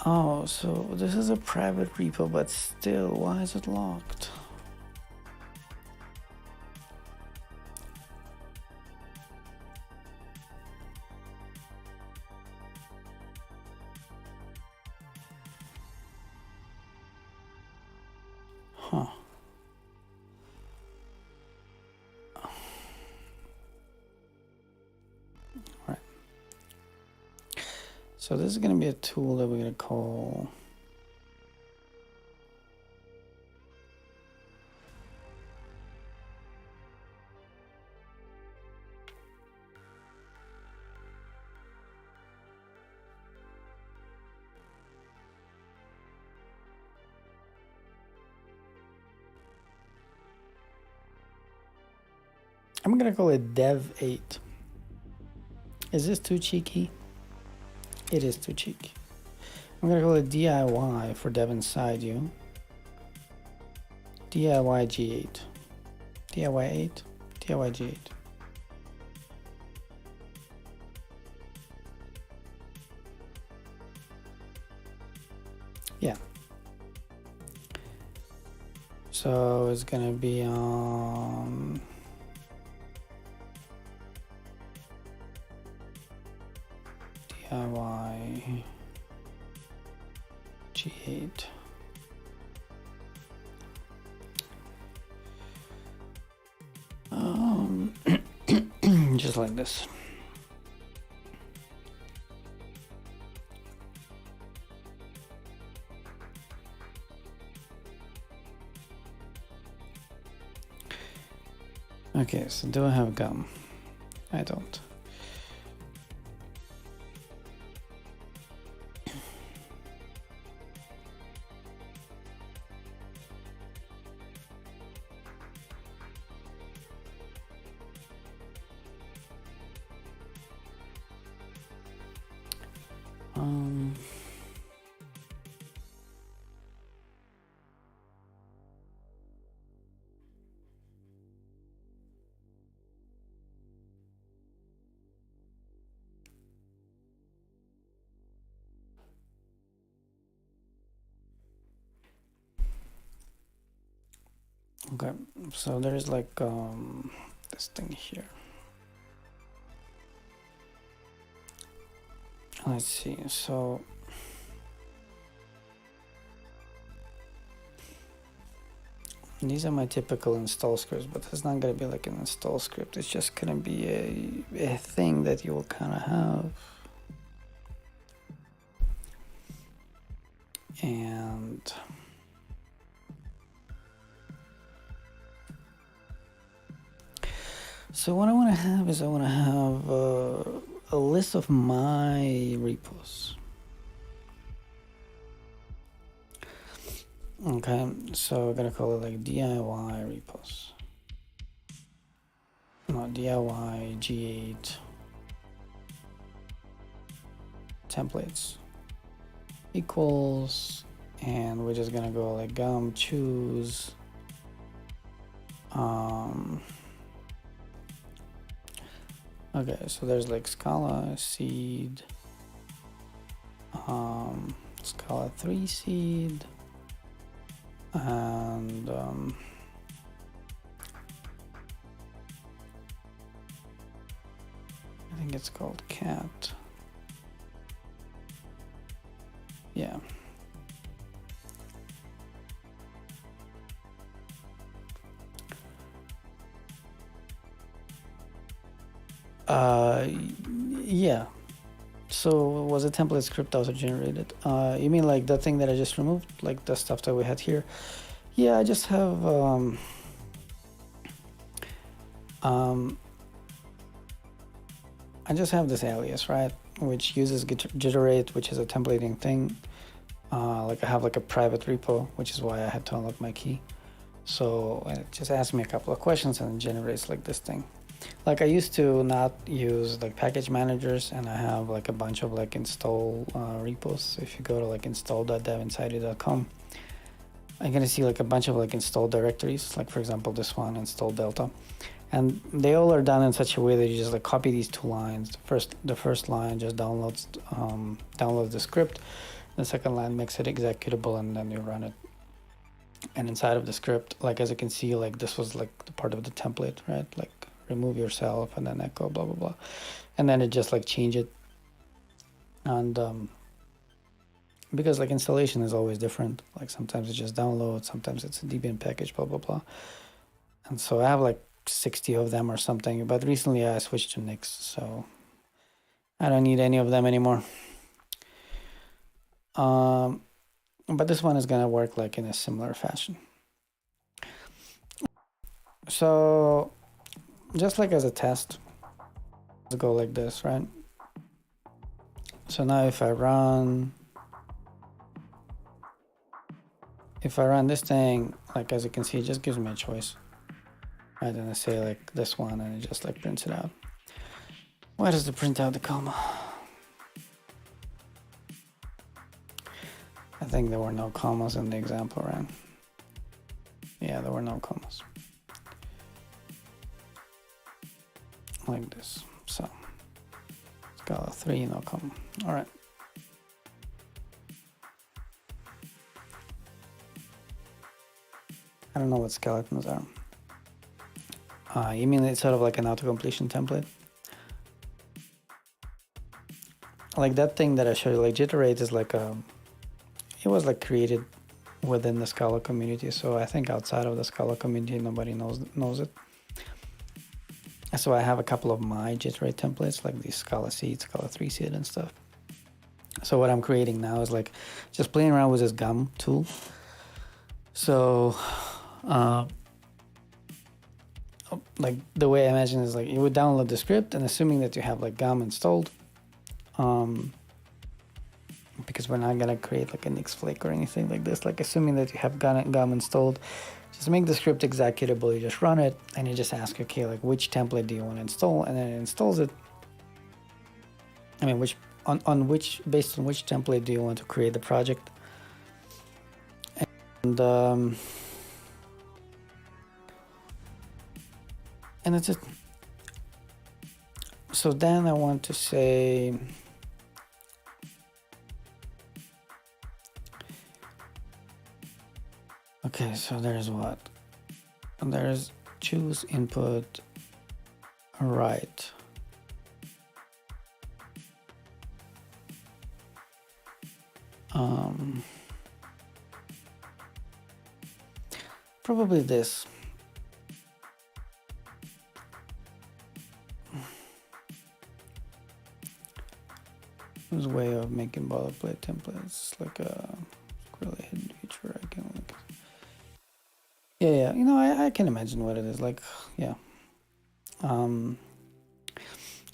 Oh, so this is a private repo, but still, why is it locked? Huh. Right. So this is going to be a tool that we're going to call I'm going to call it dev8. Is this too cheeky? It is too cheeky. I'm going to call it DIY for dev inside you. DIY G8. DIY 8. DIY G8. Yeah. So it's going to be on DIY G8. Just like this. Okay, so do I have gum? I don't. Um, okay, so there's like this thing here. Let's see, so these are my typical install scripts, but it's not gonna be like an install script. It's just gonna be a thing that you will kind of have. And so what I want to have is I want to have a list of my repos. Okay, so we're gonna call it like DIY repos. No, DIY G8 templates equals, and we're just gonna go like choose okay, so there's like scala seed, scala 3 seed, and I think it's called cat. Yeah. Yeah. So was a template script also generated? You mean like the thing that I just removed, like the stuff that we had here? Yeah, I just have I just have this alias, right, which uses jitterate, which is a templating thing. Like I have like a private repo, which is why I had to unlock my key. So it just asks me a couple of questions and it generates like this thing. Like I used to not use like package managers, and I have like a bunch of like install repos. If you go to like install.devinsider.com, I'm gonna see like a bunch of like install directories, like for example this one, install delta, and they all are done in such a way that you just like copy these two lines. The first line just downloads the script. The second line makes it executable, and then you run it. And inside of the script, like as you can see, like this was like the part of the template, right? Like remove yourself and then echo blah blah blah, and then it just like change it. And because like installation is always different, like sometimes it just downloads, sometimes it's a Debian package, blah blah blah. And so I have like 60 of them or something, but recently I switched to Nix, so I don't need any of them anymore. But this one is gonna work like in a similar fashion. So just like as a test, let's go like this, right? So now if I run this thing, like as you can see, it just gives me a choice, right? And I say like this one, and it just like prints it out. Why does it print out the comma? I think there were no commas in the example, right? Yeah, there were no commas. Like this. So scala 3, no comma. All right. I don't know what skeletons are. You mean it's sort of like an auto-completion template? Like that thing that I showed you, like jitterate is like it was like created within the Scala community. So I think outside of the Scala community, nobody knows it. So I have a couple of my jitterate templates, like these scala seed, scala 3 seed and stuff. So what I'm creating now is like just playing around with this gum tool. So like the way I imagine is like you would download the script, and assuming that you have like gum installed, because we're not gonna create like a Nix flake or anything like this, like assuming that you have gum installed, just make the script executable. You just run it and you just ask, okay, like which template do you want to install, and then it installs it. I mean, which based on which template do you want to create the project? And that's it. So then I want to say, okay, so there's what? There's choose input right. Probably this. There's a way of making boilerplate templates, like a really hidden feature. I can like, yeah, you know, I can imagine what it is like. Yeah.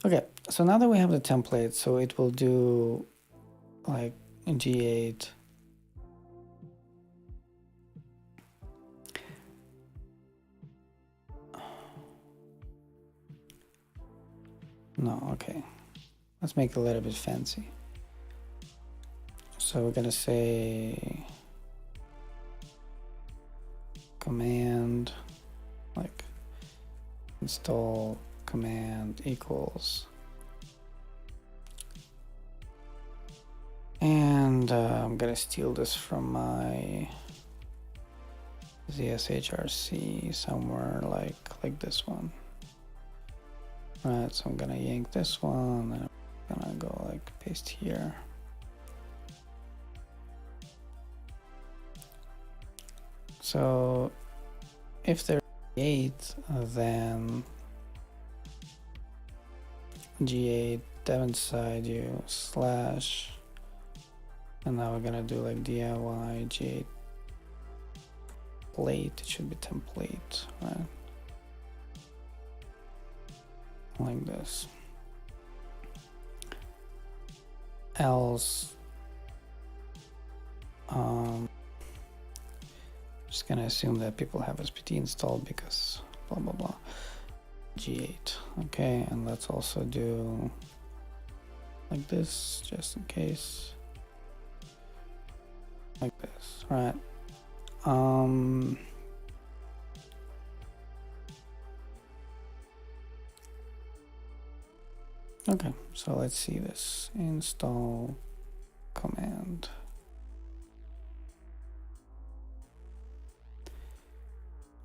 Okay, so now that we have the template, so it will do like G8. No, okay. Let's make it a little bit fancy. So we're gonna say command, like install command equals, and I'm gonna steal this from my ZSHRC somewhere like this one. Right, so I'm gonna yank this one and I'm gonna go like paste here. So if there's 8, then G8 dev inside you slash, and now we're gonna do like DIY G8 plate. It should be template, right? Like this. Else, just gonna assume that people have SPT installed because blah blah blah. G8, okay, and let's also do like this just in case, like this, right? Okay, so let's see this install command.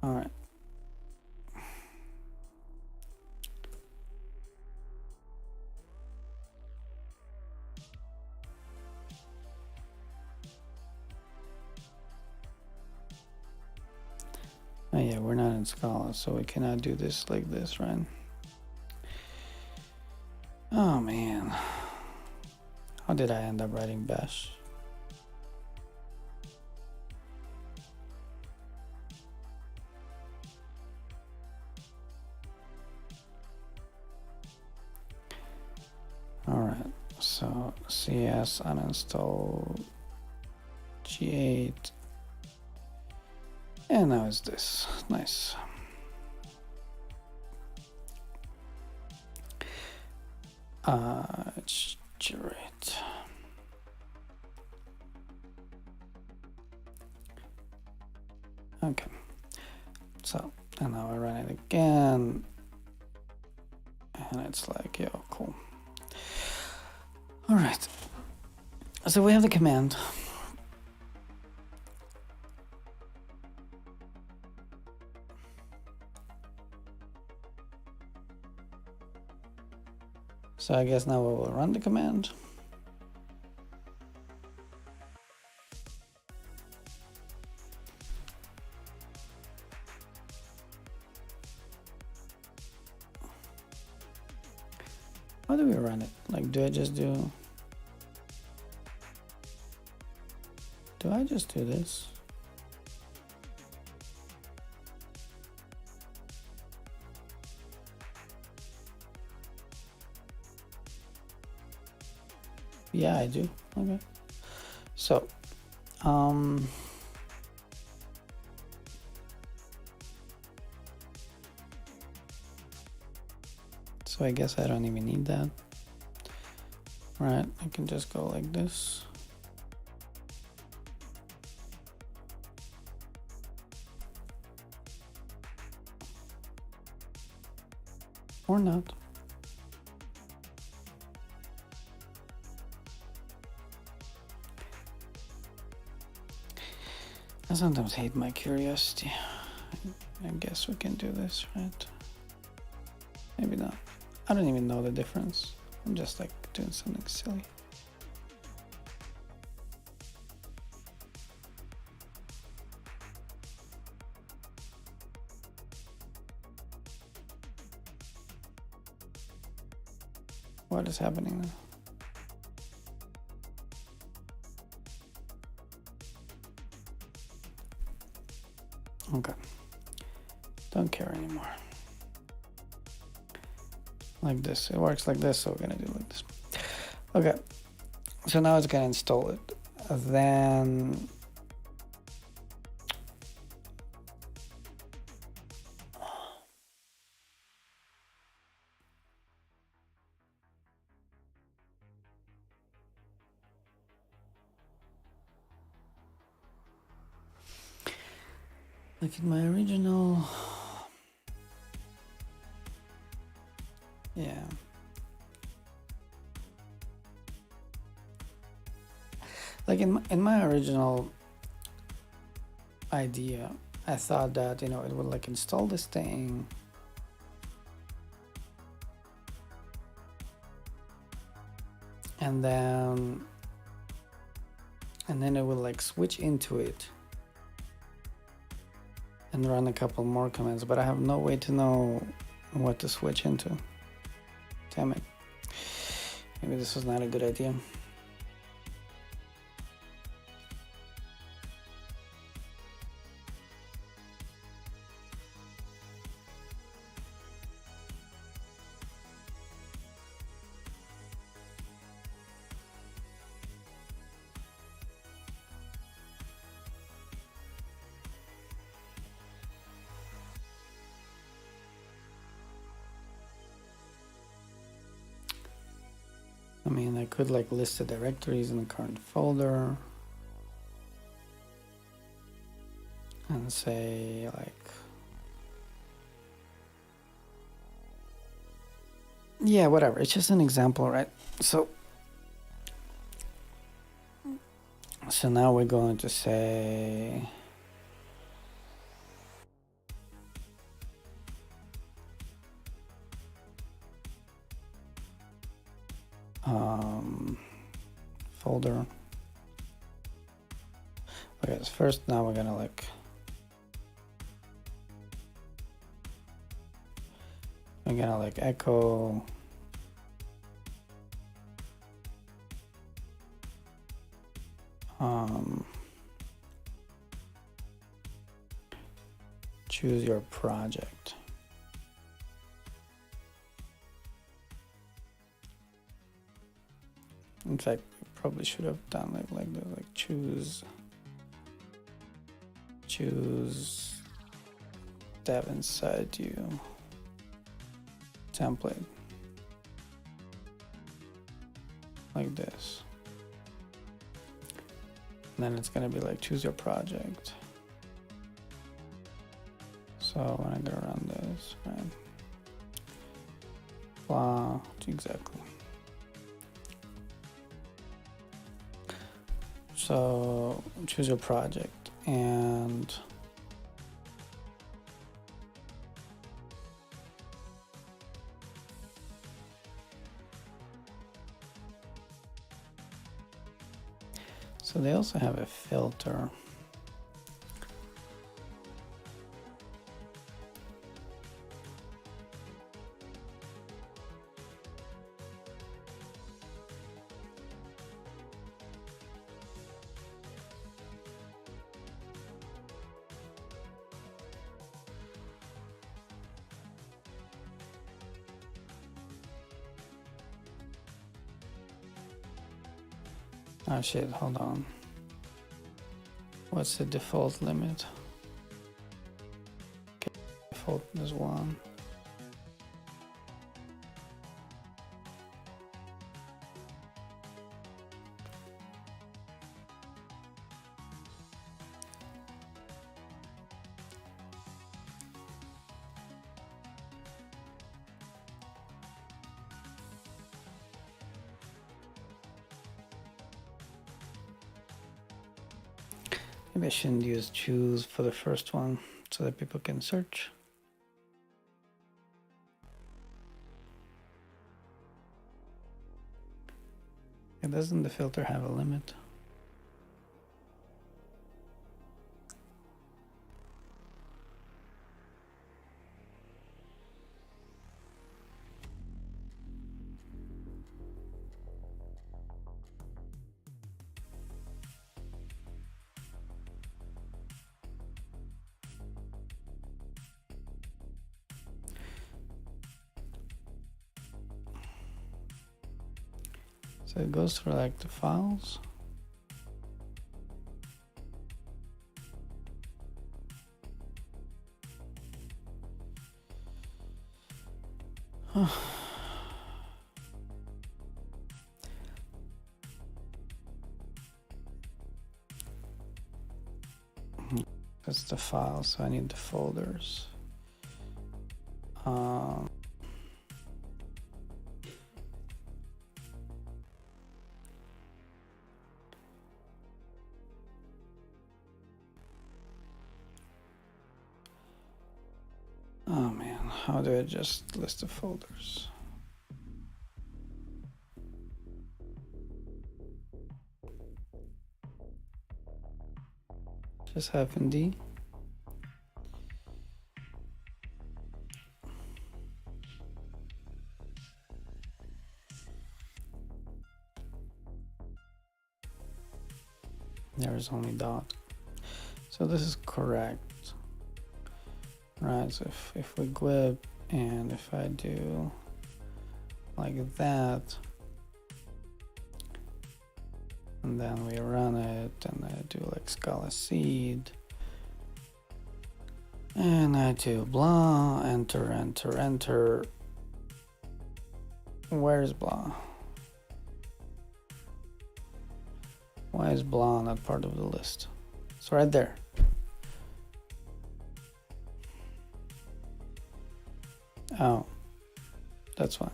All right. Oh yeah, we're not in Scala, so we cannot do this like this, right? Oh man, how did I end up writing bash? All right, so cs uninstall G8, and now it's this. Nice. It's generate. Okay, so and now I run it again, and it's like, yeah, cool. All right, so we have the command. So I guess now we will run the command. How do we run it? Like, do I just do this? Yeah, I do. Okay. So, so I guess I don't even need that. right? I can just go like this. Or not. I sometimes hate my curiosity. I guess we can do this, right? Maybe not. I don't even know the difference. I'm just like doing something silly. What is happening now? Okay. Don't care anymore. Like this. It works like this, so we're gonna do it like this. Okay. So now it's gonna install it. Then look at my original. Yeah. Like in my original idea, I thought that, it would like install this thing. And then it will like switch into it and run a couple more commands, but I have no way to know what to switch into. Damn it. Maybe this was not a good idea. I mean, I could like list the directories in the current folder and say like, yeah, whatever. It's just an example, right? So now we're going to say folder. Okay, so first now we're gonna like echo choose your project. In fact, we probably should have done like this, like choose dev inside you template, like this. And then it's gonna be like choose your project. So when I go run this, right? Blah, exactly. So choose your project and so they also have a filter. Oh shit, hold on. What's the default limit? Okay, default is 1. Maybe I shouldn't use choose for the first one so that people can search. And doesn't the filter have a limit? So it goes through like the files. That's the file, so I need the folders. Oh man, how do I just list the folders? Just -D. There is only dot. So this is correct. Right, so if we glib and if I do like that, and then we run it and I do like scala seed, and I do blah, enter, enter, enter. Where's blah? Why is blah not part of the list? It's right there. Oh, that's fine.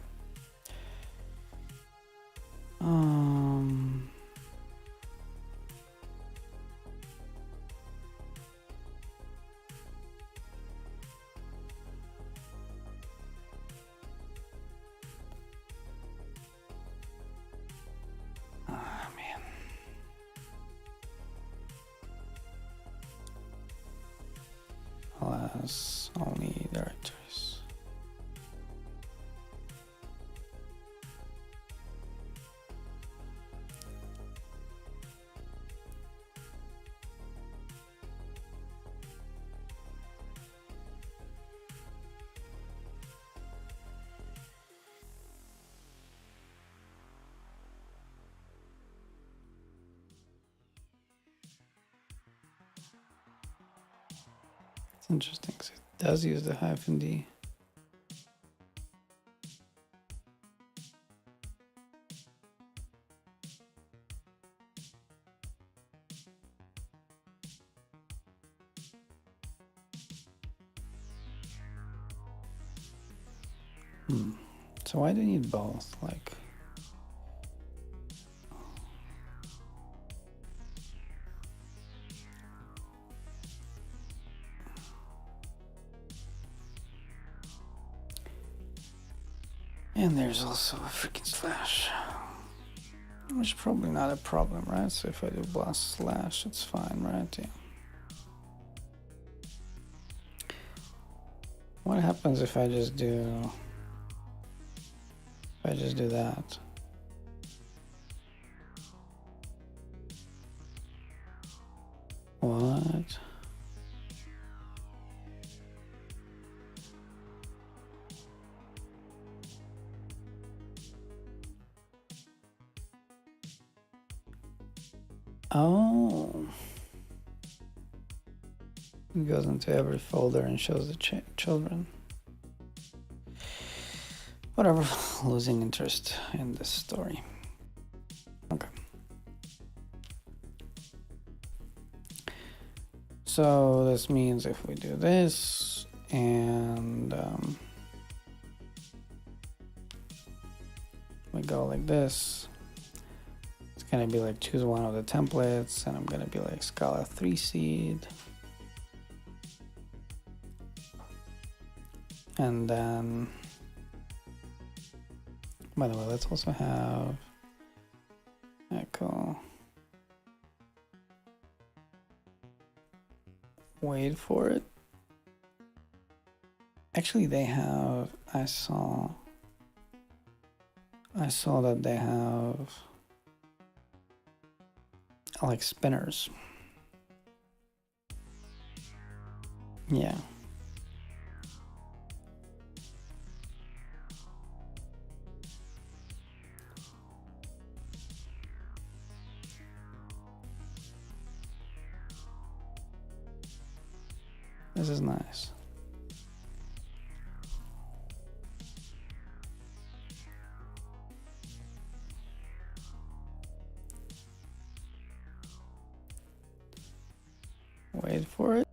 Man. Alas, only directories. It's interesting because it does use the -D. So why do you need both? Like, and there's also a freaking slash, which is probably not a problem, right? So if I do blast slash, it's fine, right? Yeah. What happens if I just do that? What? Oh. It goes into every folder and shows the children. Whatever, losing interest in this story. Okay. So this means if we do this and we go like this, it's gonna be like choose one of the templates, and I'm gonna be like Scala 3 seed. And then, by the way, let's also have echo. Wait for it. Actually, they have, I saw that they have like spinners. Yeah. This is nice. Wait for it.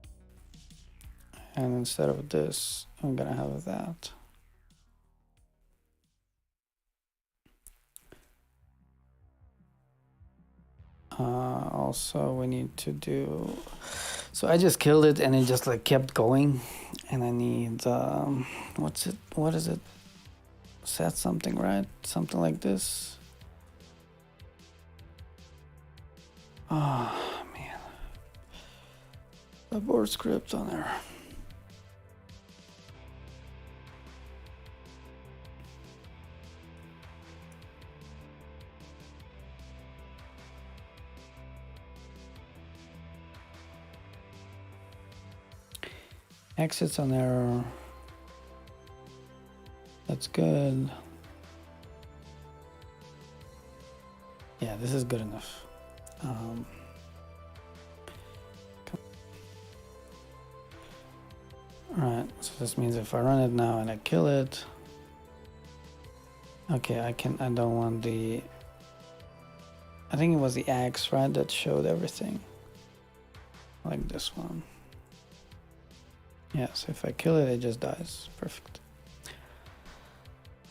And instead of this, I'm gonna have that. Also, we need to do. So I just killed it, and it just like kept going. And I need what's it? What is it? Set something, right? Something like this. Oh man, the board script on there. Exits on error. That's good. Yeah, this is good enough. Alright, so this means if I run it now and I kill it. Okay, I don't want the. I think it was the axe, right, that showed everything. Like this one. Yeah, so if I kill it, it just dies. Perfect.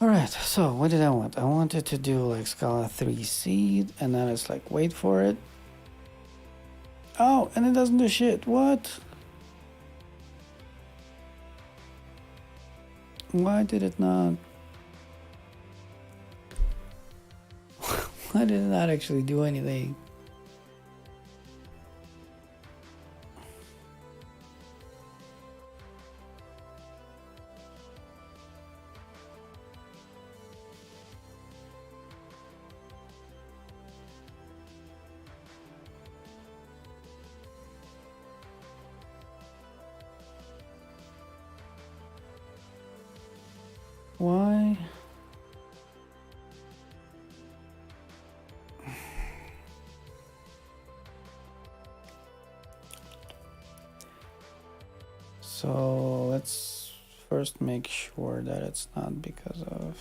All right, so what did I want? I wanted to do like Scala 3 seed, and then it's like, wait for it. Oh, and it doesn't do shit. What? Why did it not? Why did it not actually do anything? Why? So let's first make sure that it's not because of.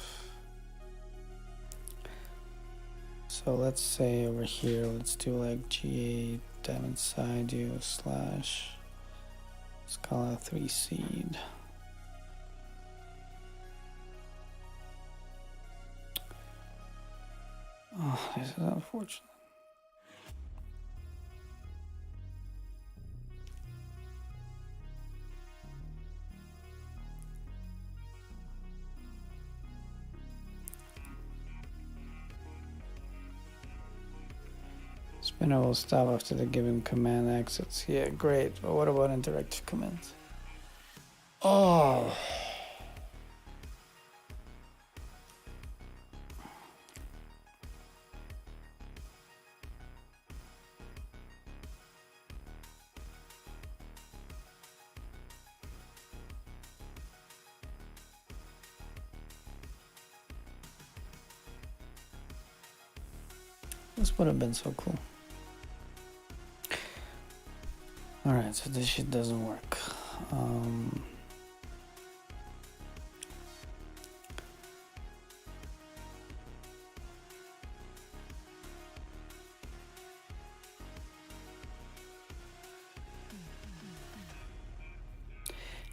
So let's say over here, let's do like G8 diamond side u slash Scala 3 seed. Oh, this is unfortunate. Spinner will stop after the given command exits. Yeah, great. But what about interactive commands? Oh. This would have been so cool. Alright, so this shit doesn't work.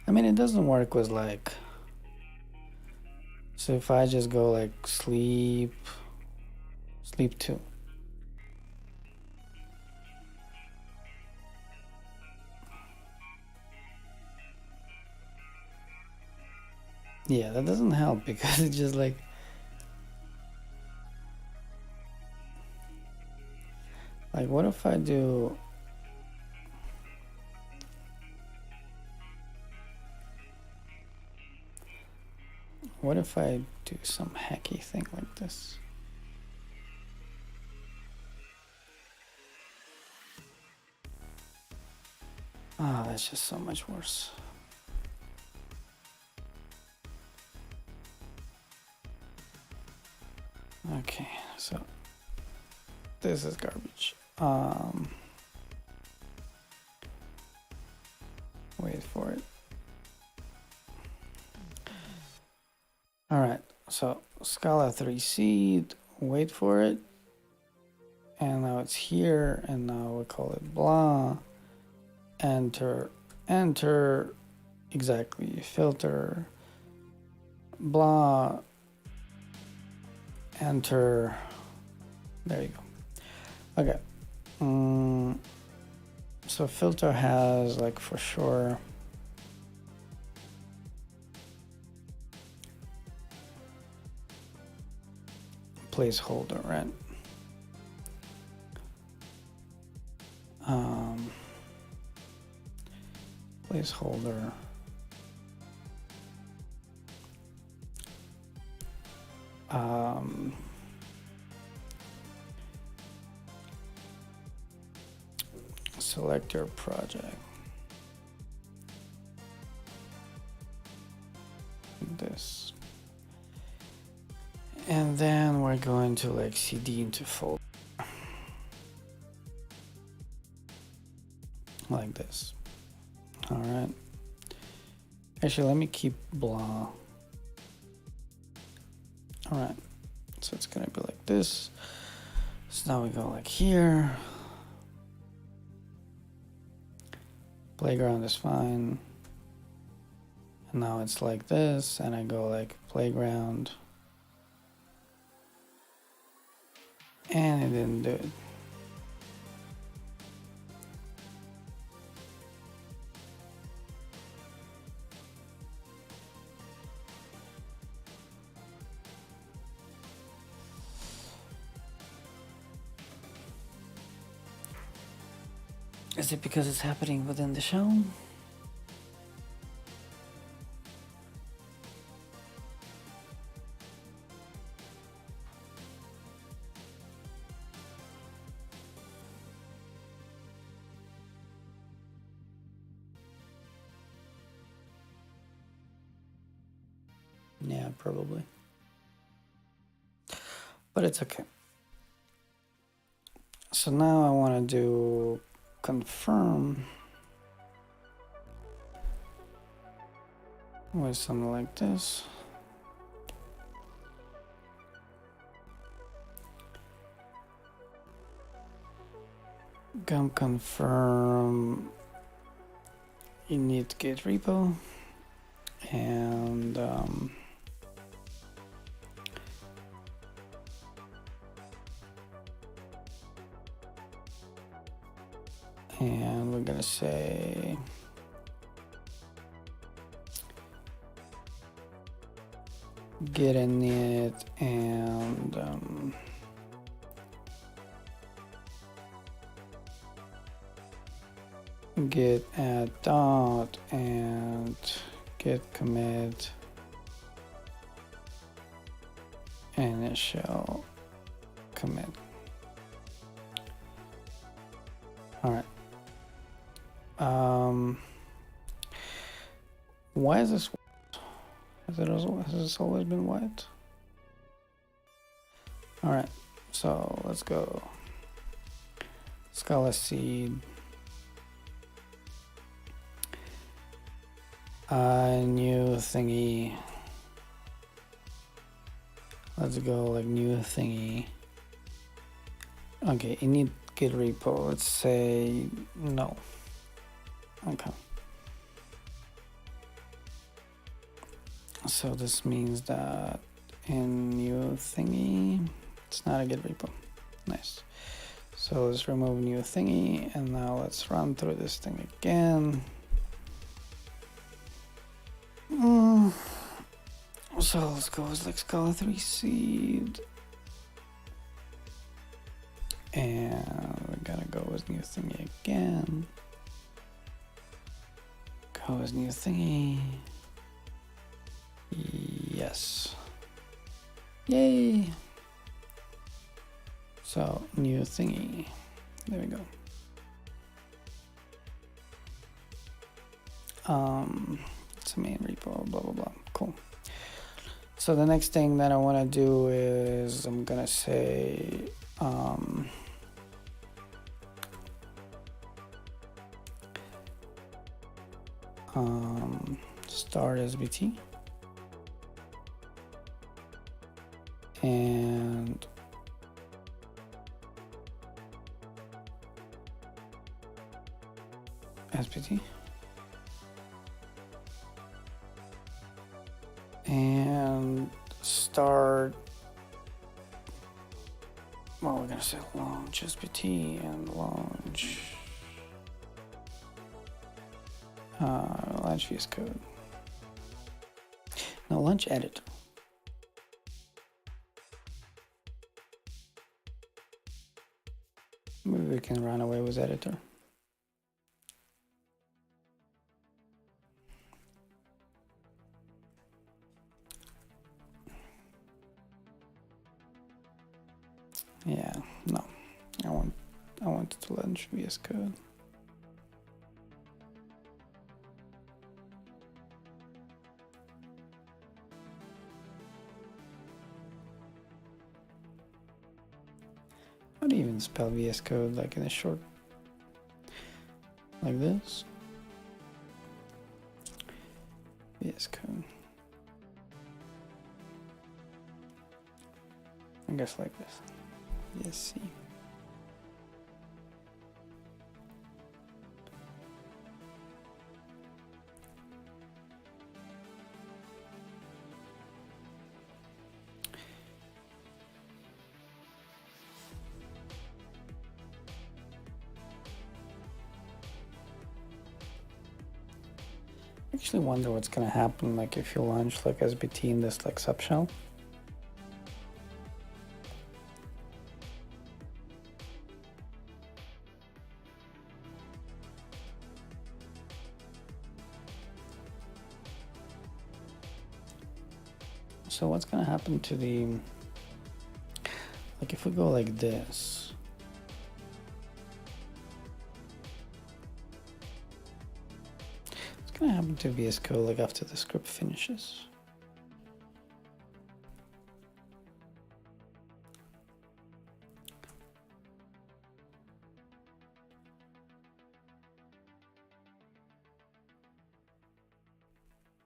I mean, it doesn't work with like. So if I just go like sleep 2. Yeah, that doesn't help because it's just like, what if I do, what if I do some hacky thing like this? Oh, that's just so much worse. Okay, so this is garbage. Wait for it. All right, so Scala 3 seed, wait for it. And now it's here, and now we call it blah. Enter, enter, exactly, filter, blah, enter. There you go. Okay. So filter has like for sure placeholder, right? Placeholder. Select your project. This. And then we're going to like cd into folder. Like this. All right. Actually, let me keep blah. All right. So it's gonna be like this. So now we go like here. Playground is fine. And now it's like this, and I go like playground. And it didn't do it. Is it because it's happening within the show? Yeah, probably. But it's okay. So now I want to do confirm with something like this. Confirm init git repo and we're gonna say git init and git add dot and git commit initial commit. All right. Why is this white? Has this always been white? All right, so let's go. Scala seed. New thingy. Let's go like new thingy. Okay, init git repo. Let's say no. Okay. So this means that in new thingy, it's not a git repo. Nice. So let's remove new thingy, and now let's run through this thing again. So let's go with like scala 3 seed. And we're gonna go with new thingy again. Go with new thingy. Yes. Yay. So new thingy. There we go. It's a main repo, blah, blah, blah. Cool. So the next thing that I want to do is I'm going to say, start SBT and SBT and start, well, we're gonna say launch SBT and launch launch VS Code. No, launch editor. Maybe we can run away with editor. Yeah, no, I want to launch VS Code. How do you even spell VS Code, like in a short, like this? VS Code. I guess like this. VSC. I actually wonder what's gonna happen, like if you launch like SBT in this like subshell. So what's gonna happen to the, like if we go like this, what's gonna happen to VS Code like after the script finishes?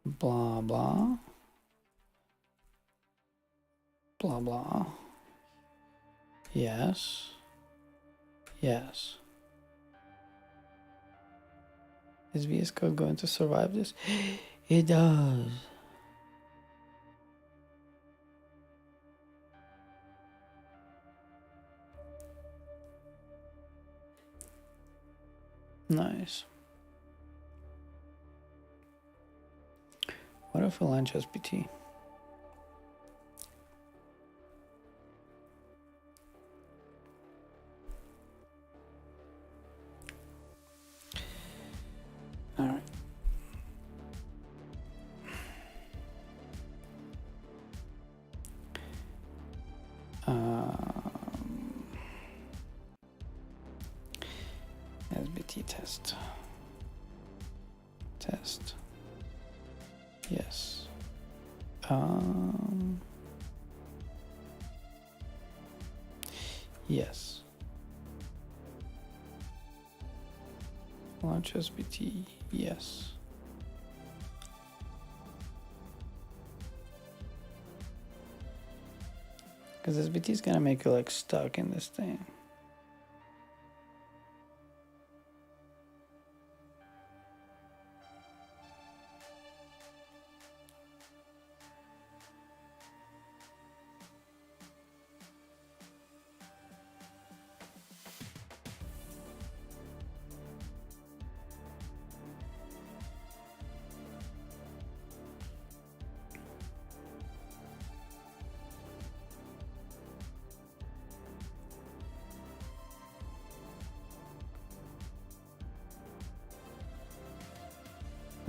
Blah blah blah blah. Yes, yes. Is VS Code going to survive this? It does. Nice. What if we launch SBT? All right. SBT test. Test. Yes. Yes. Launch SBT. Yes. Because SBT is gonna make you like stuck in this thing.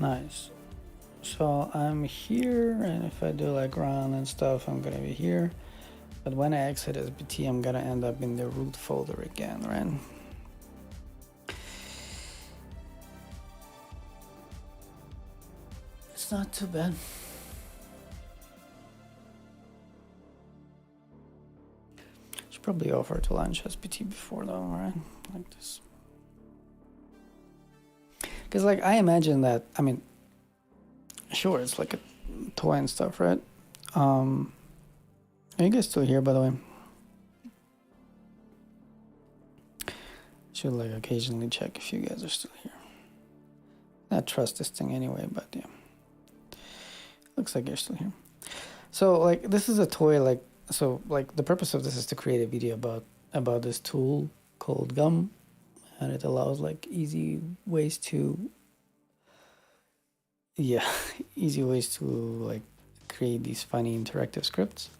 Nice. So I'm here, and if I do like run and stuff, I'm gonna be here. But when I exit SBT, I'm gonna end up in the root folder again, right? It's not too bad. Should probably offer to launch SBT before though, right? Like this. Because like I imagine that, I mean, sure, it's like a toy and stuff, right? Are you guys still here, by the way? Should like occasionally check if you guys are still here. I trust this thing anyway, but yeah. Looks like you're still here. So like this is a toy, like so like the purpose of this is to create a video about this tool called Gum, and it allows like easy ways to like create these funny interactive scripts.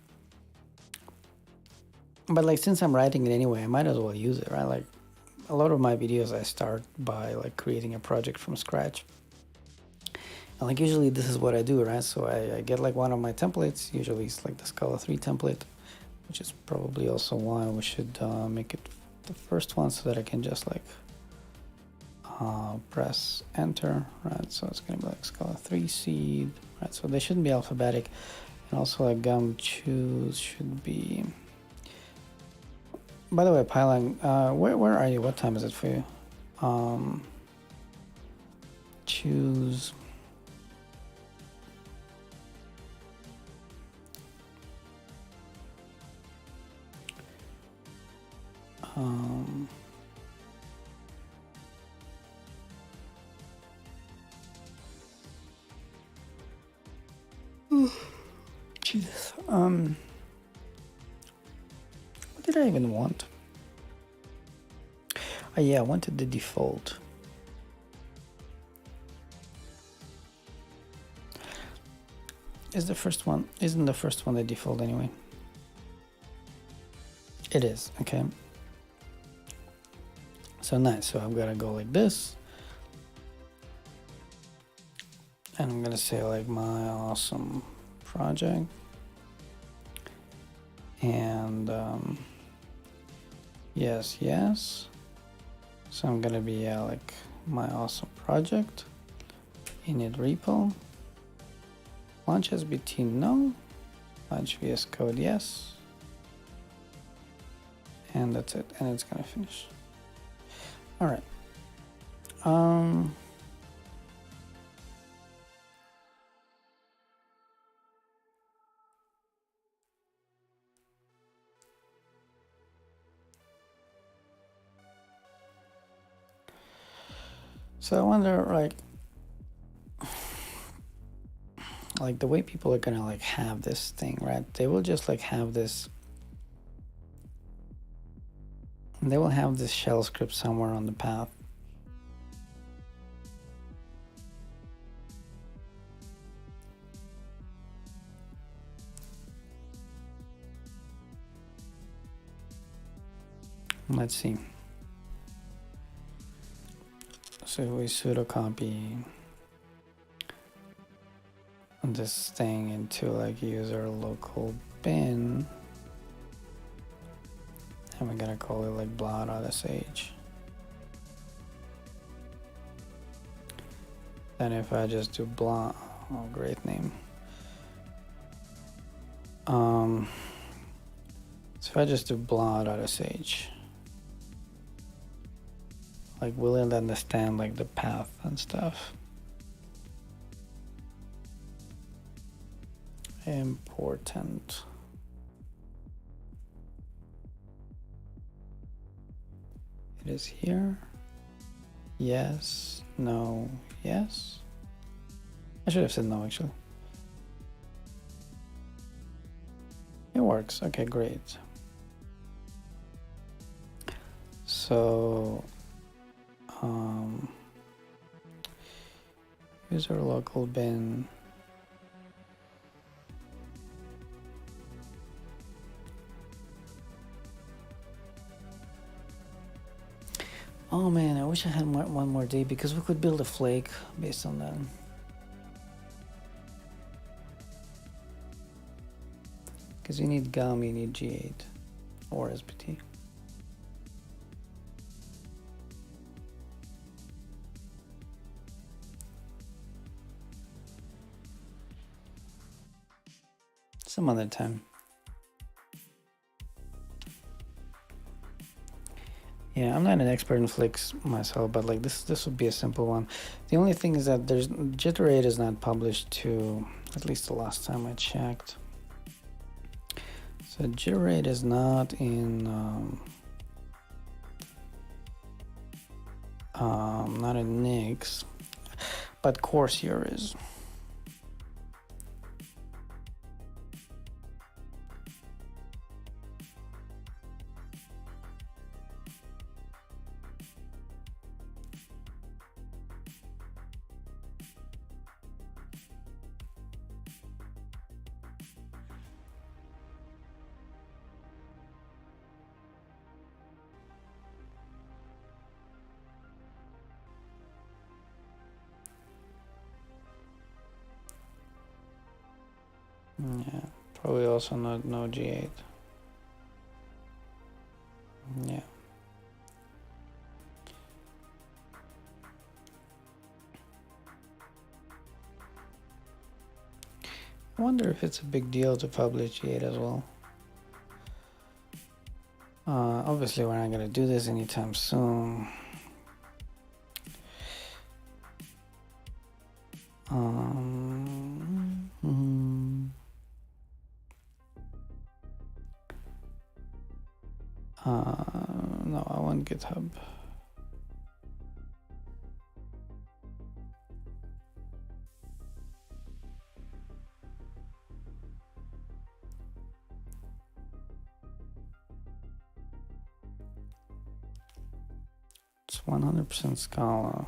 But like since I'm writing it anyway, I might as well use it, right? Like a lot of my videos I start by like creating a project from scratch. And like usually this is what I do, right? So I get like one of my templates, usually it's like the Scala 3 template, which is probably also why we should make it the first one so that I can just like press enter, right? So it's gonna be like Scala 3 seed, right? So they shouldn't be alphabetic. And also like Gum choose should be... By the way, Pylang, where are you? What time is it for you? Choose... Jesus. What did I even want? Oh yeah, I wanted the default. Isn't the first one the default anyway? It is, okay. So nice, so I'm gonna go like this. And I'm gonna say like my awesome project. And yes, yes. So I'm gonna be like my awesome project. Init repo. Launch SBT no. Launch VS Code yes. And that's it. And it's gonna finish. All right. So I wonder, like the way people are gonna like have this thing, right? They will just like have this. They will have this shell script somewhere on the path. Let's see. So we sudo copy this thing into like user local bin, and we're gonna call it like blah.sh. Then if I just do blah, oh great name. So if I just do blah.sh, like will it understand like the path and stuff? Important. It is here. Yes, no, yes. I should have said no actually. It works. Okay, great. So user local bin. Oh man, I wish I had one more day because we could build a flake based on that. Because you need gum, you need G8 or SBT. Some other time. Yeah, I'm not an expert in flicks myself, but like this would be a simple one. The only thing is that there's jitter rate is not published to, at least the last time I checked. So jitter rate is not in not in Nix, but Corsair is. Yeah, probably also not no G8. Yeah. I wonder if it's a big deal to publish G8 as well. Obviously, we're not gonna do this anytime soon. No, I want GitHub. It's 100% Scala.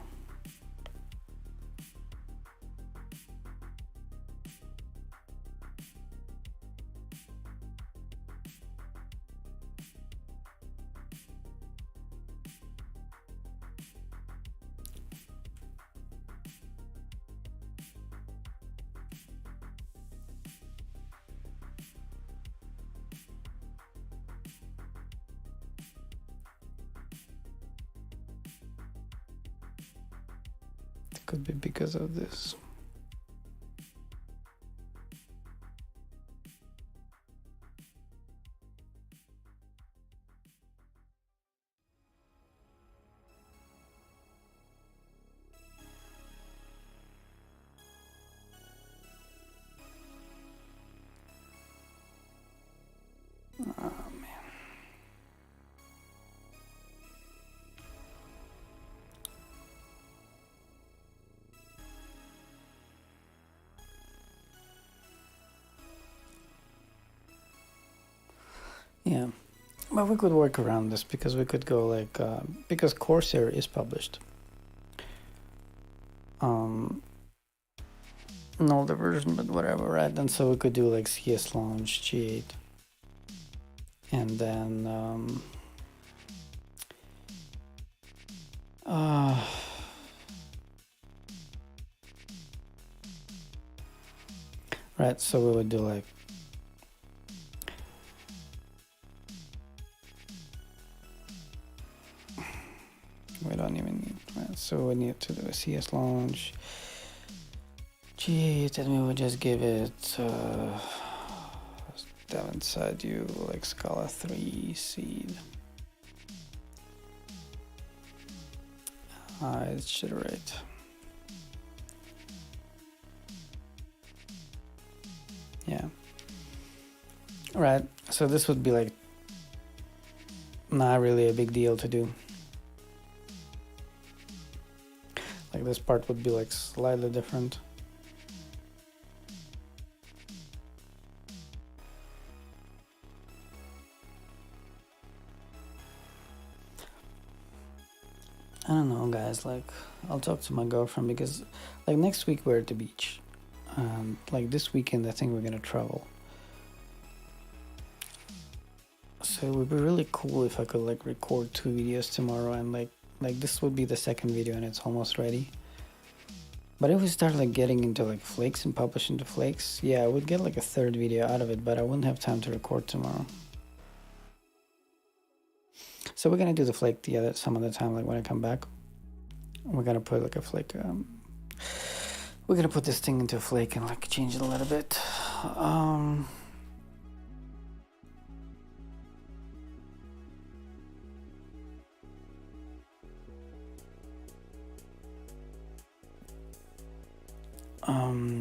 It could be because of this. Oh man. Yeah, but we could work around this because we could go like because Corsair is published. An older version, but whatever, right? And so we could do like CS launch G8, and then right. So we would do like we don't even need, right? So we need to do a CS launch G8, and we would just give it down inside you like Scala 3 seed. It's jitter rate. Yeah. Right. So this would be like not really a big deal to do. Like this part would be like slightly different. I don't know, guys. Like, I'll talk to my girlfriend because, like, next week we're at the beach. Like, this weekend, I think we're gonna travel. So it would be really cool if I could, like, record 2 videos tomorrow, and, like this would be the second video and it's almost ready. But if we start like getting into like flakes and publish into flakes, yeah, I would get like a third video out of it, but I wouldn't have time to record tomorrow. So we're gonna do the flake some other time, like when I come back. We're gonna put like a flake. We're gonna put this thing into a flake and like change it a little bit.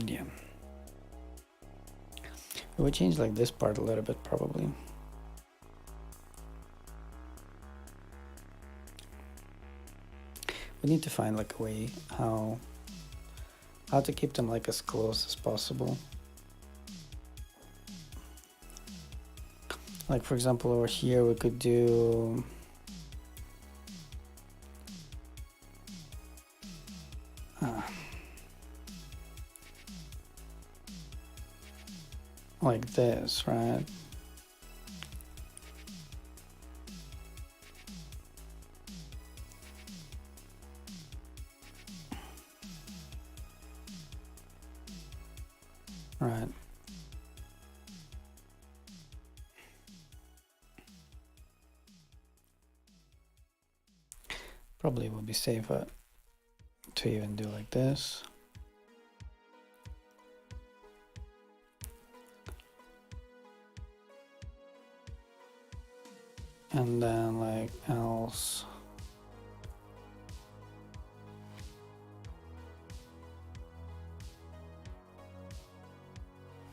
Yeah. We would change like this part a little bit probably. We need to find like a way how to keep them like as close as possible. Like for example, over here we could do like this, right? Right. Probably would be safer to even do like this. And then like else.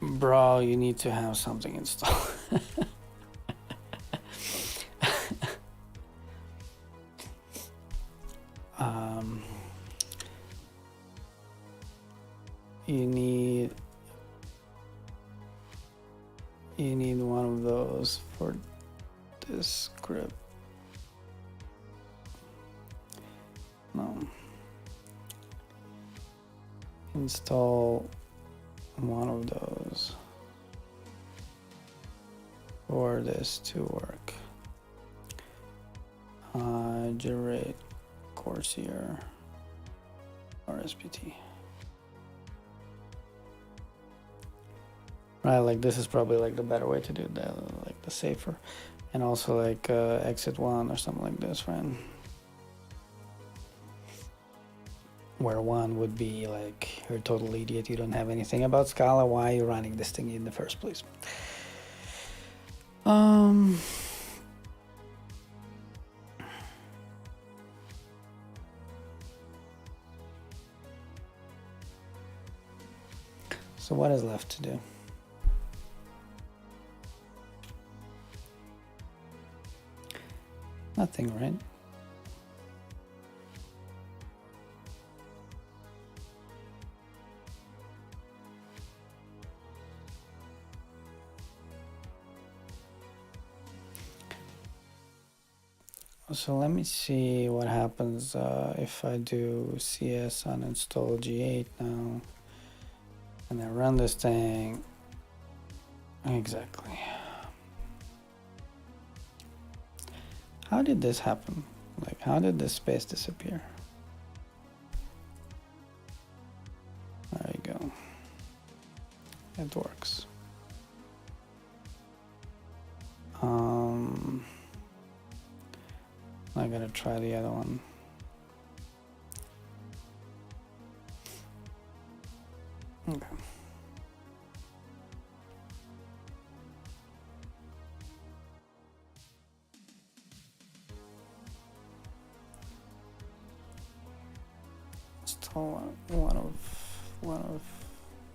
Bro, you need to have something installed. You need one of those for this script. No. Install one of those for this to work. Generate course here or SPT. Right, like this is probably like the better way to do that, like the safer, and also like exit one or something like this, right? Where one would be like, you're a total idiot, you don't have anything about Scala, why are you running this thing in the first place? So what is left to do? Nothing, right? So let me see what happens if I do cs uninstall g8 now, and I run this thing. Exactly. How did this happen? Like, how did this space disappear? There you go. It works. I gotta try the other one. Okay. Install one of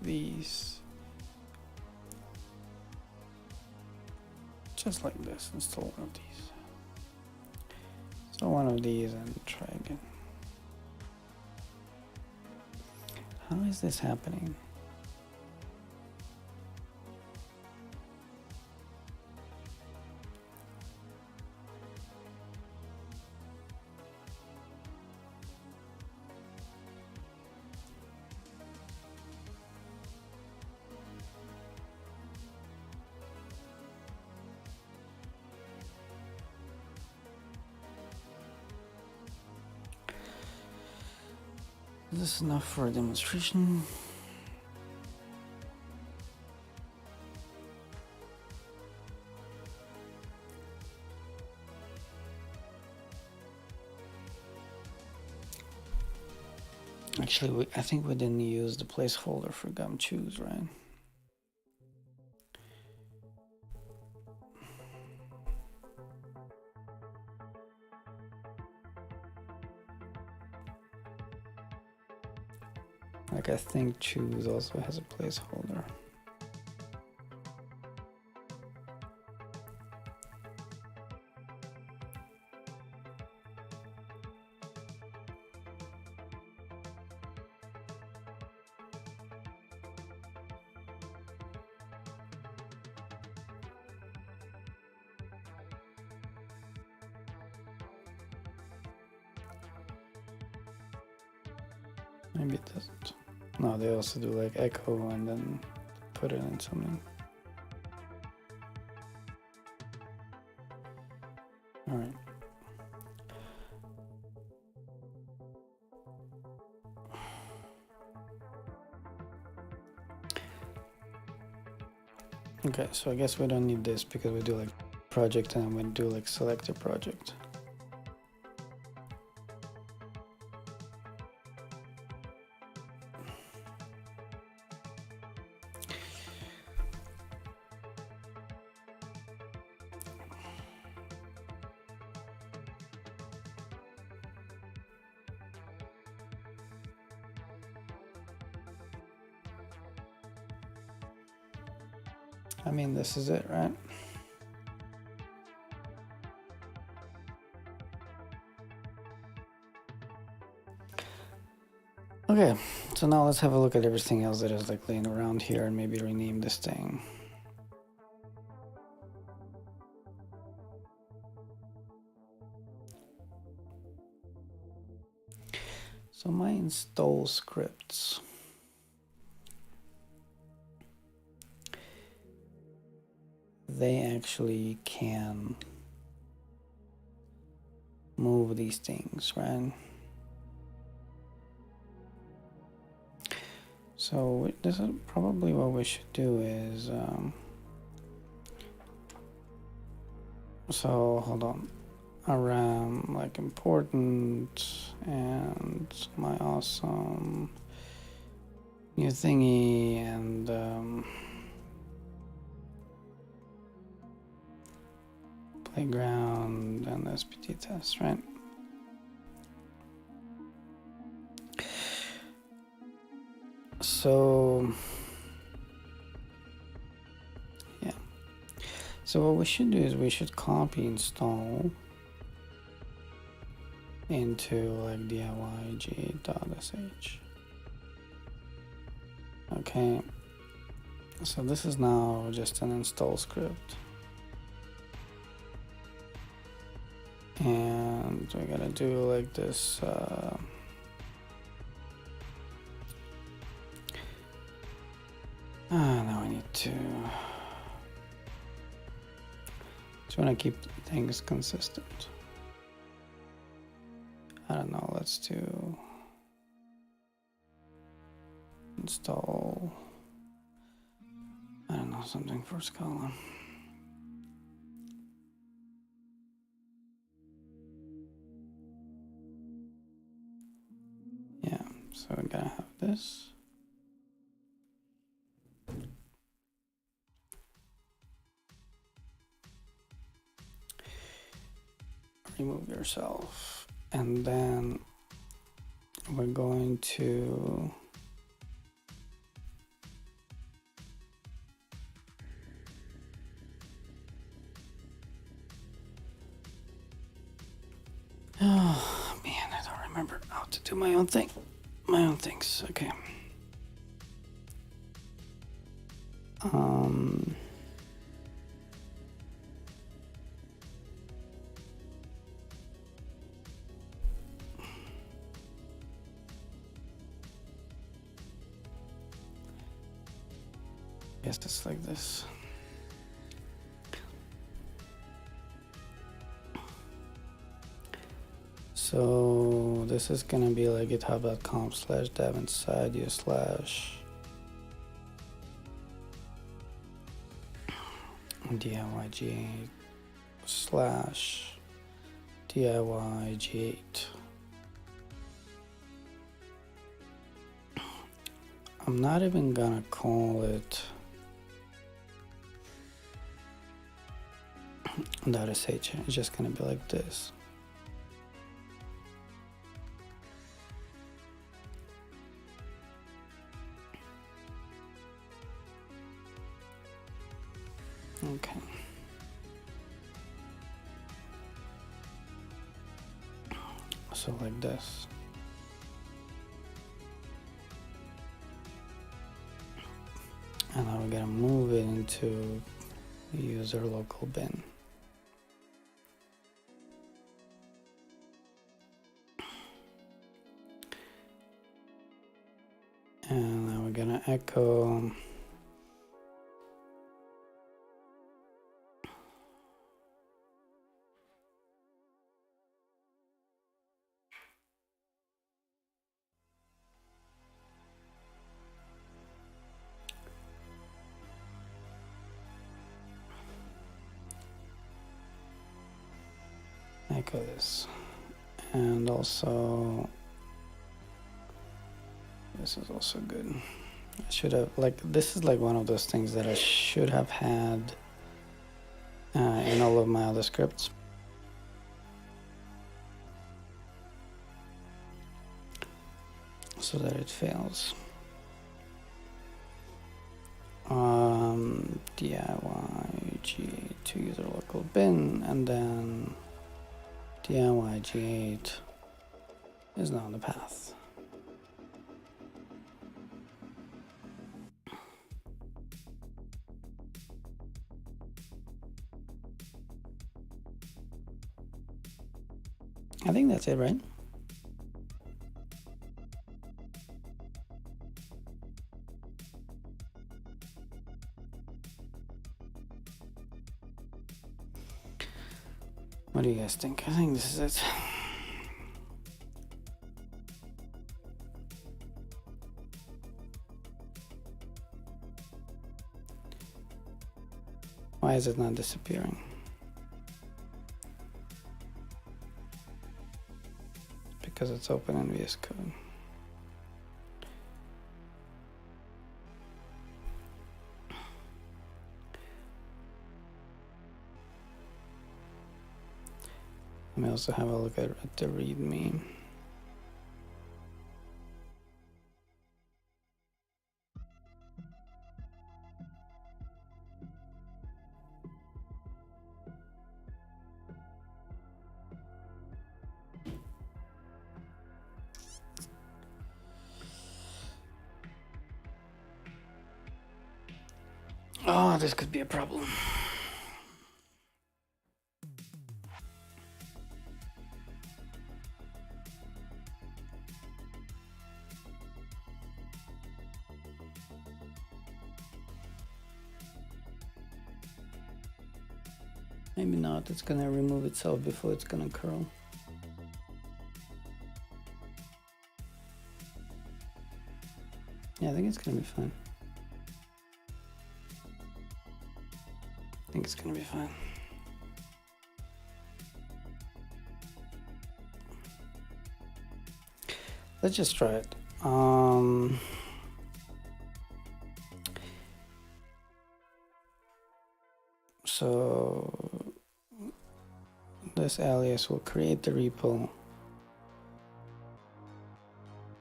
these. Just like this, install one of these. So one of these and try again. How is this happening? Is this enough for a demonstration? Actually, I think we didn't use the placeholder for gum-choose, right? Like, I think choose also has a placeholder. Maybe it doesn't. No, they also do like echo and then put it in something. All right. Okay, so I guess we don't need this because we do like project and we do like select a project. I mean, this is it, right? Okay, so now let's have a look at everything else that is like laying around here and maybe rename this thing. So my install scripts. They actually can move these things, right? So this is probably what we should do is, so hold on, around like important and my awesome new thingy and playground and SPT test, right? So yeah, so what we should do is we should copy install into like diy.sh. Okay, so this is now just an install script, and we gotta do like this now I need to just want to keep things consistent. I don't know, let's do install, I don't know, something for Scala. Yeah, so we're gonna have this. Remove yourself, and then we're going to oh man, I don't remember how to do my own things. Okay. Yes, it's like this. So this is gonna be like github.com/dev inside you slash DIYG8 slash DIYG8. I'm not even gonna call it .sh, it's just gonna be like this. Okay. So like this. And now we're gonna move it into user local bin. And now we're gonna echo this. And also this is also good. I should have, like, this is like one of those things that I should have had in all of my other scripts. So that it fails. DIYG to user local bin, and then DIYG8 is now on the path. I think that's it, right? What do you guys think? I think this is it. Why is it not disappearing? Because it's open in VS Code. Let me also have a look at the README. Oh, this could be a problem. Maybe not, it's gonna remove itself before it's gonna curl. Yeah, I think it's gonna be fine. I think it's gonna be fine. Let's just try it. So this alias will create the repo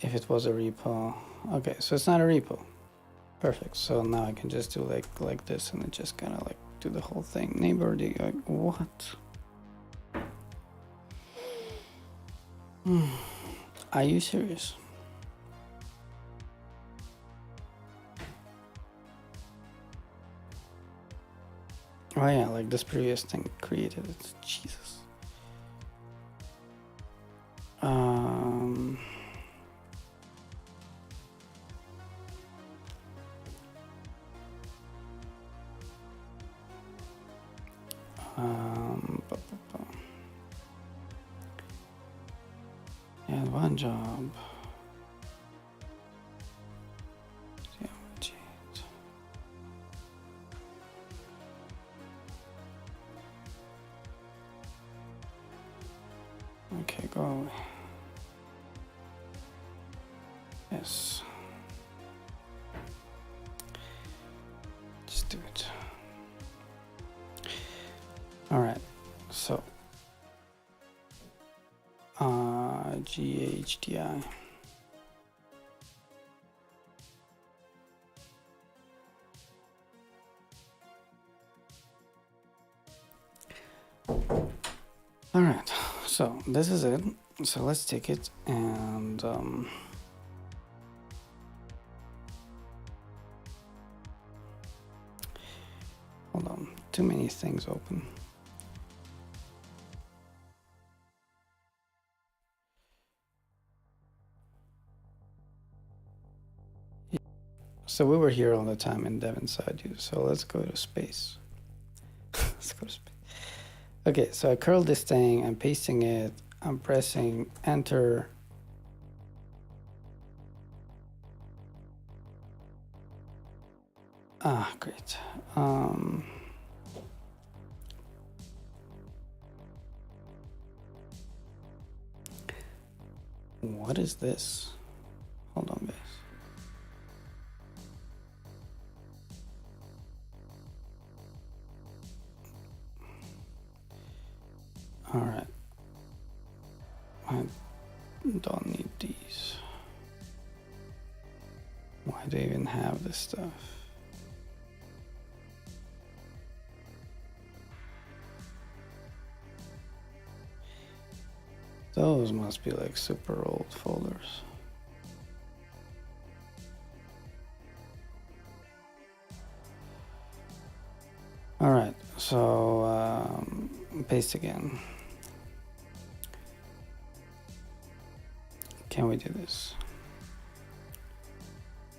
if it was a repo. Okay, so it's not a repo. Perfect. So now I can just do like this, and it just kind of like do the whole thing. Neighbor, like what? Are you serious? Oh yeah, like this previous thing created it. Jesus. had one job. Okay, go away. Yes. Just do it. All right, so GHDI. All right, so this is it. So let's take it and hold on, too many things open. So we were here all the time in dev inside you. So let's go to space. Let's go to space. Okay, so I curled this thing, I'm pasting it, I'm pressing enter. Ah, great. What is this? Hold on, guys. All right. I don't need these. Why do I even have this stuff? Those must be like super old folders. All right, so paste again. Can we do this?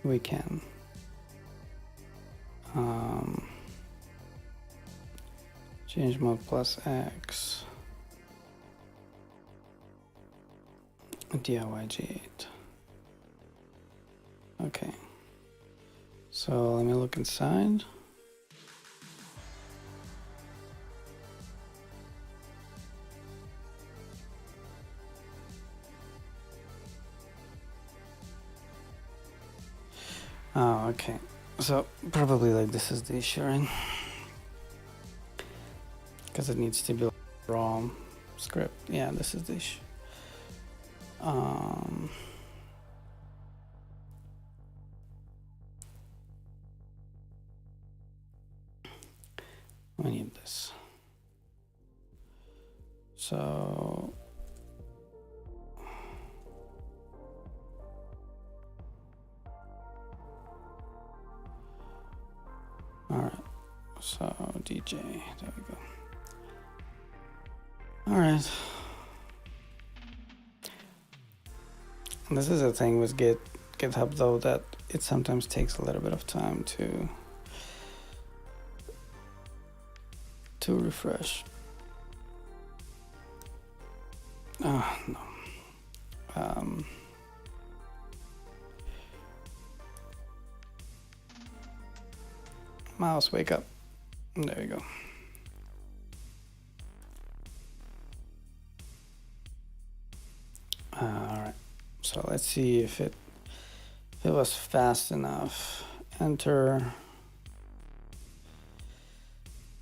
We can. Change mode plus X. DIY G8. Okay. So let me look inside. Oh, okay. So probably like this is the issue, right? Because it needs to be like raw script. Yeah, this is the issue. We need this. So all right, so DJ, there we go. All right. And this is a thing with GitHub though, that it sometimes takes a little bit of time to refresh. Oh no. Mouse, wake up. There you go. All right. So let's see if it was fast enough. Enter.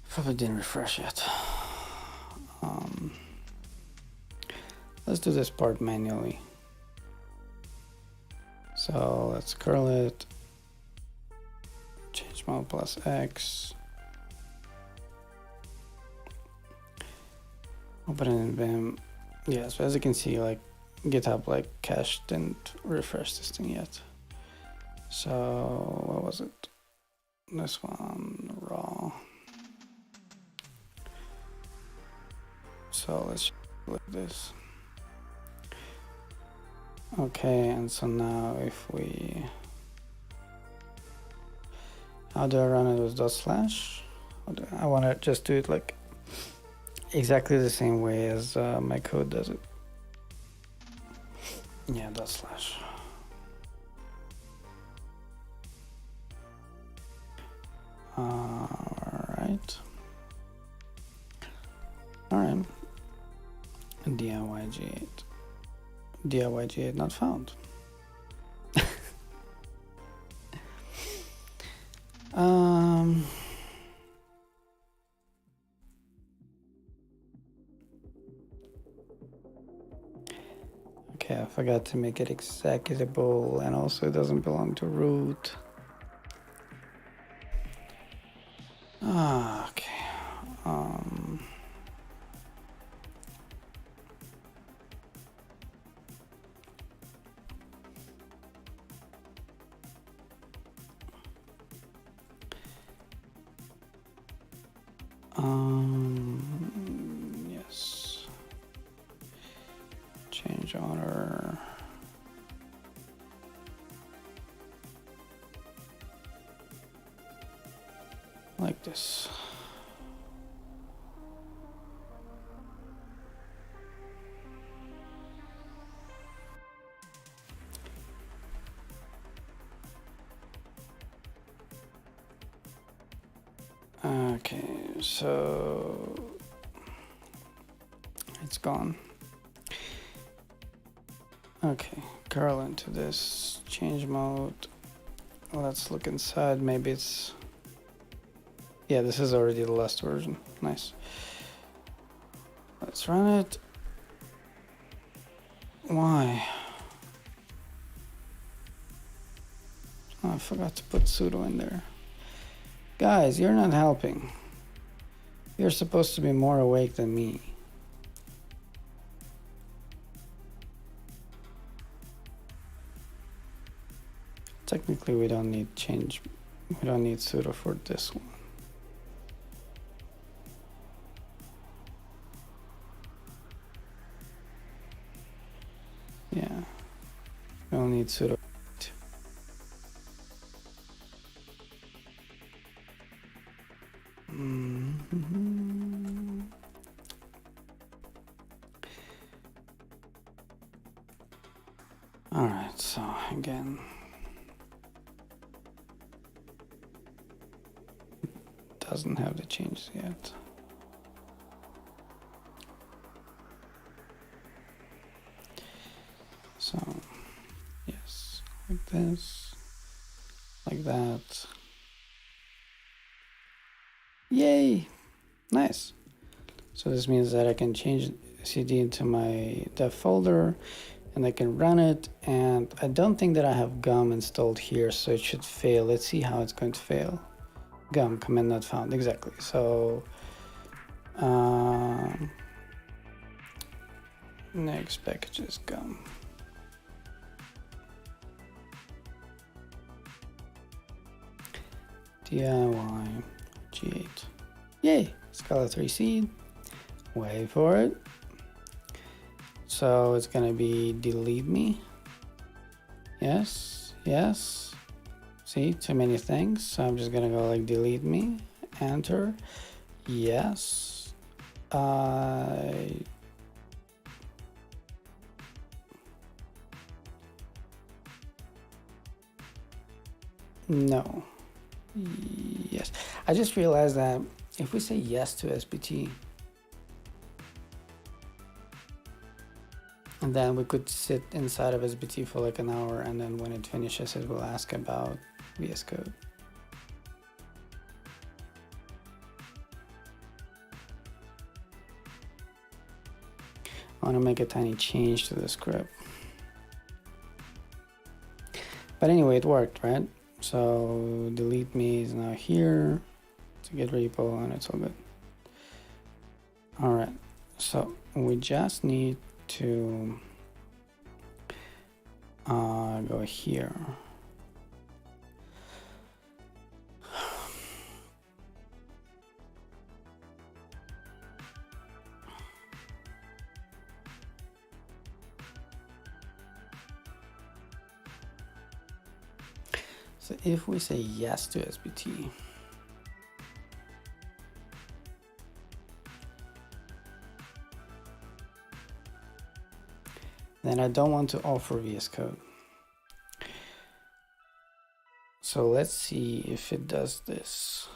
Probably didn't refresh yet. Let's do this part manually. So let's curl it. Change mode plus X. Open it in Vim. Yeah, so as you can see, like GitHub like cached didn't refresh this thing yet. So what was it? This one, raw. So let's look at this. Okay, and so now if we, how do I run it with dot slash? I want to just do it like exactly the same way as my code does it. Yeah, dot slash. Alright. Alright. DIY G8. DIY G8 not found. Okay, I forgot to make it executable, and also it doesn't belong to root. Okay. Yes. Change order. Like this. Okay, so it's gone. Okay, curl into this, change mode. Let's look inside. Maybe it's, yeah, this is already the last version. Nice. Let's run it. Why? Oh, I forgot to put sudo in there. Guys, you're not helping. You're supposed to be more awake than me. Technically, we don't need sudo for this one. Yeah, we don't need sudo. All right, so again, doesn't have the changes yet. So, yes, like this, like that. Yay! Nice. So this means that I can change CD into my dev folder, and I can run it. And I don't think that I have gum installed here, so it should fail. Let's see how it's going to fail. Gum command not found. Exactly. So next package is gum. DIY G8. Yay! Scala 3 seed. Wait for it. So it's gonna be delete me. Yes, yes. See, too many things. So I'm just gonna go like delete me. Enter. Yes. No. Yes. I just realized that if we say yes to SBT, and then we could sit inside of SBT for like an hour, and then when it finishes, it will ask about VS Code. I want to make a tiny change to the script. But anyway, it worked, right? So delete me is now here to get repo, and it's all good. All right, so we just need to go here. So if we say yes to SBT, Then I don't want to offer VS Code. So let's see if it does this.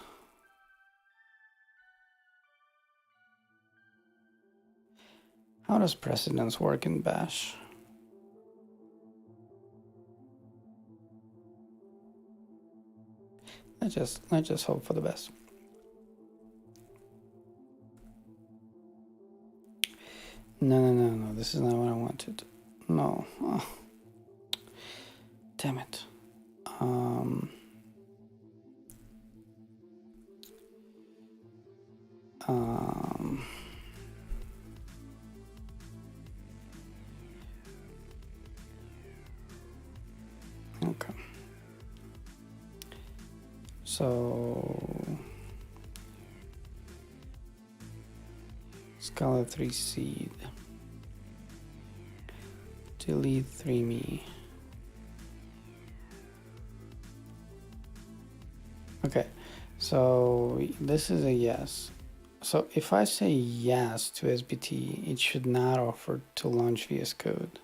How does precedence work in Bash? Let's just hope for the best. No, this is not what I wanted. No. Oh. Damn it. Okay. So Scala 3 seed. Delete 3 me. Okay, so this is a yes. So if I say yes to SBT, it should not offer to launch VS Code.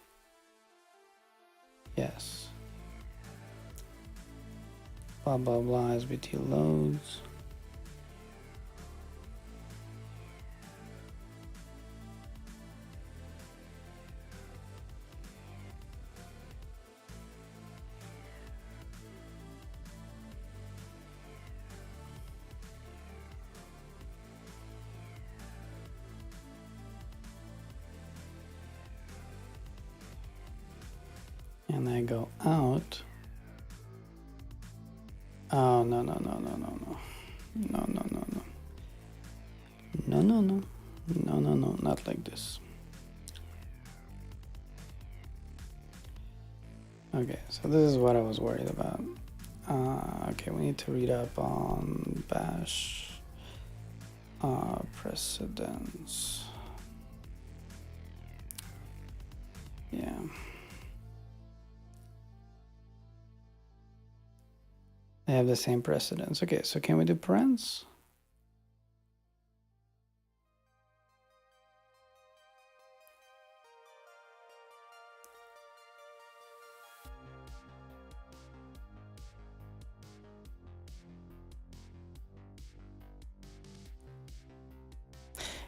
Yes. Blah, blah, blah, SBT loads. And I go out. Oh, no. No, not like this. Okay, so this is what I was worried about. Okay, we need to read up on Bash precedence. Yeah. They have the same precedence. Okay, so can we do parens?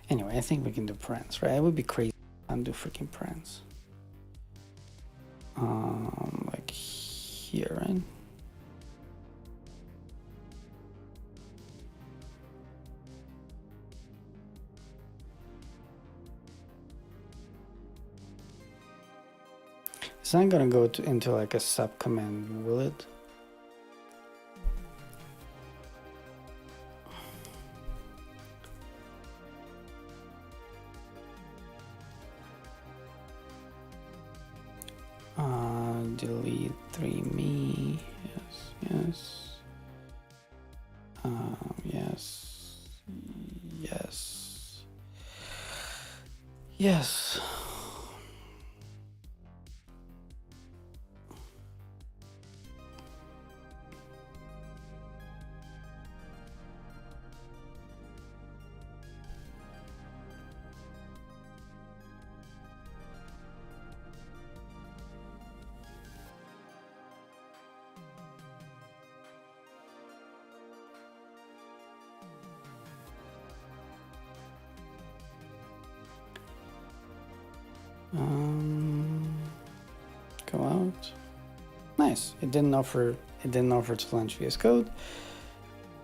Anyway, I think we can do parens, right? It would be crazy to undo freaking parens. Like here, right? It's not gonna go into like a sub command, will it? Delete 3 me. Yes. Yes. Go out. Nice. It didn't offer to launch VS Code.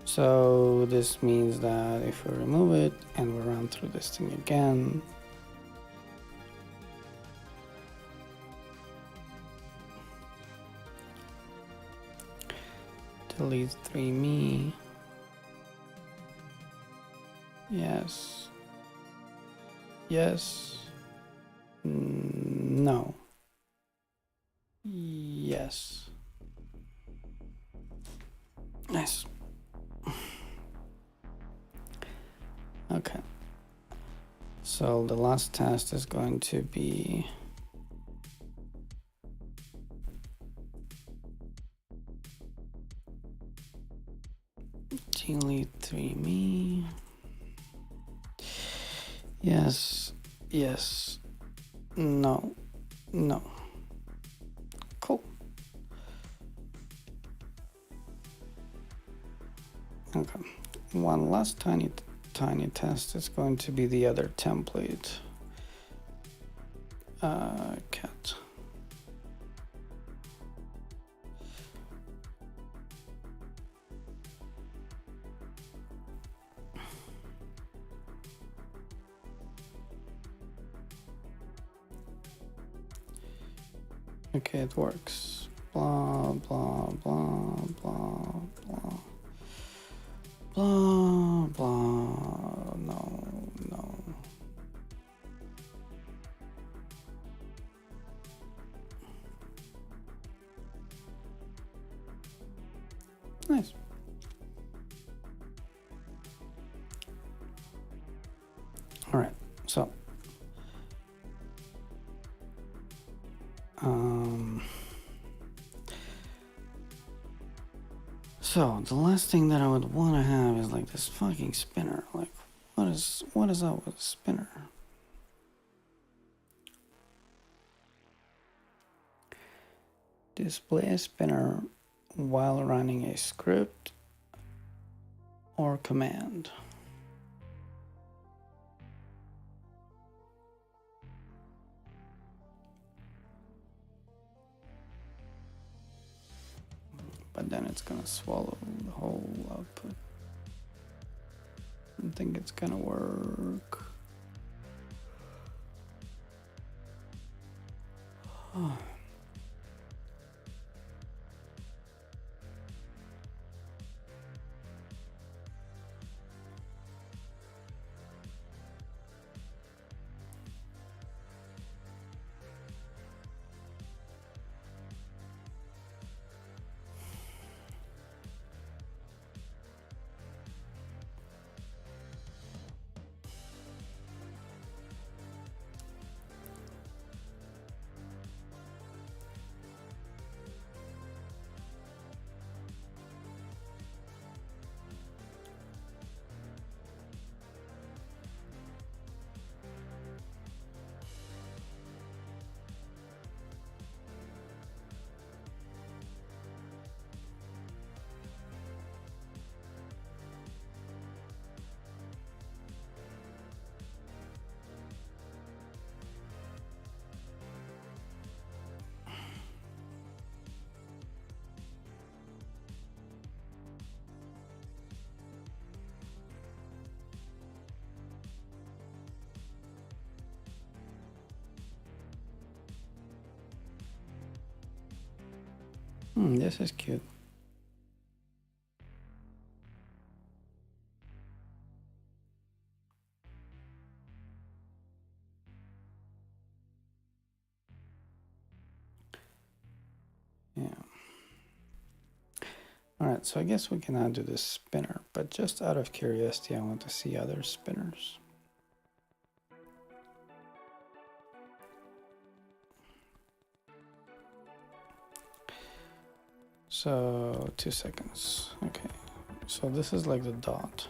So this means that if we remove it and we run through this thing again, delete 3 me. Yes. No. Yes. Nice. Okay. So the last test is going to be delete 3 me. Yes. No. No. Cool. Okay. One last tiny test is going to be the other template. Cat. Okay, it works. Blah, blah, blah, blah, blah. Blah, blah. No, no. Nice. All right, so the last thing that I would want to have is like this fucking spinner. Like, what is up with a spinner? Display a spinner while running a script or command. But then it's gonna swallow the whole output. I don't think it's gonna work. Oh. This is cute. Yeah. All right, so I guess we can now do this spinner, but just out of curiosity, I want to see other spinners. So 2 seconds. Okay, so this is like the dot.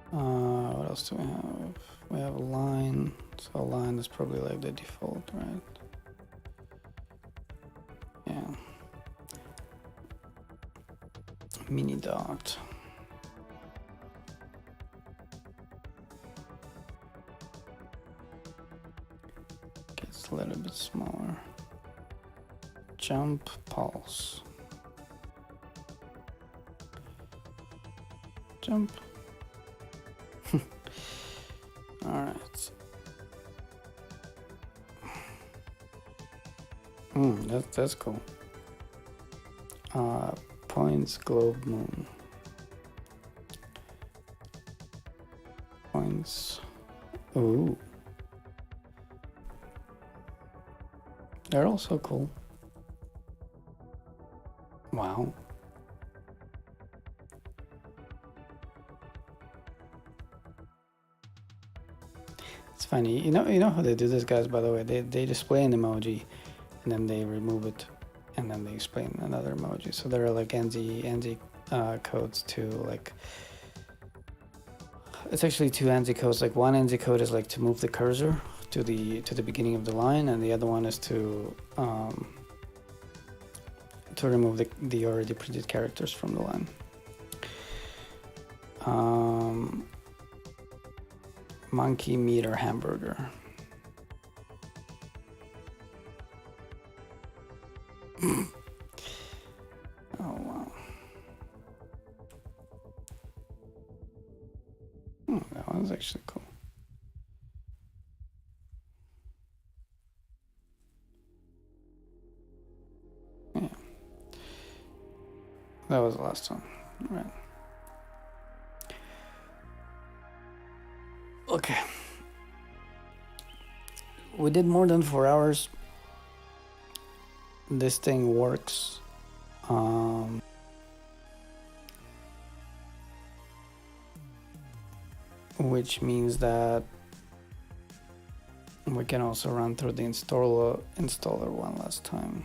What else do we have? We have a line. So a line is probably like the default, right? Yeah. Mini dot. Gets a little bit smaller. Jump pulse. Jump. All right. That's cool. Points, globe, moon. Points. Ooh. They're also cool. Wow. It's funny. You know how they do this, guys, by the way. They display an emoji and then they remove it and then they explain another emoji. So there are like ANSI codes to like, it's actually 2 ANSI codes. Like one ANSI code is like to move the cursor to the beginning of the line, and the other one is to remove the already printed characters from the line. Monkey, meat, or hamburger. Oh wow. That one's actually cool. Yeah. That was the last one. Right. Okay. We did more than 4 hours. This thing works. Which means that we can also run through the installer one last time.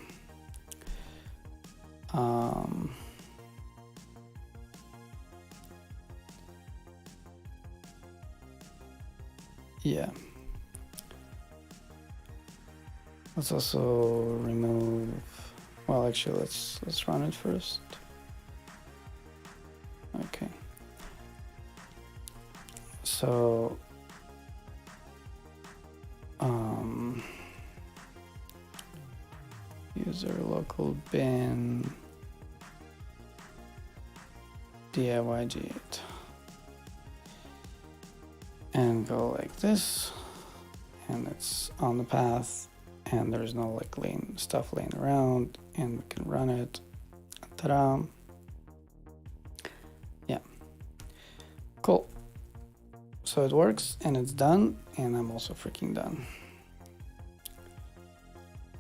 Yeah. Let's also remove. Well, actually, let's run it first. Okay. So, user local bin DIY G8 and go like this, and it's on the path, and there's no like stuff laying around, and we can run it. Ta-da! Yeah, cool. So it works and it's done, and I'm also freaking done.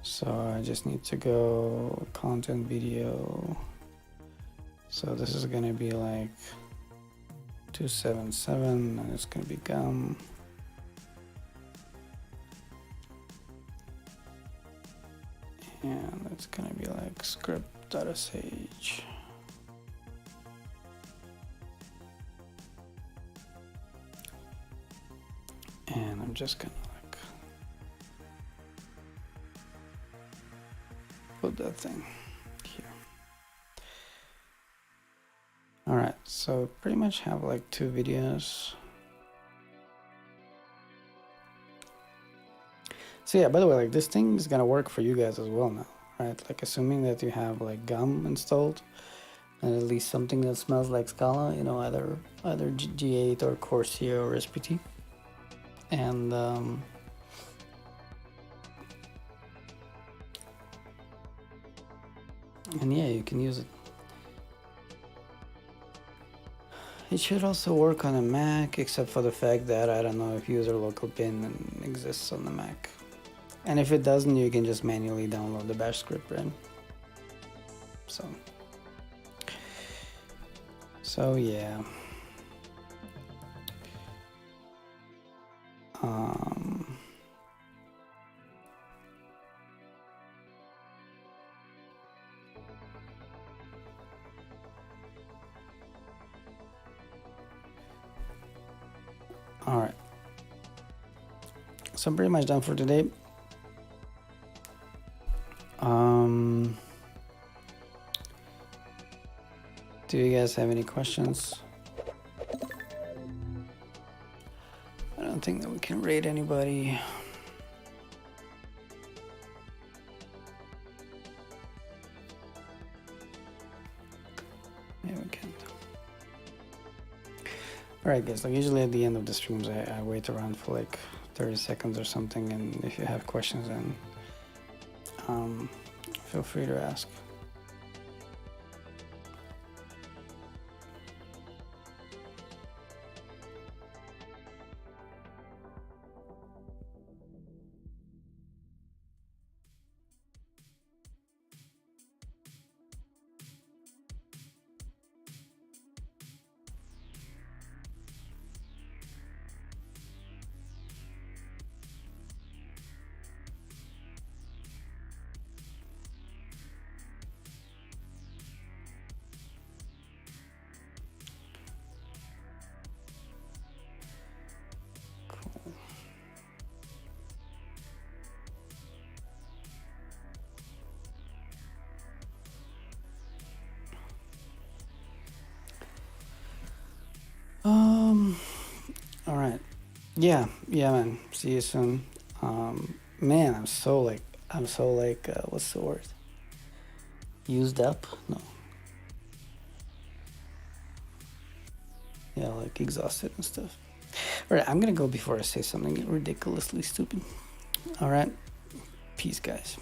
So I just need to go content video. So this is gonna be like 277, and it's gonna be gum. And it's gonna be like script.sh. And I'm just gonna like put that thing here. All right, so pretty much have like 2 videos. So yeah, by the way, like this thing is gonna work for you guys as well now, right? Like assuming that you have like gum installed and at least something that smells like Scala, you know, either G8 or Corsair or SPT. And yeah, you can use it. It should also work on a Mac, except for the fact that I don't know if user local bin exists on the Mac. And if it doesn't, you can just manually download the bash script, right? So yeah. All right. So I'm pretty much done for today. Do you guys have any questions? I don't think that we can rate anybody. Yeah, we can't. All right, guys, like usually at the end of the streams, I wait around for like 30 seconds or something, and if you have questions, then feel free to ask. Yeah, man. See you soon. Man, I'm so like, what's the word? Used up? No. Yeah, like exhausted and stuff. All right, I'm gonna go before I say something ridiculously stupid. All right, peace, guys.